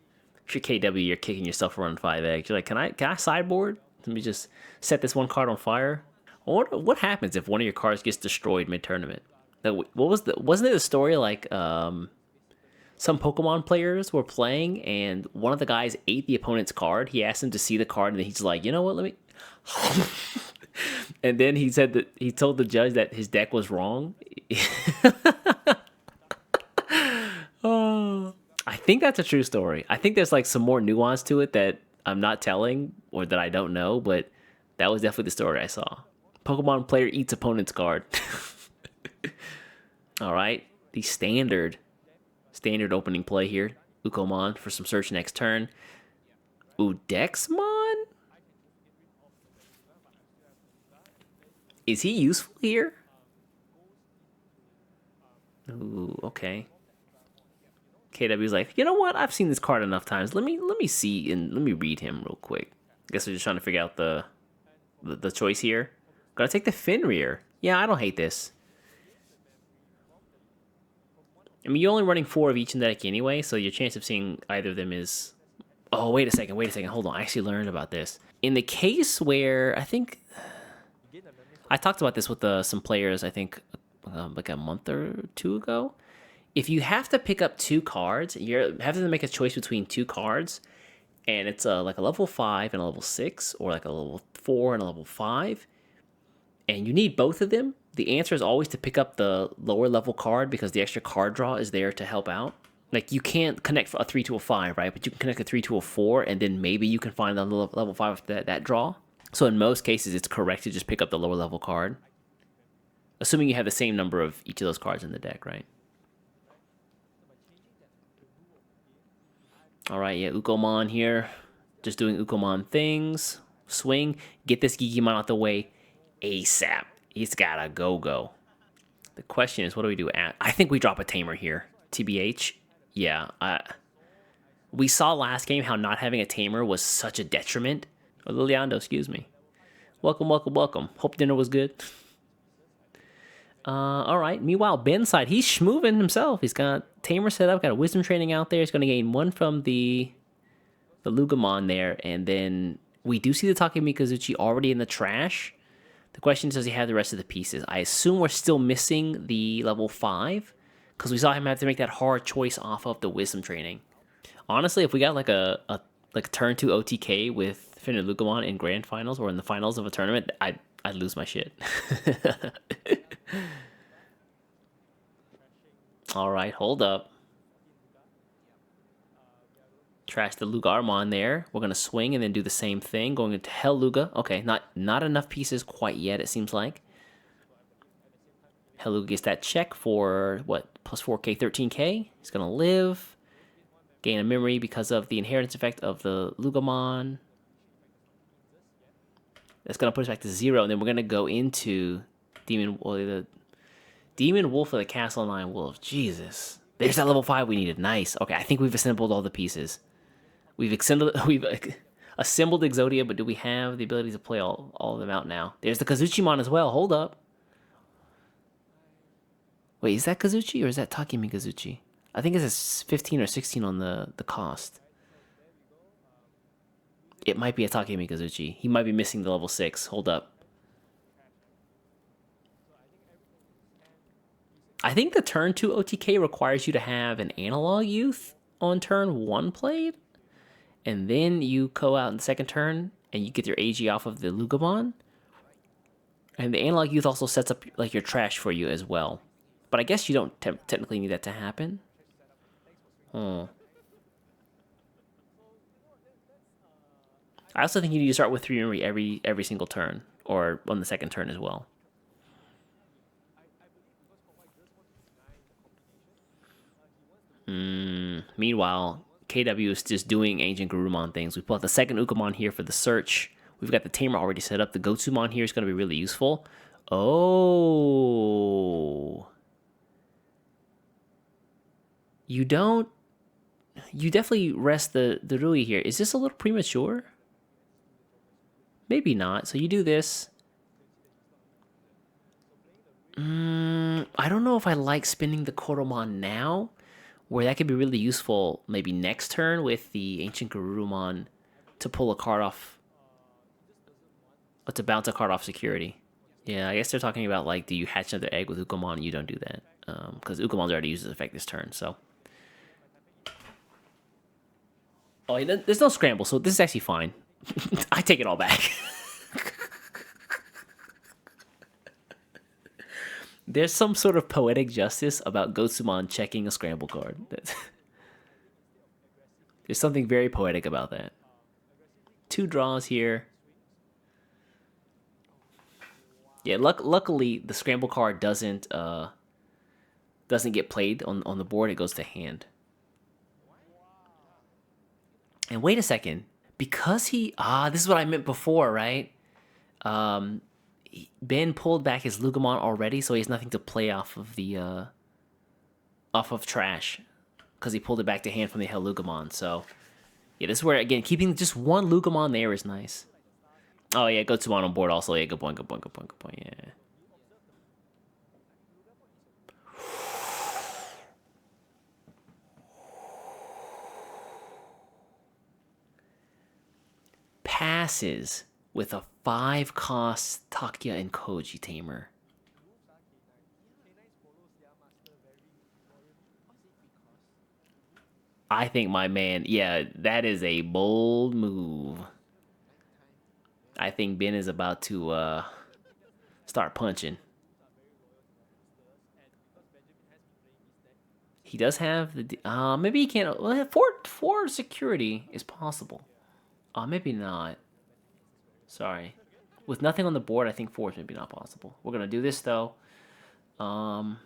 If you're KW, you're kicking yourself for running 5 eggs. You're like, can I sideboard? Let me just set this one card on fire. What happens if one of your cards gets destroyed mid-tournament? Wasn't it a story like some Pokemon players were playing and one of the guys ate the opponent's card. He asked him to see the card and then he's like, you know what, let me... And then he said that he told the judge that his deck was wrong. Oh, I think that's a true story. I think there's like some more nuance to it that I'm not telling or that I don't know, but that was definitely the story I saw. Pokemon player eats opponent's card. All right, the standard opening play here. Ukomon for some search next turn. Udexmon? Is he useful here? Ooh, okay. KW's like, you know what? I've seen this card enough times. Let me see and let me read him real quick. I guess we're just trying to figure out the choice here. Gotta take the Fenrir. Yeah, I don't hate this. I mean, you're only running 4 of each in the deck anyway, so your chance of seeing either of them is... Oh, wait a second, hold on. I actually learned about this. In the case where, I think... I talked about this with some players, I think, like a month or 2 ago. If you have to pick up 2 cards, you have to make a choice between 2 cards, and it's like a level 5 and a level 6, or like a level 4 and a level 5, and you need both of them, the answer is always to pick up the lower level card because the extra card draw is there to help out. Like, you can't connect a 3 to a 5, right? But you can connect a 3 to a 4, and then maybe you can find the level 5 with that draw. So in most cases, it's correct to just pick up the lower level card. Assuming you have the same number of each of those cards in the deck, right? Alright, yeah, Ukomon here. Just doing Ukomon things. Swing. Get this Gigimon out the way ASAP. He's gotta go. The question is, what do we do at? I think we drop a Tamer here. TBH. Yeah. We saw last game how not having a Tamer was such a detriment. Oh, Liliando, excuse me. Welcome. Hope dinner was good. All right. Meanwhile, Ben's side, he's schmoovin himself. He's got Tamer set up, got a Wisdom training out there. He's going to gain one from the Lugamon there, and then we do see the Takemikazuchi already in the trash. The question is, does he have the rest of the pieces? I assume we're still missing the level 5, because we saw him have to make that hard choice off of the Wisdom training. Honestly, if we got like a turn 2 OTK with Finn and Lugamon in grand finals or in the finals of a tournament, I'd lose my shit. All right, hold up. Trash the Lugarmon there. We're gonna swing and then do the same thing, going into Helluga. Okay, not enough pieces quite yet. It seems like Helluga gets that check for what, plus 4k, 13k. He's gonna live, gain a memory because of the inheritance effect of the Lugamon. That's gonna put us back to 0, and then we're gonna go into the Demon Wolf of the Castle 9 Wolf. Jesus, there's that level 5 we needed. Nice. Okay, I think we've assembled all the pieces. We've assembled Exodia, but do we have the ability to play all of them out now? There's the Kazuchimon as well. Hold up. Wait, is that Kazuchi or is that Takemi Kazuchi? I think it says 15 or 16 on the cost. It might be a Takemi Kazuchi. He might be missing the level 6. Hold up. I think the turn 2 OTK requires you to have an analog youth on turn 1 played. And then you go out in the second turn and you get your AG off of the Lugamon. And the analog youth also sets up like your trash for you as well. But I guess you don't technically need that to happen. I also think you need to start with 3 memory every single turn, or on the second turn as well. Meanwhile, KW is just doing Ancient Garurumon things. We pull out the second Ukamon here for the search. We've got the Tamer already set up. The Gotsumon here is going to be really useful. Oh. You definitely rest the Rui here. Is this a little premature? Maybe not. So you do this. I don't know if I like spinning the Koromon now, where that could be really useful maybe next turn with the Ancient Garurumon to pull a card off, or to bounce a card off security. Yeah, I guess they're talking about like, do you hatch another egg with Ukamon and you don't do that? Because Ukamon's already used its effect this turn, so. Oh, there's no scramble, so this is actually fine. I take it all back. There's some sort of poetic justice about Gotsumon checking a scramble card. There's something very poetic about that. 2 draws here. Yeah, luckily the scramble card doesn't get played on the board. It goes to hand. And wait a second, because this is what I meant before, right? Ben pulled back his Lugamon already, so he has nothing to play off of trash, because he pulled it back to hand from the Hell Lugamon. So yeah, this is where, again, keeping just one Lugamon there is nice. Oh yeah, Gotsumon on board also. Yeah, good point. Yeah. Passes with a 5-cost Takya and Koji Tamer. I think my man, yeah, that is a bold move. I think Ben is about to start punching. He does have the maybe he can't. Well, four security is possible. Maybe not. Sorry. With nothing on the board, I think 4 is maybe not possible. We're gonna do this though. Hard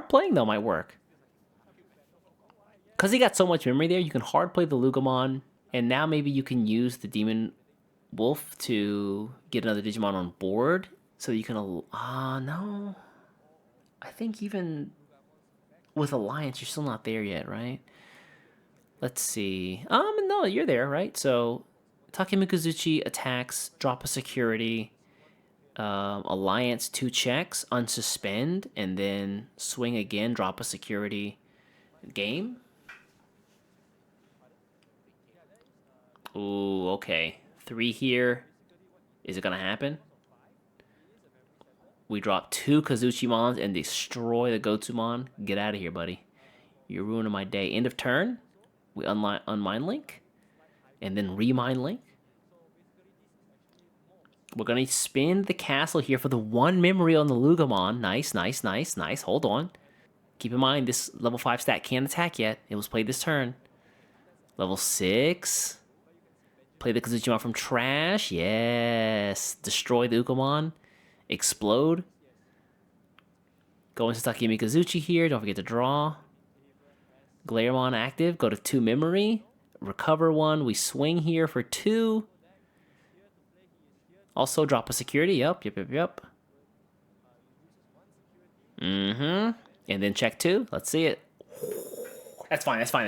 playing though might work. Because he got so much memory there, you can hard play the Lugamon, and now maybe you can use the Demon Wolf to get another Digimon on board, so you can. No. I think even with Alliance, you're still not there yet, right? Let's see. No, you're there, right? So Takemikazuchi attacks, drop a security. Alliance 2 checks, unsuspend, and then swing again, drop a security. Game? Ooh, okay. 3 here. Is it gonna happen? We drop 2 Kazuchimons and destroy the Gotsumon. Get out of here, buddy. You're ruining my day. End of turn. We unmine link. And then remine link. We're gonna spin the castle here for the 1 memory on the Lugamon. Nice, nice, nice, nice. Hold on. Keep in mind, this level 5 stat can't attack yet. It was played this turn. Level 6. Play the Kazuchimon from trash. Yes. Destroy the Ukamon. Explode. Go into Takemi Kazuchi here. Don't forget to draw. Glareamon active. Go to 2 memory. Recover 1. We swing here for 2. Also drop a security. Yep. And then check 2. Let's see it. That's fine. It's fine.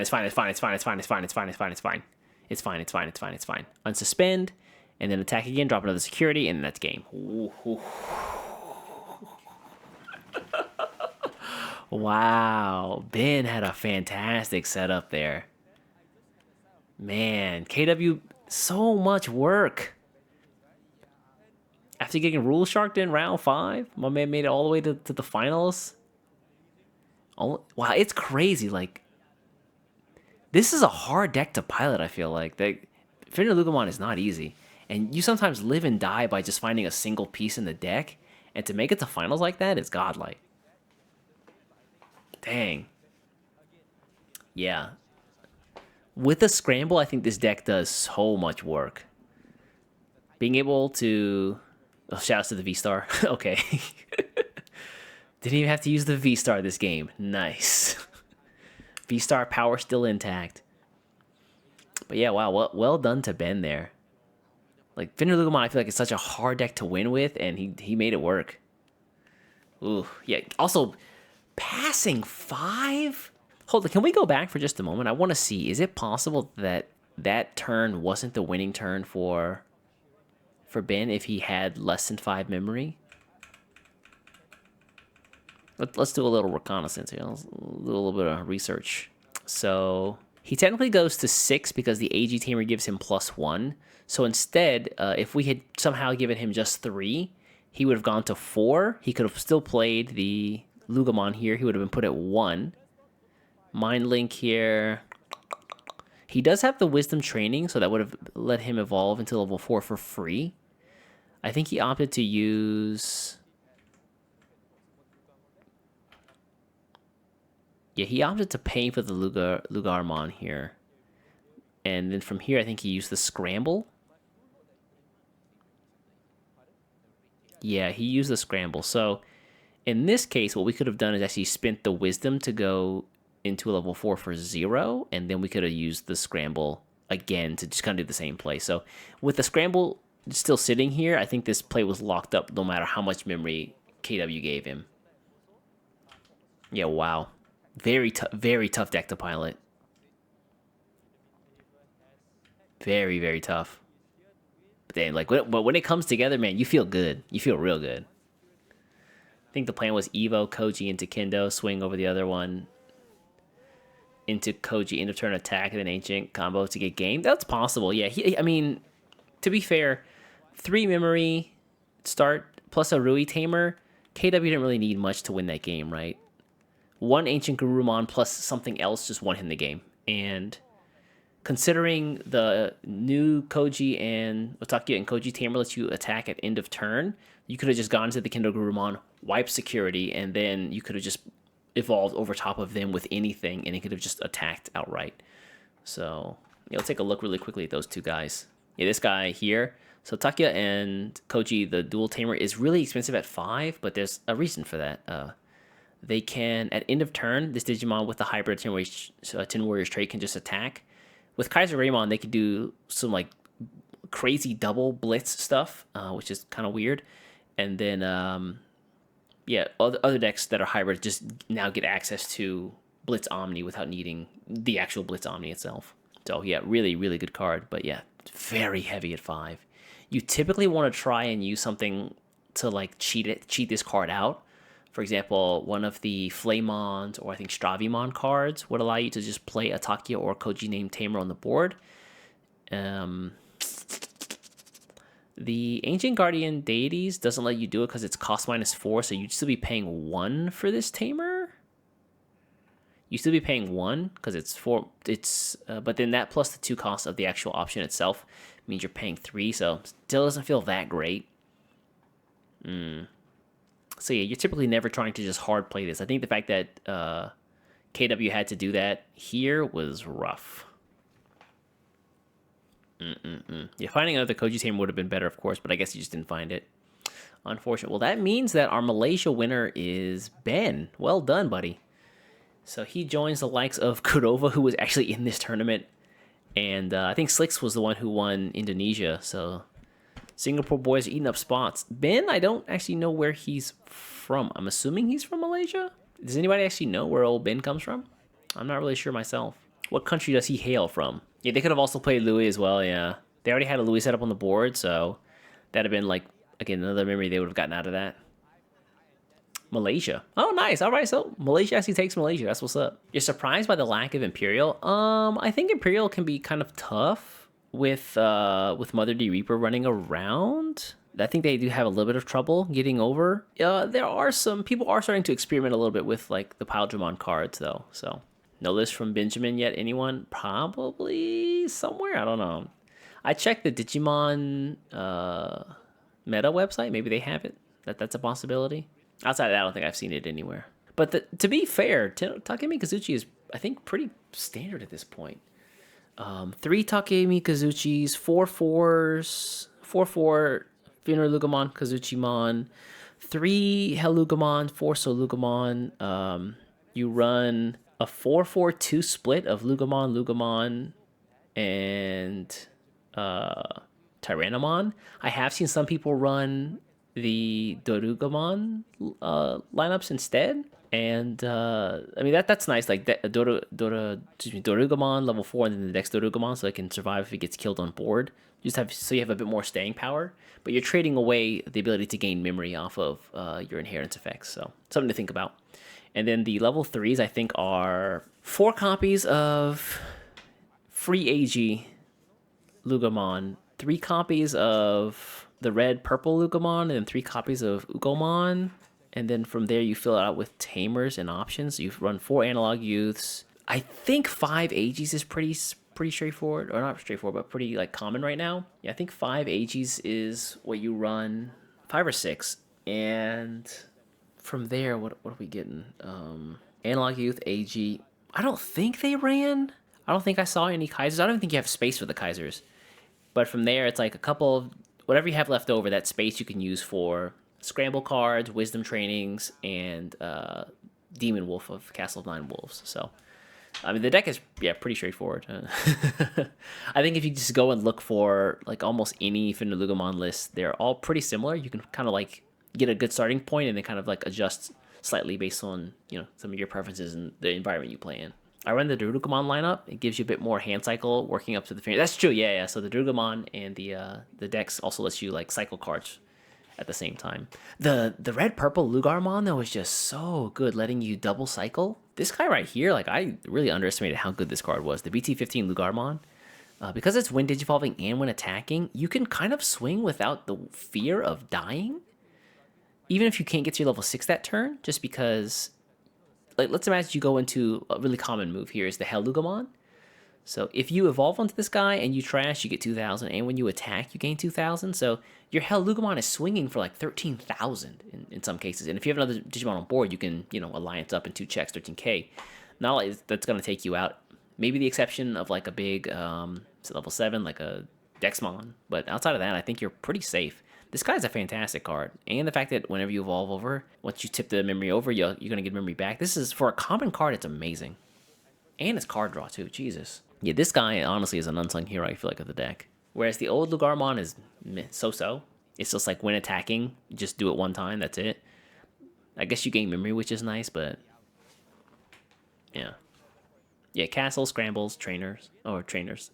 Unsuspend, and then attack again, drop another security, and that's game. Wow. Ben had a fantastic setup there. Man, KW, so much work. After getting Rule Sharked in round 5, my man made it all the way to the finals. Oh, wow, it's crazy. Like, this is a hard deck to pilot, I feel like. Fender Lugamon is not easy. And you sometimes live and die by just finding a single piece in the deck. And to make it to finals like that is godlike. Dang. Yeah. With the scramble, I think this deck does so much work. Being able to... Oh, shoutouts to the V-Star. Okay. Didn't even have to use the V-Star this game. Nice. V-Star power still intact. But yeah, wow, well done to Ben there. Like, Fender Lugamon, I feel like it's such a hard deck to win with, and he made it work. Ooh, yeah. Also, passing 5? Hold on, can we go back for just a moment? I want to see, is it possible that that turn wasn't the winning turn for Ben if he had less than 5 memory? Let's do a little reconnaissance here. Let's do a little bit of research. So he technically goes to 6 because the AG Tamer gives him +1. So instead, if we had somehow given him just 3, he would have gone to 4. He could have still played the Lugamon here. He would have been put at 1. Mind Link here. He does have the Wisdom training, so that would have let him evolve into level 4 for free. I think he opted to use... Yeah, he opted to pay for the Lugarmon here. And then from here, I think he used the Scramble. Yeah, he used the Scramble. So in this case, what we could have done is actually spent the Wisdom to go into a level 4 for 0, and then we could have used the Scramble again to just kind of do the same play. So with the Scramble still sitting here, I think this play was locked up no matter how much memory KW gave him. Yeah, wow. Very tough deck to pilot. Very, very tough. But then, like, when it comes together, man, you feel good. You feel real good. I think the plan was Evo, Koji into Kendo, swing over the other one into Koji, end of turn attack, and then Ancient combo to get game. That's possible, yeah. I mean, to be fair, 3 memory start plus a Rui Tamer, KW didn't really need much to win that game, right? 1 Ancient Garurumon plus something else just won him the game. And considering the new Koji and Otakia and Koji Tamer lets you attack at end of turn, you could have just gone to the Kendo Garurumon, wiped security, and then you could have just evolved over top of them with anything, and it could have just attacked outright. So, yeah, let's take a look really quickly at those 2 guys. Yeah, this guy here. So Takia and Koji, the dual tamer, is really expensive at 5, but there's a reason for that. They can, at end of turn, this Digimon with the hybrid Tin Warriors trait can just attack. With Kaiser Greymon, they could do some like crazy double blitz stuff, which is kind of weird. And then, yeah, other decks that are hybrid just now get access to Blitz Omni without needing the actual Blitz Omni itself. So yeah, really, really good card. But yeah, very heavy at 5. You typically want to try and use something to like cheat this card out. For example, one of the Flamons or I think Stravimon cards would allow you to just play a Takia or Koji named Tamer on the board. The Ancient Guardian Deities doesn't let you do it because it's cost -4, so you'd still be paying 1 for this Tamer. You still be paying 1 because it's 4. But then that plus the 2 costs of the actual option itself means you're paying 3, so still doesn't feel that great. So yeah, you're typically never trying to just hard play this. I think the fact that KW had to do that here was rough. Yeah, finding another Koji Tamer would have been better, of course, but I guess you just didn't find it. Unfortunate. Well, that means that our Malaysia winner is Ben. Well done, buddy. So he joins the likes of Kurova, who was actually in this tournament. And I think Slicks was the one who won Indonesia. So Singapore boys are eating up spots. Ben, I don't actually know where he's from. I'm assuming he's from Malaysia. Does anybody actually know where old Ben comes from? I'm not really sure myself. What country does he hail from? Yeah, they could have also played Louis as well, yeah. They already had a Louis set up on the board, so that'd have been, like, again, another memory they would have gotten out of that. Malaysia. Oh, nice. All right, so Malaysia actually takes Malaysia. That's what's up. You're surprised by the lack of Imperial? I think Imperial can be kind of tough with Mother D Reaper running around. I think they do have a little bit of trouble getting over. There are some people are starting to experiment a little bit with like the Paldramon cards though. So no list from Benjamin yet. Anyone? Probably somewhere. I don't know. I checked the Digimon meta website. Maybe they have it. That's a possibility. Outside of that, I don't think I've seen it anywhere. But to be fair, Takemi Kazuchi is, I think, pretty standard at this point. 3 Takemi Kazuchis, 4 4s, 4 Finalizing Kazuchimon, 3 Hellugamon, 4 Solugamon. You run a 4-4-2 split of Lugamon, and Tyrannomon. I have seen some people run the Dorugamon lineups instead. And I mean that's nice. Like Dorugamon level 4, and then the Dex Dorugamon, so it can survive if it gets killed on board. You have a bit more staying power, but you're trading away the ability to gain memory off of your inheritance effects. So something to think about. And then the level 3s I think are 4 copies of Free AG Lugamon, 3 copies of the red purple Lugamon, and then 3 copies of Ugomon. And then from there, you fill it out with Tamers and options. You run 4 analog youths. I think 5 AGs is pretty straightforward, or not straightforward, but pretty like common right now. Yeah, I think 5 AGs is what you run, 5 or 6, and from there, what are we getting? Analog youth, AG. I don't think they ran. I don't think I saw any Kaisers. I don't think you have space for the Kaisers. But from there, it's like a couple of whatever you have left over. That space you can use for scramble cards, wisdom trainings, and Demon Wolf of Castle of Nine Wolves. So, I mean, the deck is pretty straightforward. I think if you just go and look for like almost any Finalizing list, they're all pretty similar. You can kind of like get a good starting point and then kind of like adjust slightly based on some of your preferences and the environment you play in. I run the Dorugamon lineup. It gives you a bit more hand cycle working up to the finger. That's true, yeah. So the Dorugamon and the Dex also lets you like cycle cards at the same time. The red purple Lugarmon though is just so good, letting you double cycle. This guy right here, like I really underestimated how good this card was. The BT15 Lugarmon, because it's when digivolving and when attacking, you can kind of swing without the fear of dying, even if you can't get to your level 6 that turn. Just because, like, let's imagine you go into a really common move here is the Hell Lugamon. So if you evolve onto this guy and you trash, you get 2,000, and when you attack, you gain 2,000. So your Hell Lugamon is swinging for like 13,000 in some cases. And if you have another Digimon on board, you can, alliance up in 2 checks, 13k. Not like that's going to take you out. Maybe the exception of like a big level 7, like a Dexmon. But outside of that, I think you're pretty safe. This guy's a fantastic card. And the fact that whenever you evolve over, once you tip the memory over, you're going to get memory back. This is, for a common card, it's amazing. And it's card draw too, Jesus. Yeah, this guy honestly is an unsung hero, I feel like, of the deck. Whereas the old Lugarmon is so-so. It's just like when attacking, you just do it one time, that's it. I guess you gain memory, which is nice, but yeah. Yeah, castles, scrambles, trainers. Trainings.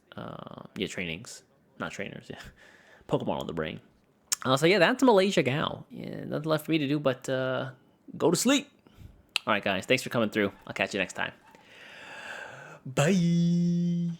Not trainers, yeah. Pokemon on the brain. So yeah, that's Malaysia Gal. Yeah, nothing left for me to do but go to sleep. All right, guys, thanks for coming through. I'll catch you next time. Bye.